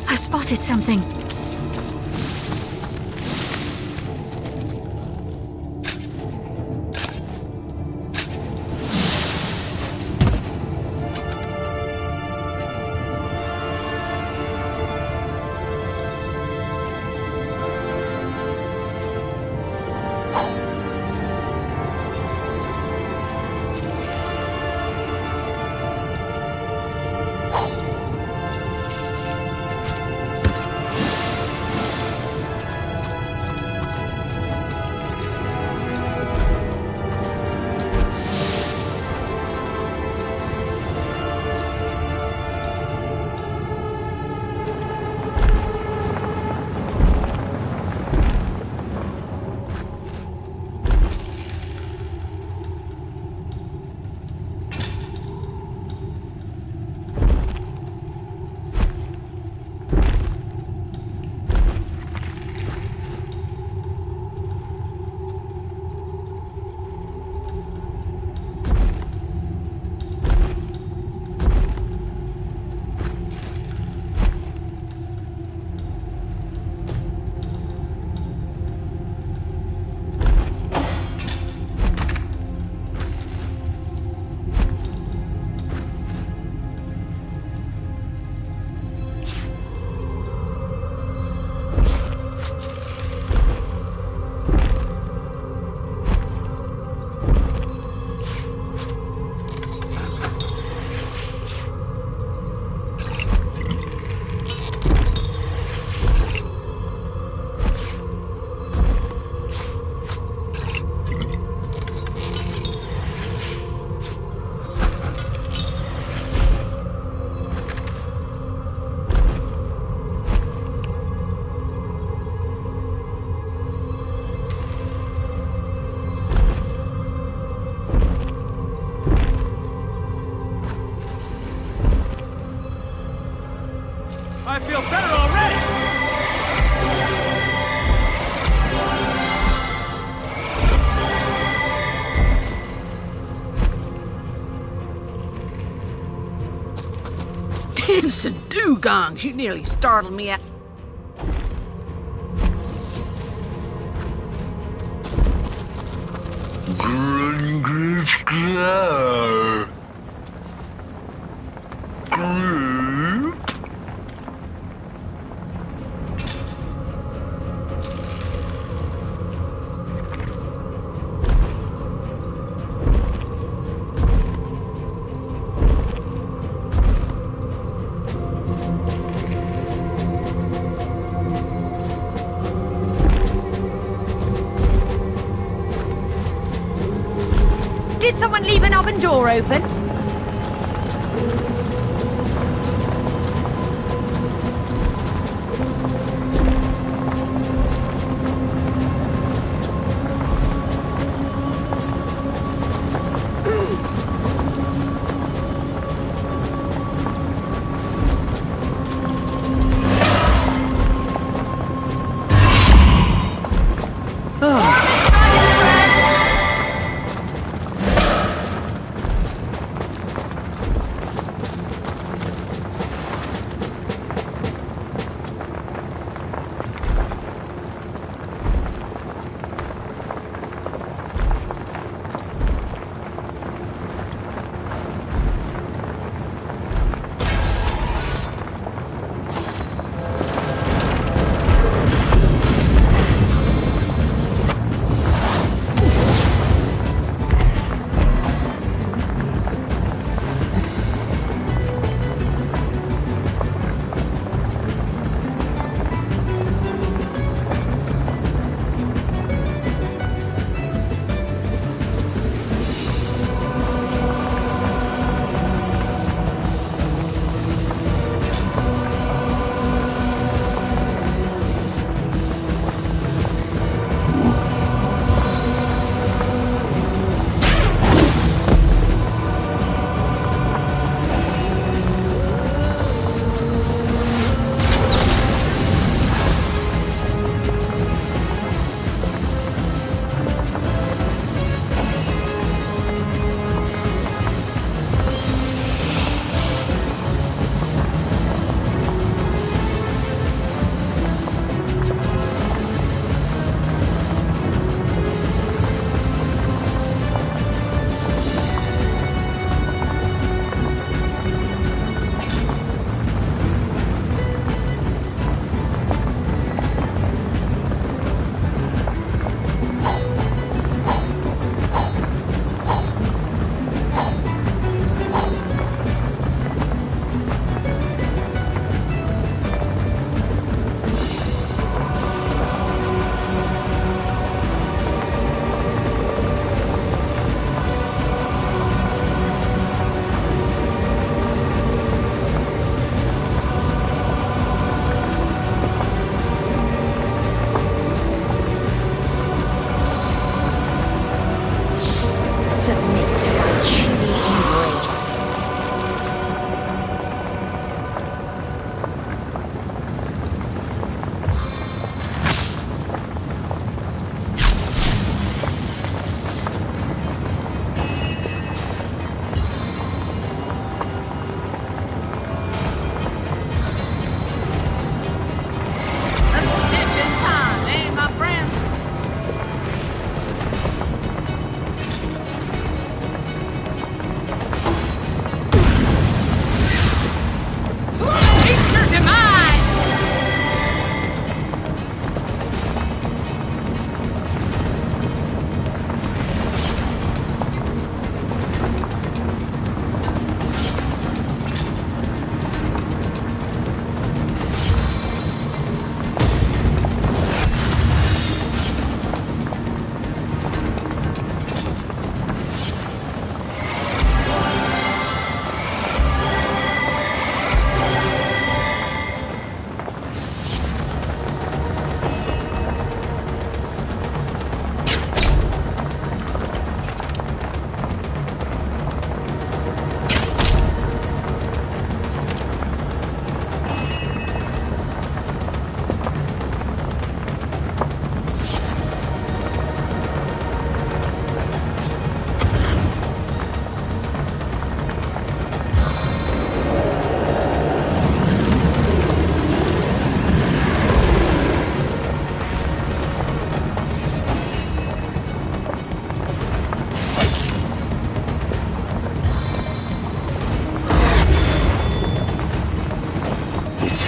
I spotted something. I feel better already! Dancing dugongs, you nearly startled me out. Did someone leave an oven door open?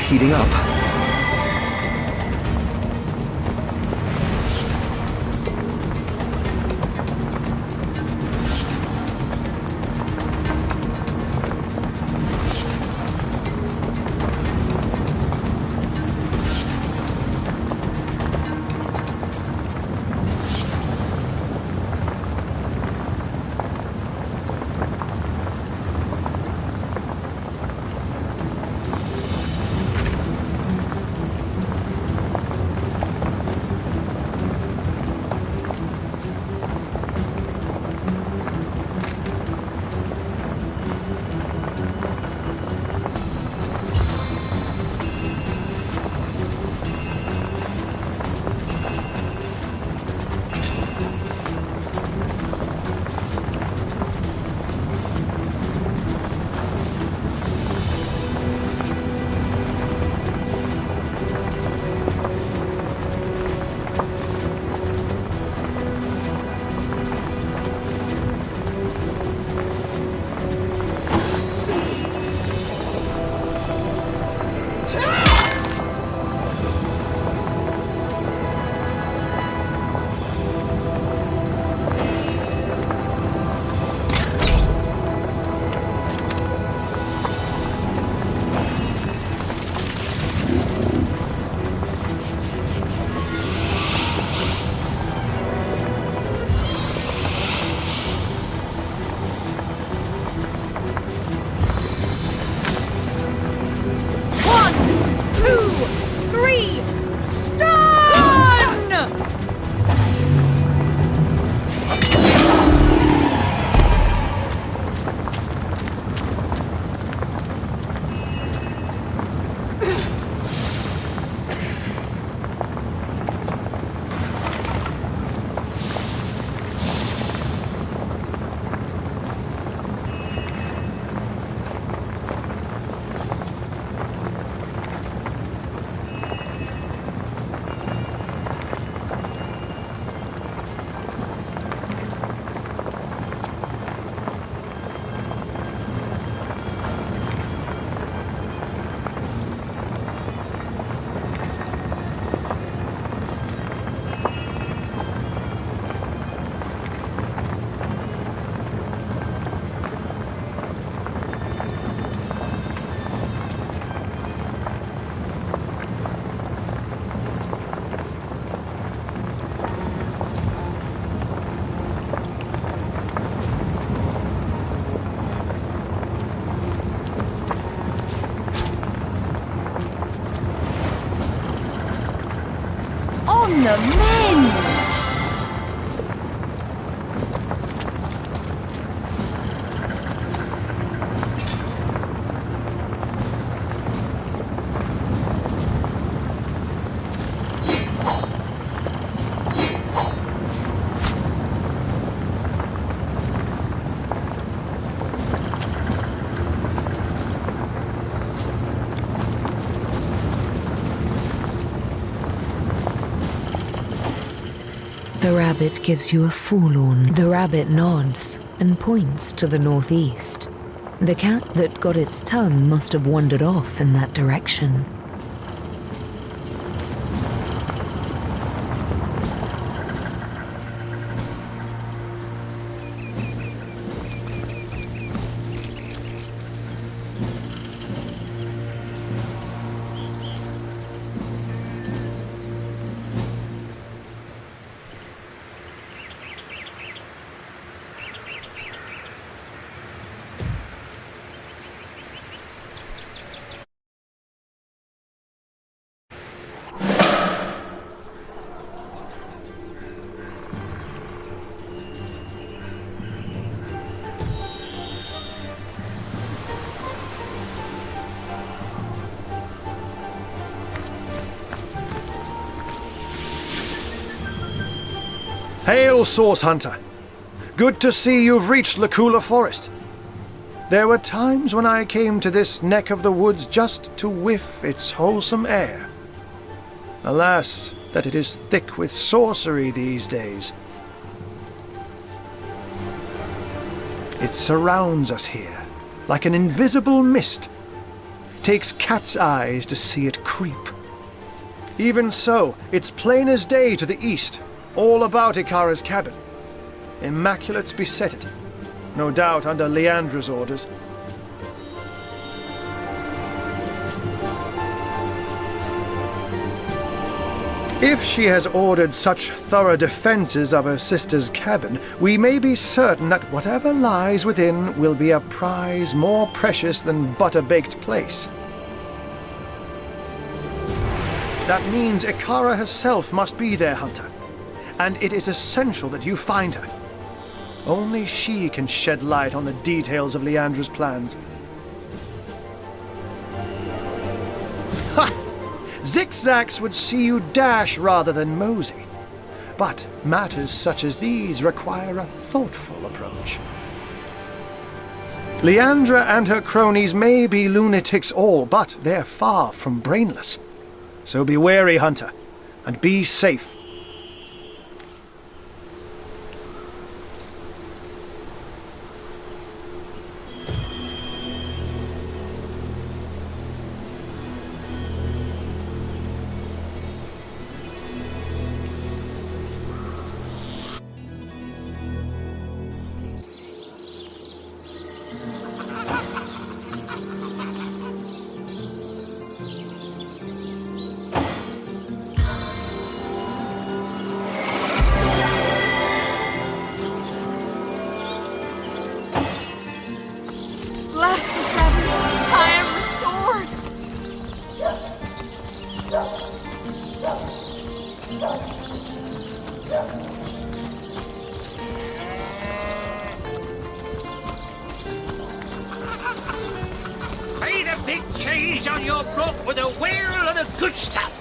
heating up. the mend! The rabbit gives you a forlorn. The rabbit nods and points to the northeast. The cat that got its tongue must have wandered off in that direction. Hail, Source Hunter! Good to see you've reached Lacula Forest. There were times when I came to this neck of the woods just to whiff its wholesome air. Alas, that it is thick with sorcery these days. It surrounds us here, like an invisible mist. Takes cat's eyes to see it creep. Even so, it's plain as day to the east, all about Ikara's cabin. Immaculate's beset it, no doubt under Leandra's orders. If she has ordered such thorough defenses of her sister's cabin, we may be certain that whatever lies within will be a prize more precious than butter-baked plaice. That means Ikara herself must be there, Hunter. And it is essential that you find her. Only she can shed light on the details of Leandra's plans. Ha! Zigzags would see you dash rather than mosey. But matters such as these require a thoughtful approach. Leandra and her cronies may be lunatics all, but they're far from brainless. So be wary, Hunter, and be safe. Bless the seven. I am restored. Pay the big change on your block with a whale of the good stuff.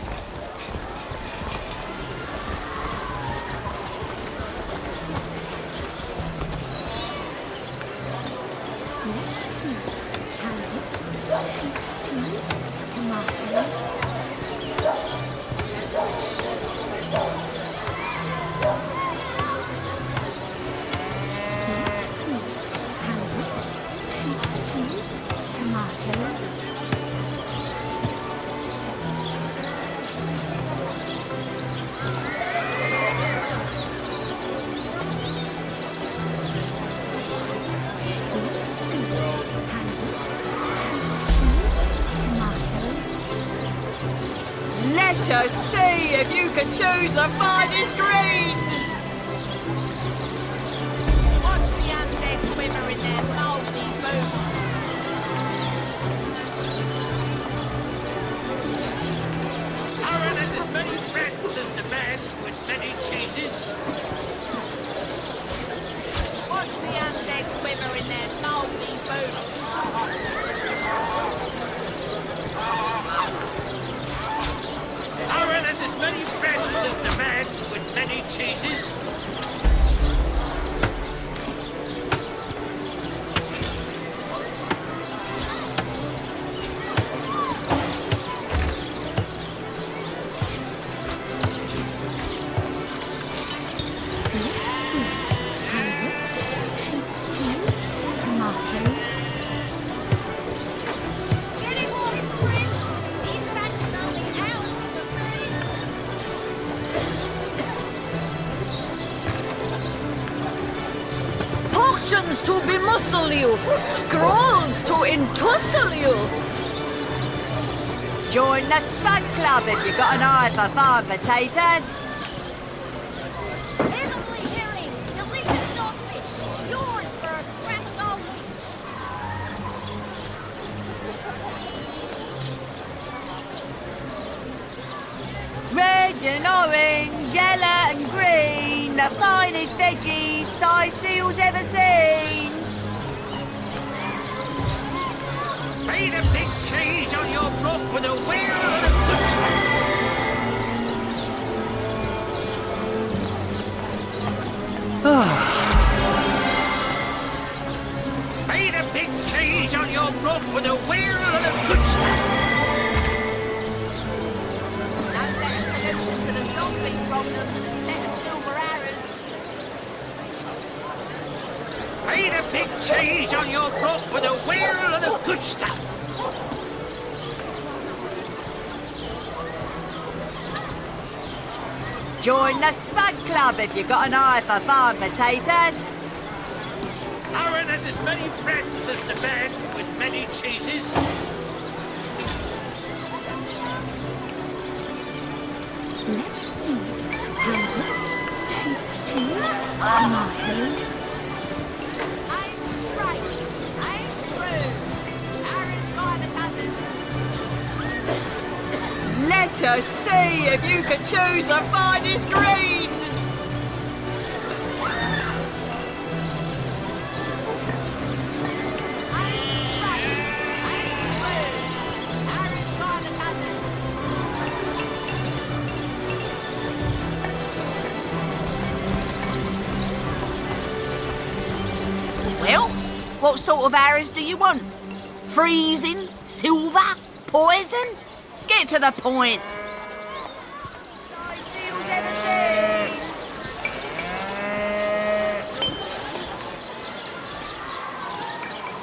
Sheep's cheese, tomatoes. Sheep's cheese, tomatoes. Let us see if you can choose the finest greens. Watch the undead quiver in their moldy boots. Aaron has as many friends as the man tomatoes. Potions to bemuscle you, scrolls to entussle you. Join the Spud Club if you've got an eye for farm potatoes. Heavenly herring, delicious saltfish, yours for a scrap of gold. Red and orange, yellow and green, the finest veggies size seals ever seen. Made a big cheese on your block with a wheel and a footstep. Made a big cheese on your block with a wheel and a footstep. No better solution to the zombie problem than a set of silver arrows. Made a big cheese on your block with a wheel and a good stuff. Join the Spud Club if you've got an eye for farm potatoes. Aaron has as many friends as the man with many cheeses. Let's see. Halibut, sheep's cheese, tomatoes. I'm straight, I'm true. Aaron's by the dozens. Let us see if you can choose the finest greens. Well, what sort of arrows do you want? Freezing? Silver? Poison? Get to the point.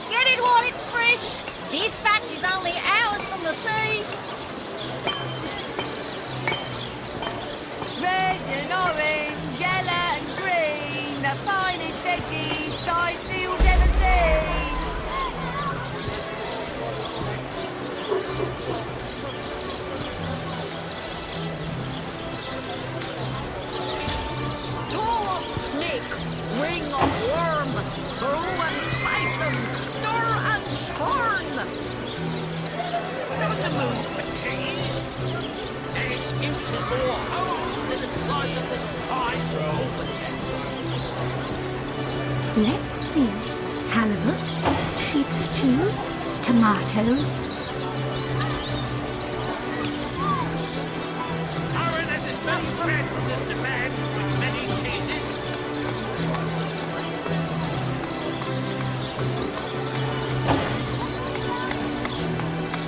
Get it while it's fresh. This batch is only hours from the sea. Red and orange, yellow and green, the finest veggies size seals ever seen. Door of snake, ring of worm, brew and spice and stir and churn. Not the mood for cheese. An excuse is more holes than the size of this pine roll. Let's see. Halibut, sheep's cheese, tomatoes. Aaron has as many friends as the man with many cheeses.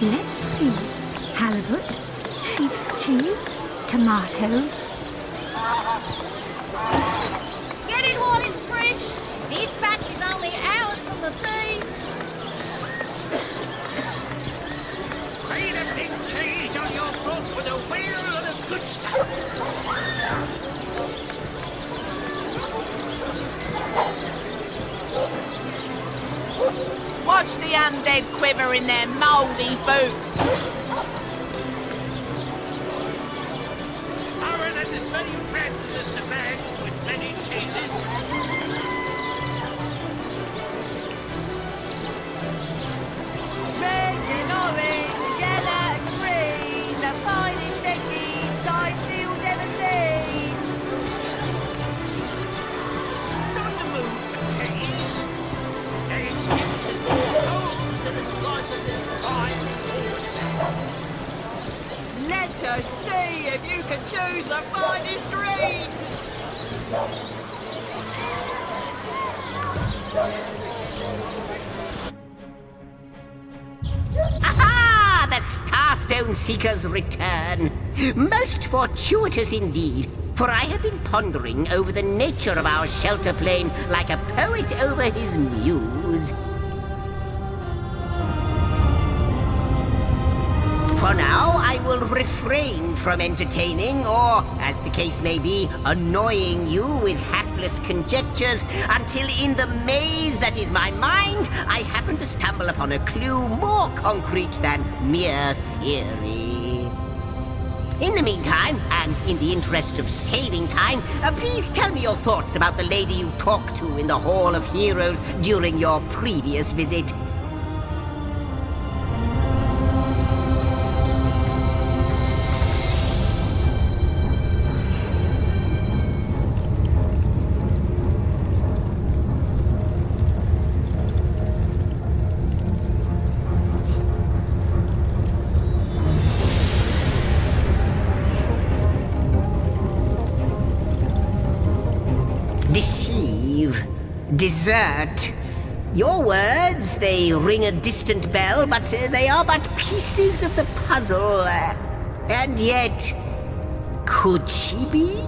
Let's see. Halibut, sheep's cheese, tomatoes. Get it while it's fresh. This batch is only hours from the sea. Made a big cheese on your block with a wheel and a good stuff. Watch the undead quiver in their mouldy boots. Aaron has as many friends as the man with many cheeses. Red and orange, yellow and green, the finest veggies size seals ever seen. Not the mood for cheese. An excuse is more holes than the slice of this pine. Let us see if you can choose the finest greens. Aha! The Starstone Seekers return. Most fortuitous indeed, for I have been pondering over the nature of our shelter plane like a poet over his muse. For now, I will refrain from entertaining, or, as the case may be, annoying you with hapless conjectures until in the maze that is my mind, I happen to stumble upon a clue more concrete than mere theory. In the meantime, and in the interest of saving time, please tell me your thoughts about the lady you talked to in the Hall of Heroes during your previous visit. Deceive. Desert. Your words, they ring a distant bell, but they are but pieces of the puzzle. And yet, could she be?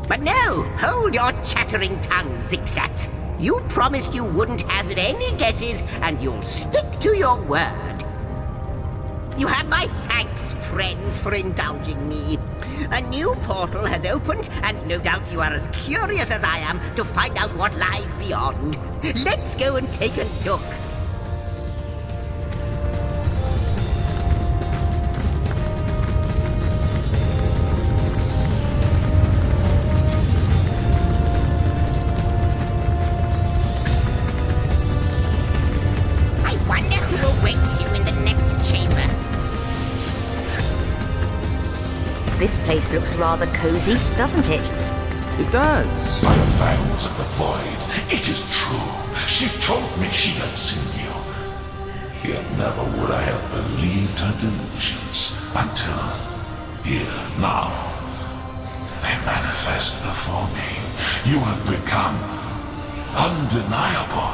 But no, hold your chattering tongue, zigzags. You promised you wouldn't hazard any guesses, and you'll stick to your word. You have my thanks, friends, for indulging me. A new portal has opened, and no doubt you are as curious as I am to find out what lies beyond. Let's go and take a look. I wonder who awaits you in the next chamber. This place looks rather cozy, doesn't it? It does. By the fangs of the void, it is true. She told me she had seen you. Yet never would I have believed her delusions until here now. They manifest before me. You have become undeniable.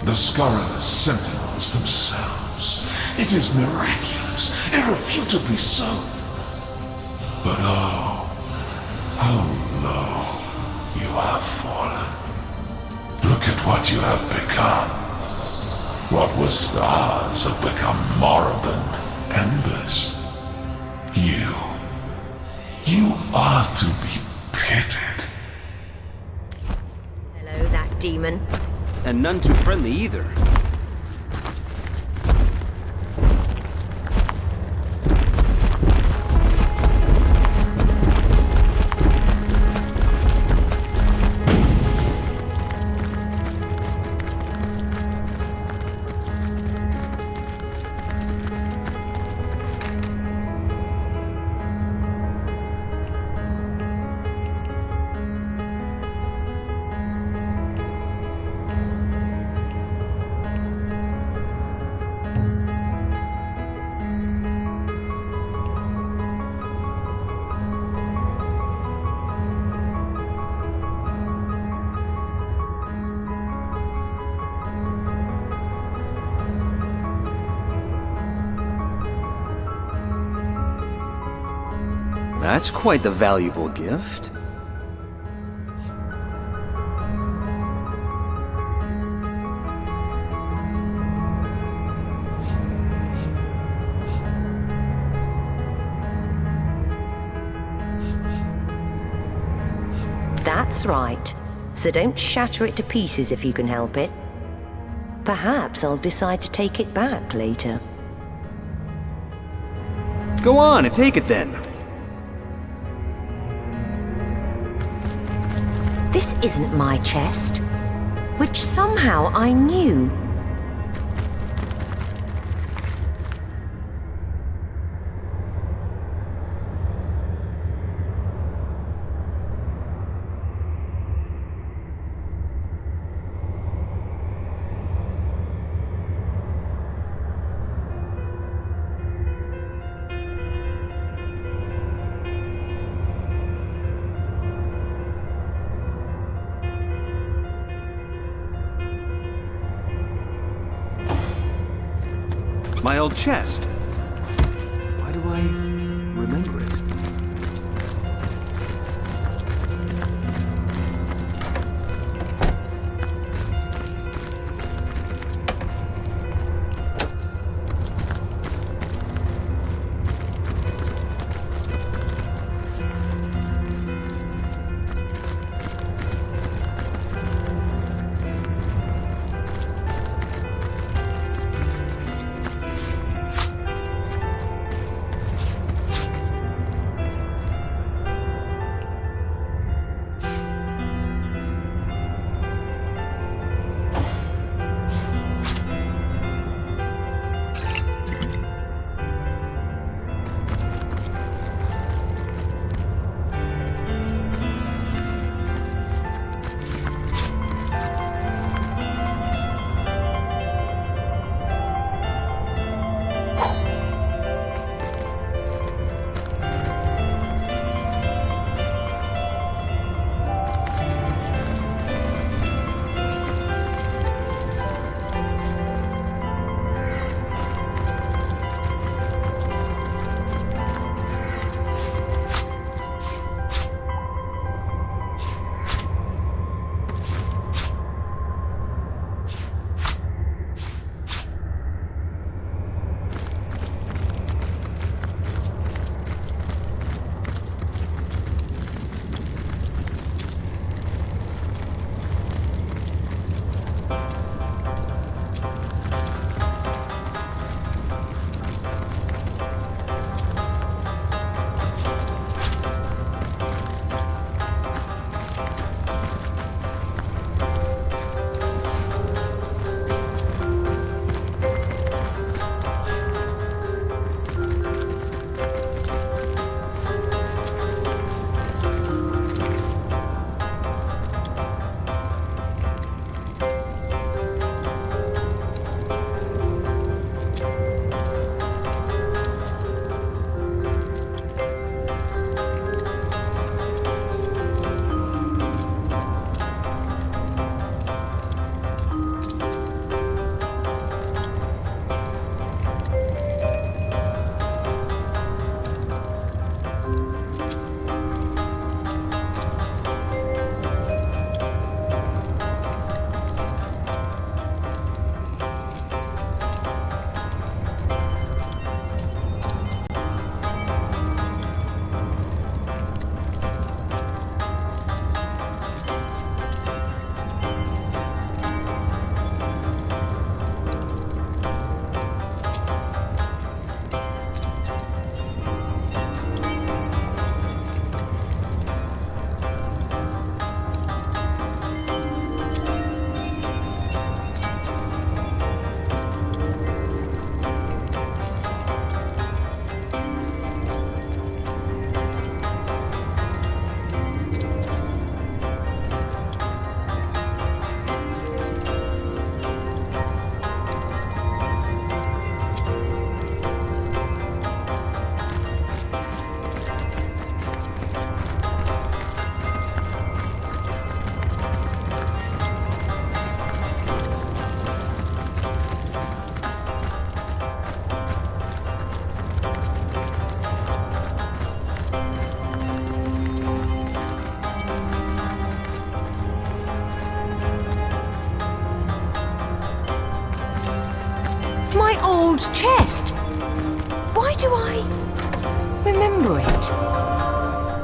The scurrilous sentinels themselves. It is miraculous, irrefutably so. But oh, how low you have fallen. Look at what you have become. What were stars have become moribund embers. You are to be pitied. Hello, that demon. And none too friendly either. That's quite the valuable gift. That's right. So don't shatter it to pieces if you can help it. Perhaps I'll decide to take it back later. Go on and take it then. This isn't my chest, which somehow I knew. My old chest. Why do I remember it? My old chest! Why do I remember it?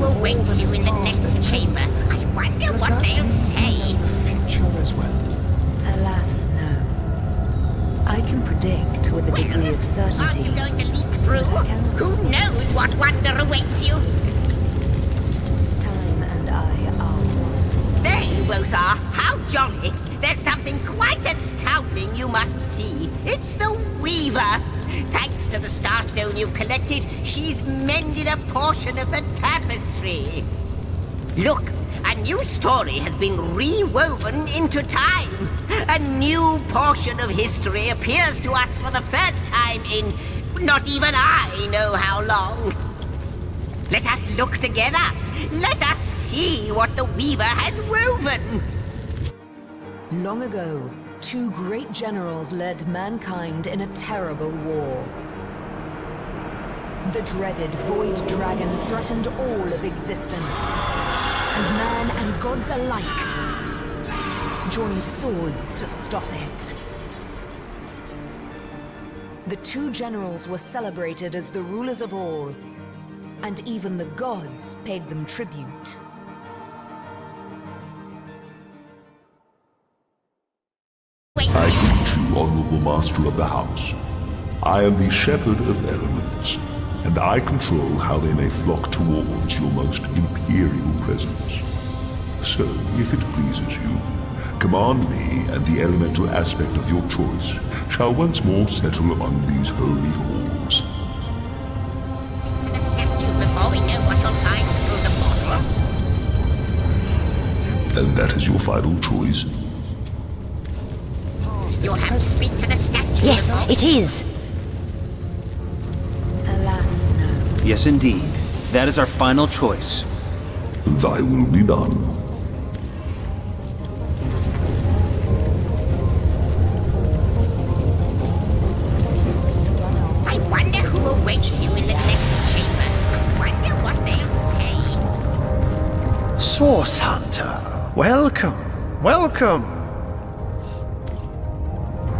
Awaits you in the next chamber. I wonder what they'll say. Future as well. Alas, no. I can predict with a degree of Aren't certainty. you going to leap through? Who knows what wonder awaits you? Time and I are one. There you both are. How jolly. There's something quite astounding you must see. It's the Weaver. Thanks to the Starstone you've collected, she's mended a portion of the tapestry. Look, a new story has been rewoven into time. A new portion of history appears to us for the first time in not even I know how long. Let us look together. Let us see what the Weaver has woven. Long ago, two great generals led mankind in a terrible war. The dreaded Void Dragon threatened all of existence, and man and gods alike joined swords to stop it. The two generals were celebrated as the rulers of all, and even the gods paid them tribute. I greet you, Honorable Master of the House. I am the Shepherd of Elements, and I control how they may flock towards your most imperial presence. So, if it pleases you, command me, and the elemental aspect of your choice shall once more settle among these holy halls. To the statue before we know what you'll find through the portal. And that is your final choice? You'll have to speak to the statue. Yes, before- it is. Alas, no. Yes, indeed. That is our final choice. Thy will be done. I wonder who awaits you in the next chamber. I wonder what they'll say. Source Hunter, welcome, welcome.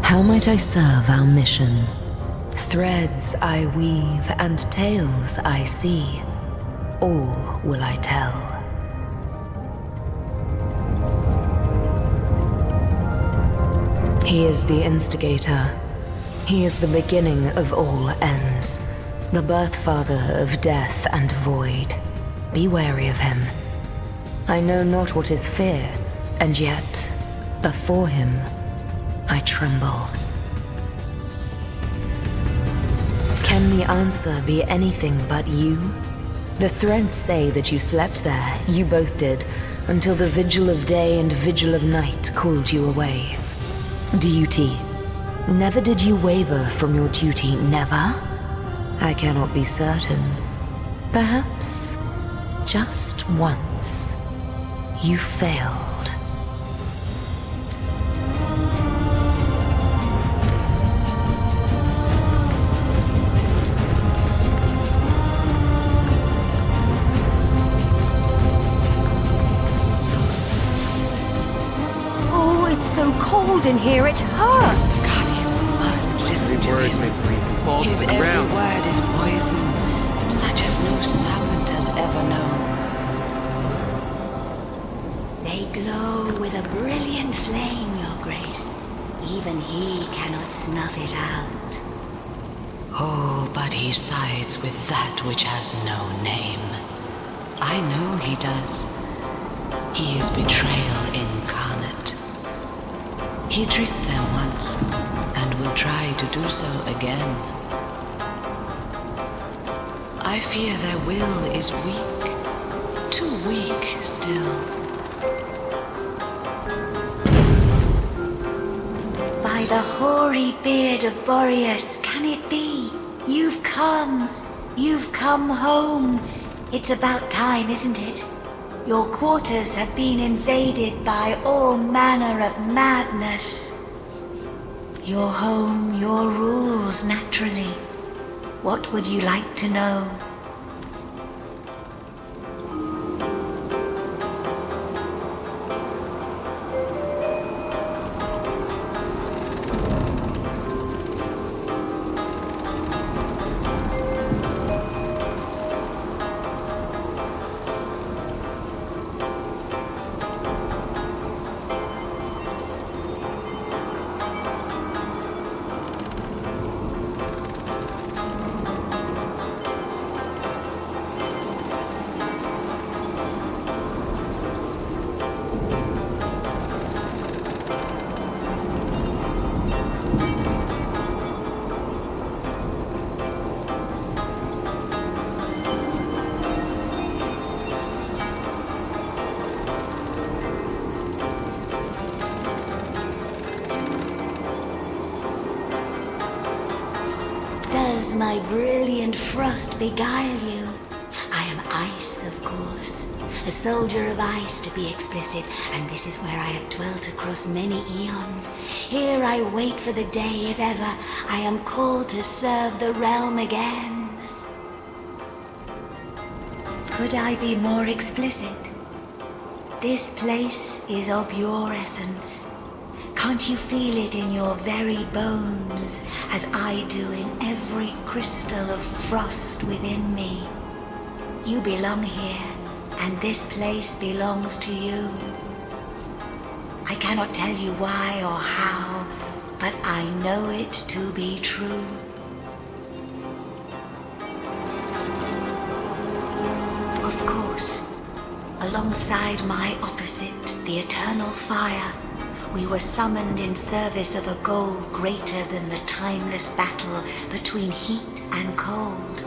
How might I serve our mission? Threads I weave and tales I see. All will I tell. He is the instigator. He is the beginning of all ends. The birth father of death and void. Be wary of him. I know not what is fear, and yet, before him, I tremble. Can the answer be anything but you? The threads say that you slept there, you both did, until the vigil of day and vigil of night called you away. Duty. Never did you waver from your duty, never? I cannot be certain. Perhaps just once. You failed. Oh, it's so cold in here, it hurts. Guardians must listen to him. May freeze and fall His to the every ground. word is poison, such as no serpent has ever known. They glow with a brilliant flame, Your Grace. Even he cannot snuff it out. Oh, but he sides with that which has no name. I know he does. He is betrayal incarnate. He tricked them once, and will try to do so again. I fear their will is weak, too weak still. By the hoary beard of Boreas, can it be? You've come home. It's about time, isn't it? Your quarters have been invaded by all manner of madness. Your home, your rules, naturally. What would you like to know? Does my brilliant frost beguile you? I am ice, of course. A soldier of ice, to be explicit, and this is where I have dwelt across many eons. Here I wait for the day, if ever, I am called to serve the realm again. Could I be more explicit? This place is of your essence. Can't you feel it in your very bones, as I do in every crystal of frost within me? You belong here, and this place belongs to you. I cannot tell you why or how, but I know it to be true. Of course, alongside my opposite, the eternal fire, we were summoned in service of a goal greater than the timeless battle between heat and cold.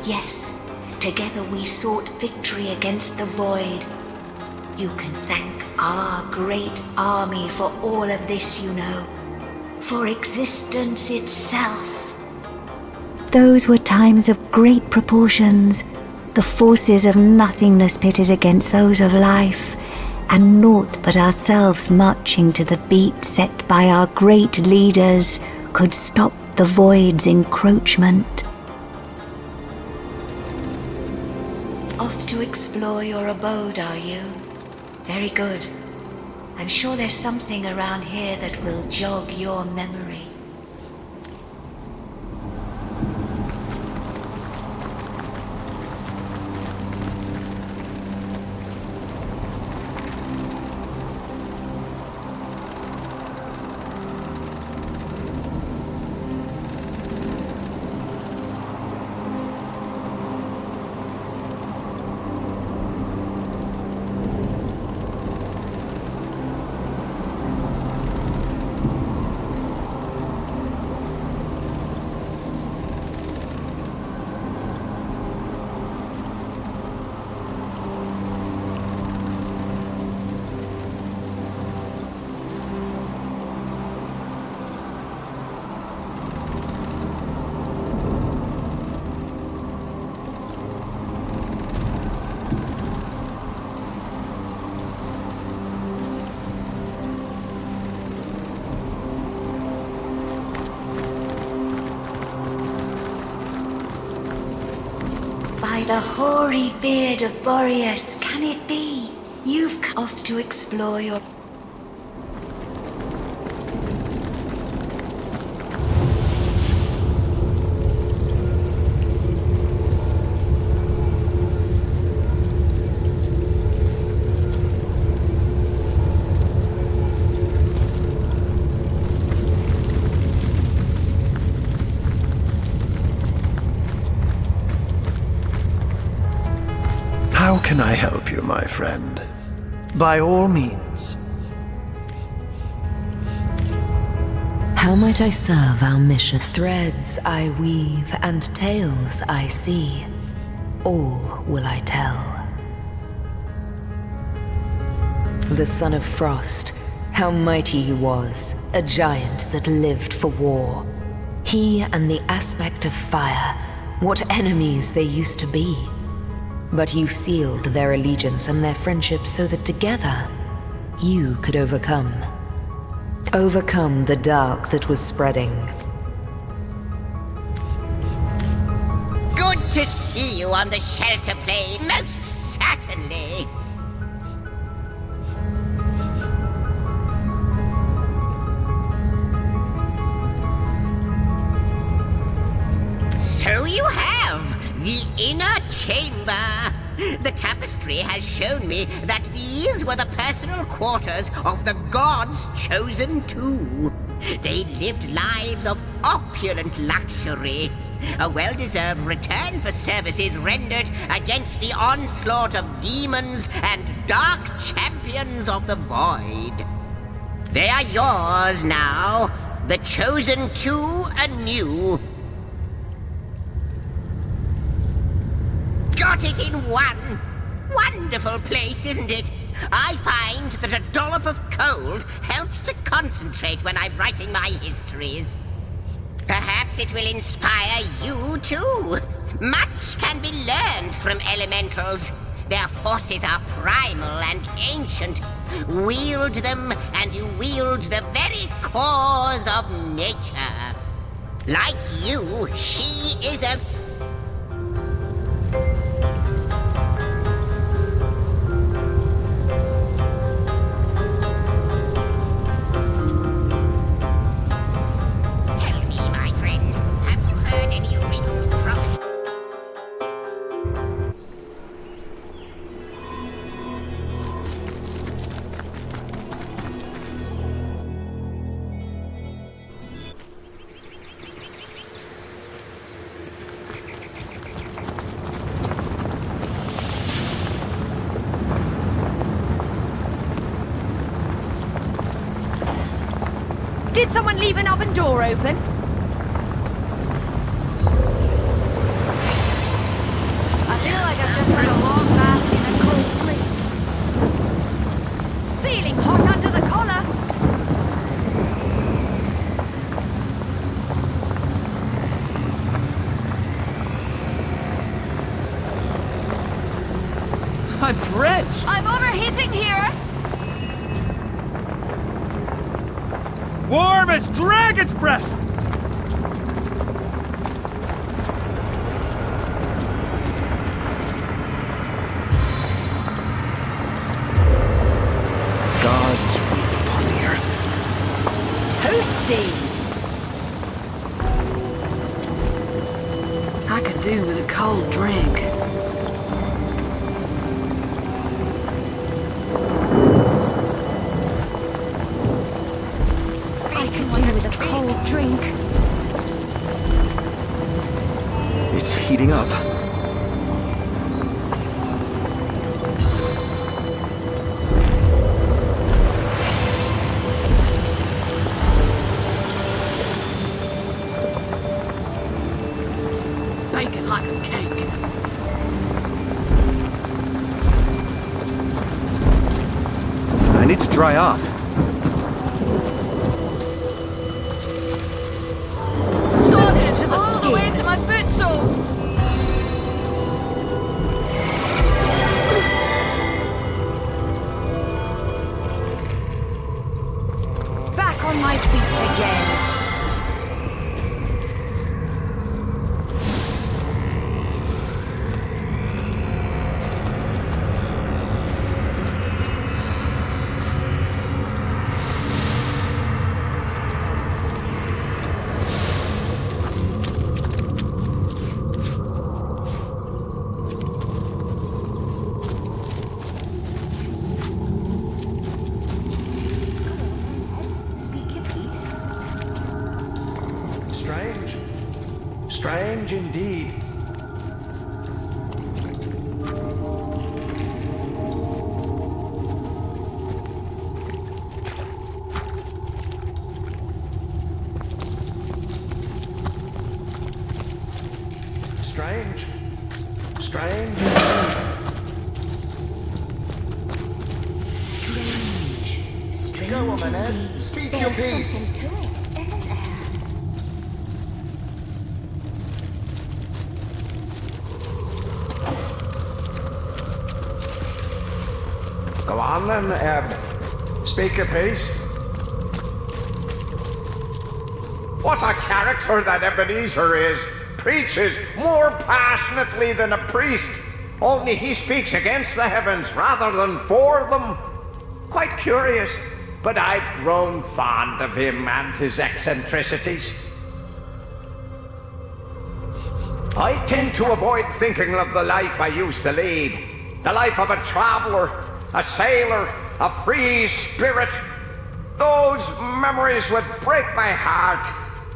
Yes, together we sought victory against the void. You can thank our great army for all of this, you know, for existence itself. Those were times of great proportions, the forces of nothingness pitted against those of life, and naught but ourselves marching to the beat set by our great leaders could stop the void's encroachment. Off to explore your abode, are you? Very good. I'm sure there's something around here that will jog your memory. The hoary beard of Boreas, can it be? You've come off to explore your... How can I help you, my friend? By all means. How might I serve our mission? Threads I weave and tales I see. All will I tell. The son of Frost, how mighty he was, a giant that lived for war. He and the aspect of fire, what enemies they used to be. But you sealed their allegiance and their friendship so that together, you could overcome. Overcome the dark that was spreading. Good to see you on the shelter plane, most certainly. So you have the inner chamber. The tapestry has shown me that these were the personal quarters of the gods chosen two. They lived lives of opulent luxury, a well-deserved return for services rendered against the onslaught of demons and dark champions of the void. They are yours now, the chosen two anew. Got it in one. Wonderful place, isn't it? I find that a dollop of cold helps to concentrate when I'm writing my histories. Perhaps it will inspire you too. Much can be learned from elementals. Their forces are primal and ancient. Wield them and you wield the very cause of nature. Like you, she is a... Did someone leave an oven door open? I feel like I've just had a long bath in a cold lake. Feeling hot under the collar. I'm drenched! I'm overheating here! Warm as dragon's breath! Gods weep upon the earth. Toasty! I could do with a cold drink. Cold drink. It's heating up. Bacon like a cake. I need to dry off. All the way to my boot soles. Back on my feet again. Strange indeed. Strange. Strange indeed. Strange Go on, then, Ed. indeed. Speak There's your piece. something to it, isn't there? Go on then, Eb. Speak your piece. What a character that Ebenezer is! Preaches more passionately than a priest. Only he speaks against the heavens rather than for them. Quite curious, but I've grown fond of him and his eccentricities. I tend to avoid thinking of the life I used to lead. The life of a traveler, a sailor, a free spirit. Those memories would break my heart,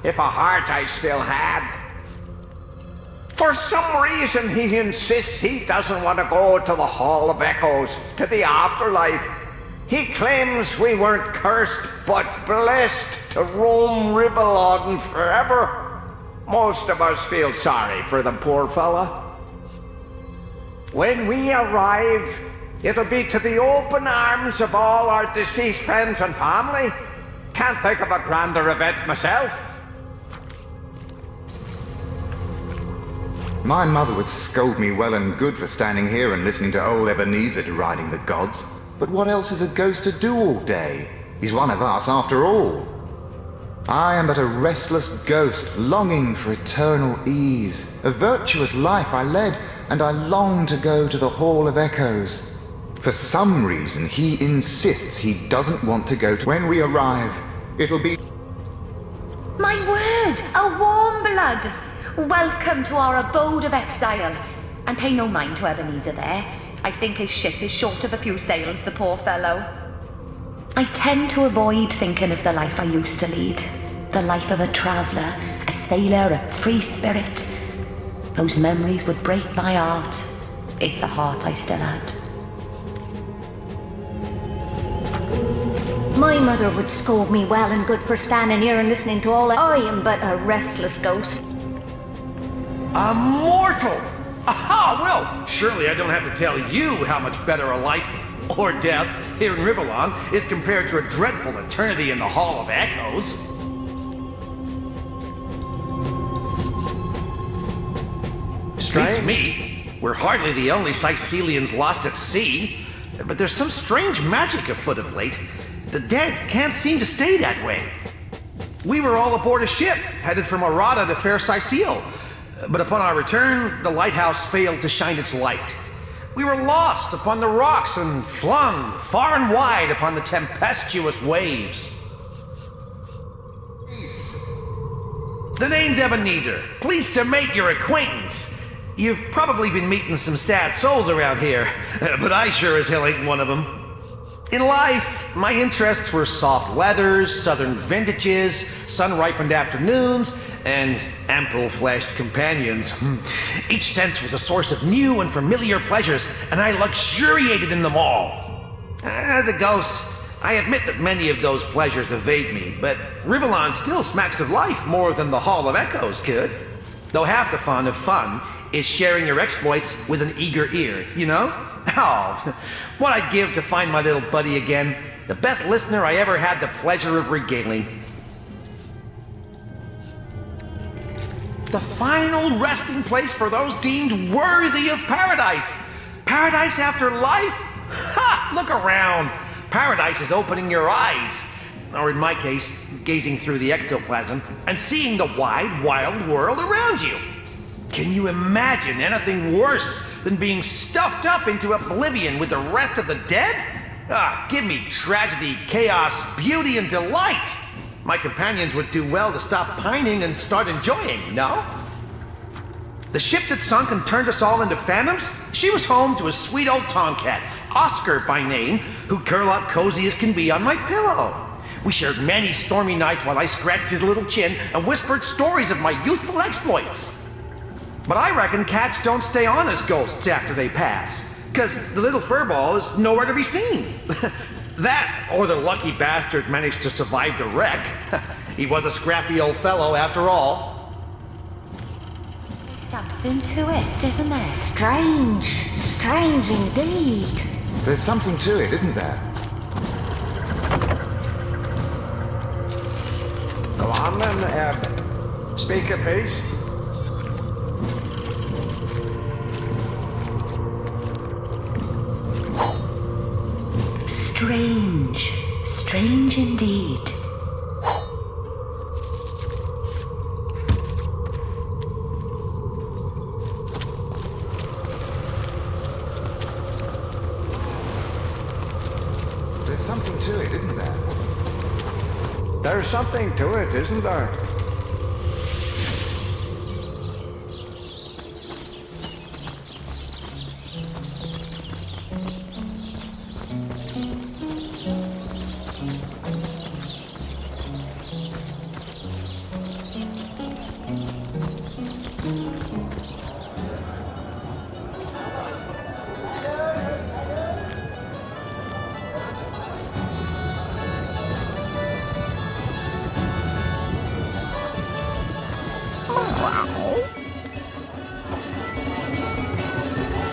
if a heart I still had. For some reason he insists he doesn't want to go to the Hall of Echoes, to the afterlife. He claims we weren't cursed, but blessed to roam Ribelon forever. Most of us feel sorry for the poor fella. When we arrive, it'll be to the open arms of all our deceased friends and family. Can't think of a grander event myself. My mother would scold me well and good for standing here and listening to old Ebenezer deriding the gods. But what else is a ghost to do all day? He's one of us after all. I am but a restless ghost, longing for eternal ease. A virtuous life I led, and I long to go to the Hall of Echoes. For some reason, he insists he doesn't want to go to... When we arrive, it'll be... My word! A warm blood! Welcome to our abode of exile. And pay no mind to Ebenezer there. I think his ship is short of a few sails, the poor fellow. I tend to avoid thinking of the life I used to lead. The life of a traveller, a sailor, a free spirit. Those memories would break my heart, if the heart I still had. My mother would scold me well and good for standing here and listening to all that. I am but a restless ghost. A mortal! Aha! Well, surely I don't have to tell you how much better a life, or death, here in Ribelon is compared to a dreadful eternity in the Hall of Echoes. Beats me. We're hardly the only Sicilians lost at sea. But there's some strange magic afoot of late. The dead can't seem to stay that way. We were all aboard a ship, headed from Arata to Fair Sicile. But upon our return, the lighthouse failed to shine its light. We were lost upon the rocks and flung far and wide upon the tempestuous waves. The name's Ebenezer. Pleased to make your acquaintance. You've probably been meeting some sad souls around here, but I sure as hell ain't one of them. In life, my interests were soft weathers, southern vintages, sun-ripened afternoons, and ample-fleshed companions. Each sense was a source of new and familiar pleasures, and I luxuriated in them all. As a ghost, I admit that many of those pleasures evade me, but Ribelon still smacks of life more than the Hall of Echoes could. Though half the fun of fun is sharing your exploits with an eager ear, you know? Oh, what I'd give to find my little buddy again. The best listener I ever had the pleasure of regaling. The final resting place for those deemed worthy of paradise. Paradise after life? Ha! Look around. Paradise is opening your eyes. Or in my case, gazing through the ectoplasm and seeing the wide, wild world around you. Can you imagine anything worse than being stuffed up into oblivion with the rest of the dead? Ah, give me tragedy, chaos, beauty, and delight. My companions would do well to stop pining and start enjoying, no? The ship that sunk and turned us all into phantoms, she was home to a sweet old tomcat, Oscar by name, who'd curl up cozy as can be on my pillow. We shared many stormy nights while I scratched his little chin and whispered stories of my youthful exploits. But I reckon cats don't stay on as ghosts after they pass, because the little furball is nowhere to be seen. That, or the lucky bastard managed to survive the wreck. He was a scrappy old fellow after all. Something to it, isn't there? Strange indeed. There's something to it, isn't there? Go on then, Eb. Speak a piece. Strange indeed. There's something to it, isn't there? There's something to it, isn't there?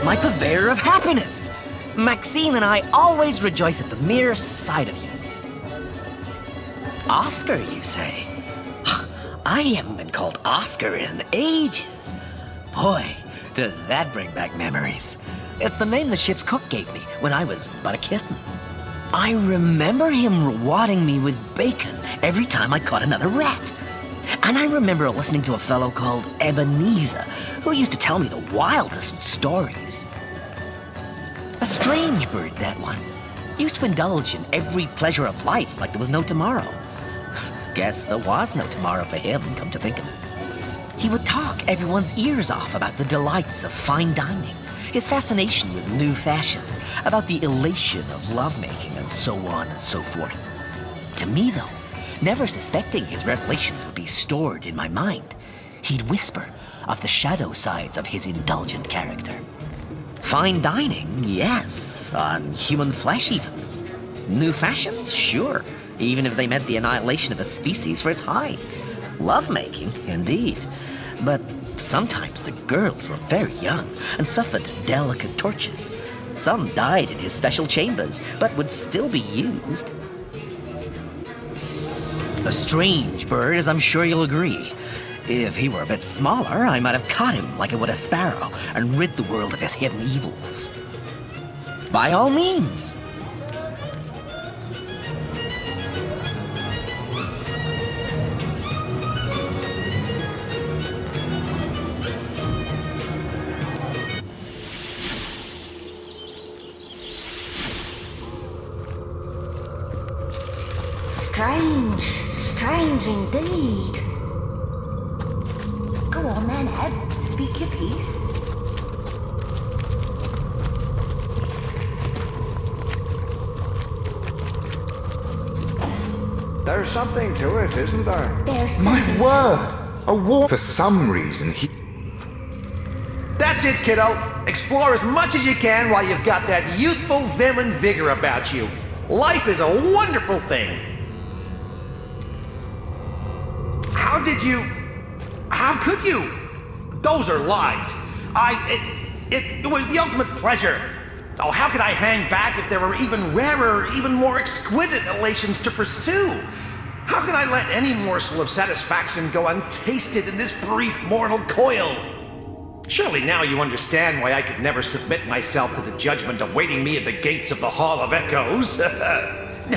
My purveyor of happiness! Maxine and I always rejoice at the mere sight of you. Oscar, you say? I haven't been called Oscar in ages. Boy, does that bring back memories. It's the name the ship's cook gave me when I was but a kitten. I remember him rewarding me with bacon every time I caught another rat. And I remember listening to a fellow called Ebenezer, who used to tell me the wildest stories. A strange bird, that one. Used to indulge in every pleasure of life like there was no tomorrow. Guess there was no tomorrow for him, come to think of it. He would talk everyone's ears off about the delights of fine dining, his fascination with new fashions, about the elation of lovemaking, and so on and so forth. To me, though, never suspecting his revelations would be stored in my mind, he'd whisper of the shadow sides of his indulgent character. Fine dining, yes, on human flesh even. New fashions, sure, even if they meant the annihilation of a species for its hides. Lovemaking, indeed. But sometimes the girls were very young and suffered delicate tortures. Some died in his special chambers, but would still be used. A strange bird, as I'm sure you'll agree. If he were a bit smaller, I might have caught him like I would a sparrow and rid the world of his hidden evils. By all means. Strange indeed. Go on then, Eb. Speak your piece. There's something to it, isn't there? There's My something. word! A war. For some reason, he. That's it, kiddo. Explore as much as you can while you've got that youthful vim and vigor about you. Life is a wonderful thing. How could you? Those are lies. It was the ultimate pleasure. Oh, how could I hang back if there were even rarer, even more exquisite elations to pursue? How could I let any morsel of satisfaction go untasted in this brief mortal coil? Surely now you understand why I could never submit myself to the judgment awaiting me at the gates of the Hall of Echoes.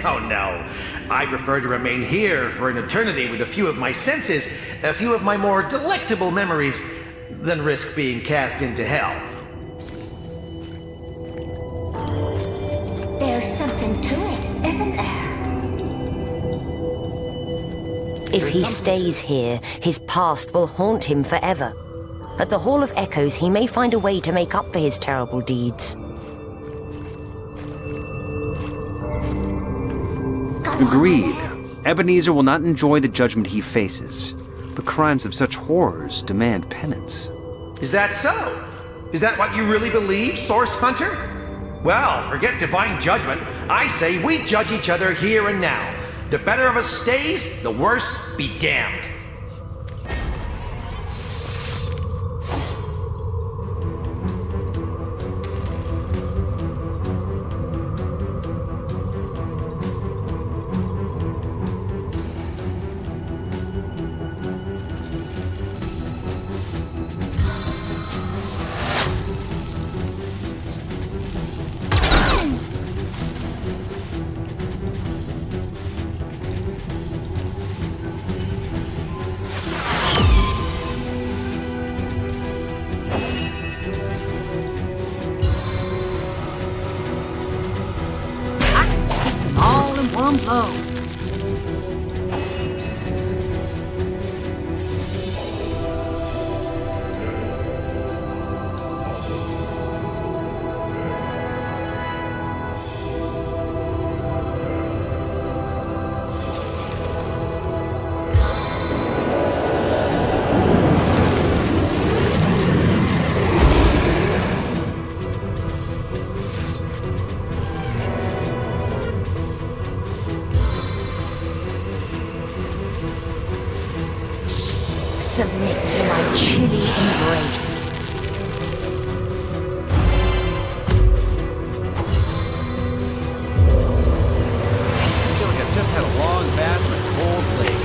No. I prefer to remain here for an eternity with a few of my senses, a few of my more delectable memories, than risk being cast into hell. There's something to it, isn't there? If he stays here, his past will haunt him forever. At the Hall of Echoes, he may find a way to make up for his terrible deeds. Agreed. Ebenezer will not enjoy the judgment he faces, but crimes of such horrors demand penance. Is that so? Is that what you really believe, Source Hunter? Well, forget divine judgment. I say we judge each other here and now. The better of us stays, the worse be damned. All in one blow. Submit to my chilly embrace. I feel like I've just had a long bath in a cold lake.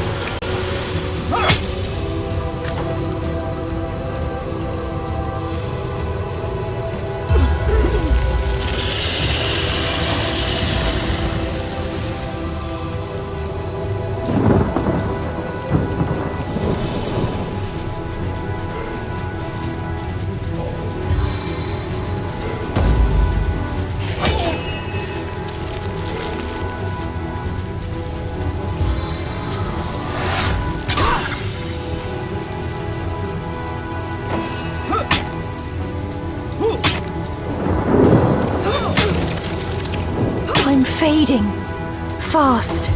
I'm fading. Fast.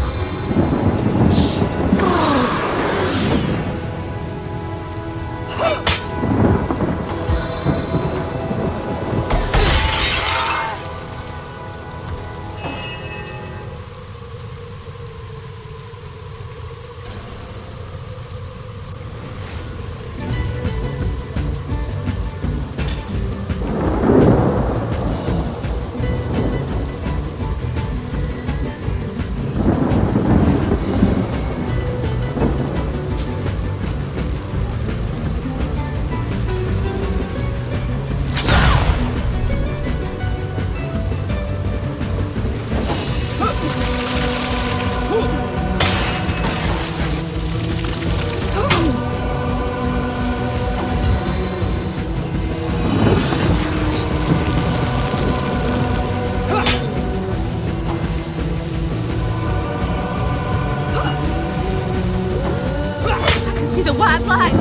See the white light.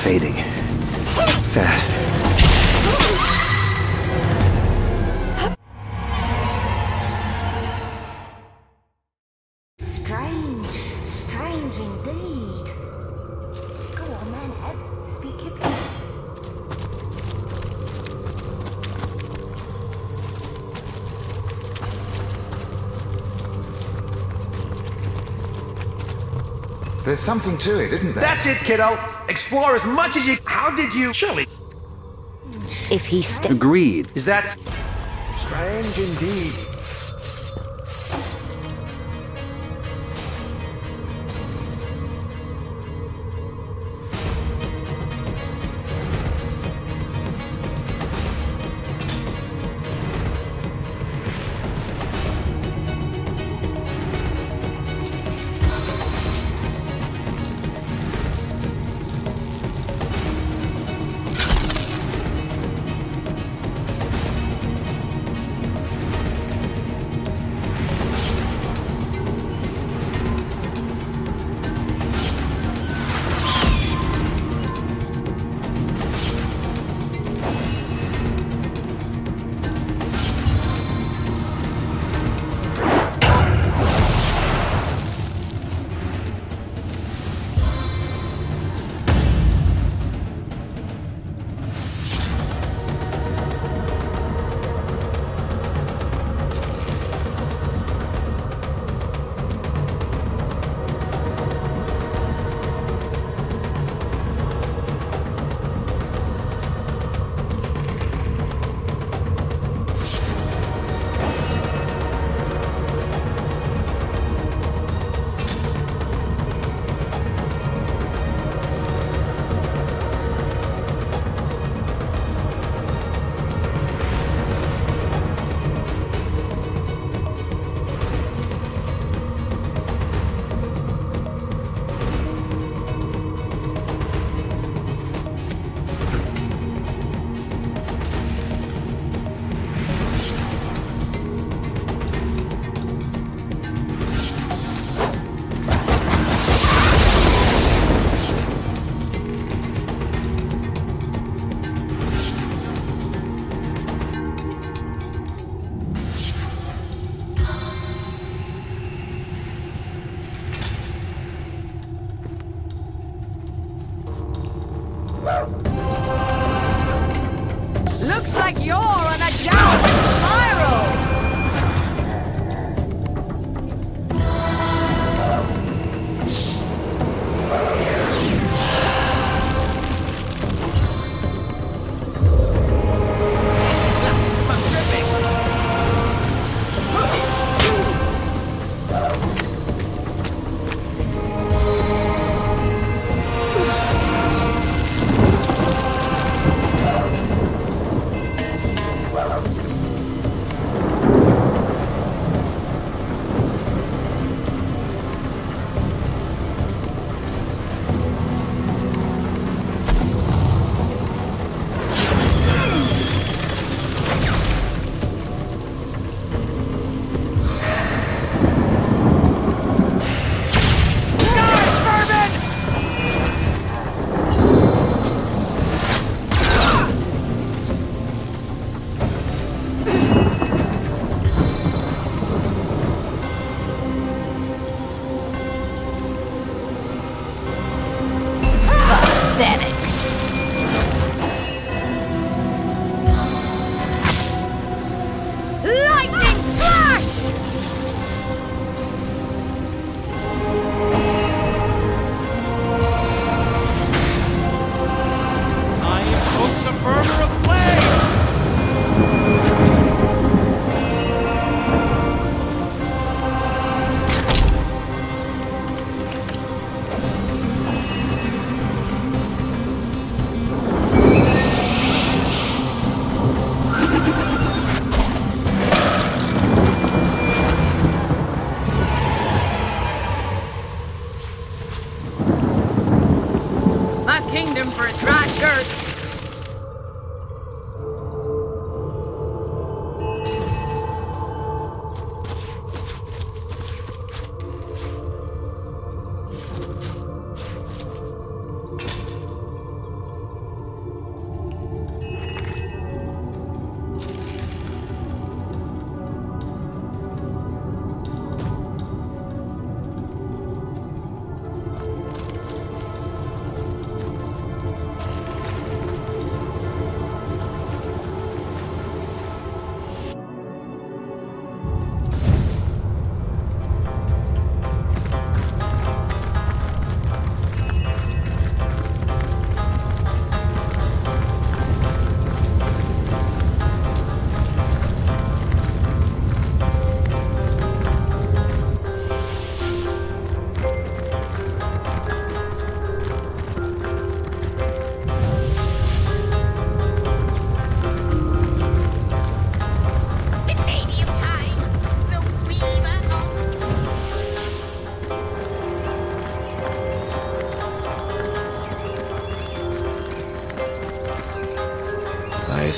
fading. Fast. Strange indeed. Go on then, Ed. Speak your piece. There's something to it, isn't there? That's it, kiddo. Explore as much as you. How did you? Surely. If he Agreed. Is that strange indeed?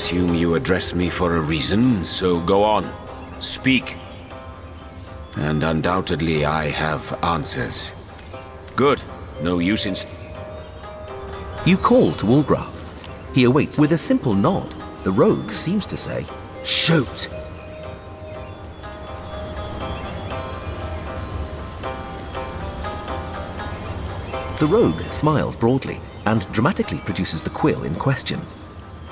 assume you address me for a reason, so go on. Speak. And undoubtedly I have answers. Good. No use in... You call to Ulgraf. He awaits with a simple nod. The rogue seems to say, "Shoot!" The rogue smiles broadly and dramatically produces the quill in question.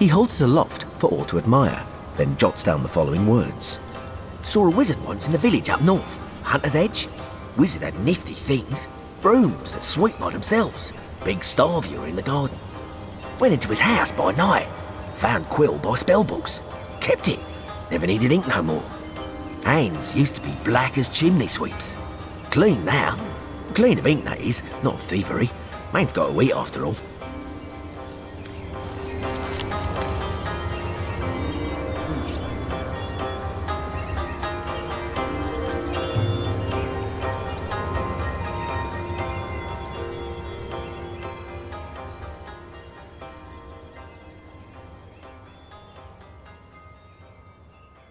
He holds it aloft for all to admire, then jots down the following words. Saw a wizard once in the village up north, Hunter's Edge. Wizard had nifty things, brooms that sweep by themselves, big star viewer in the garden. Went into his house by night, found quill by spellbooks, kept it, never needed ink no more. Hands used to be black as chimney sweeps. Clean now. Clean of ink, that is, not of thievery. Man's got to eat after all.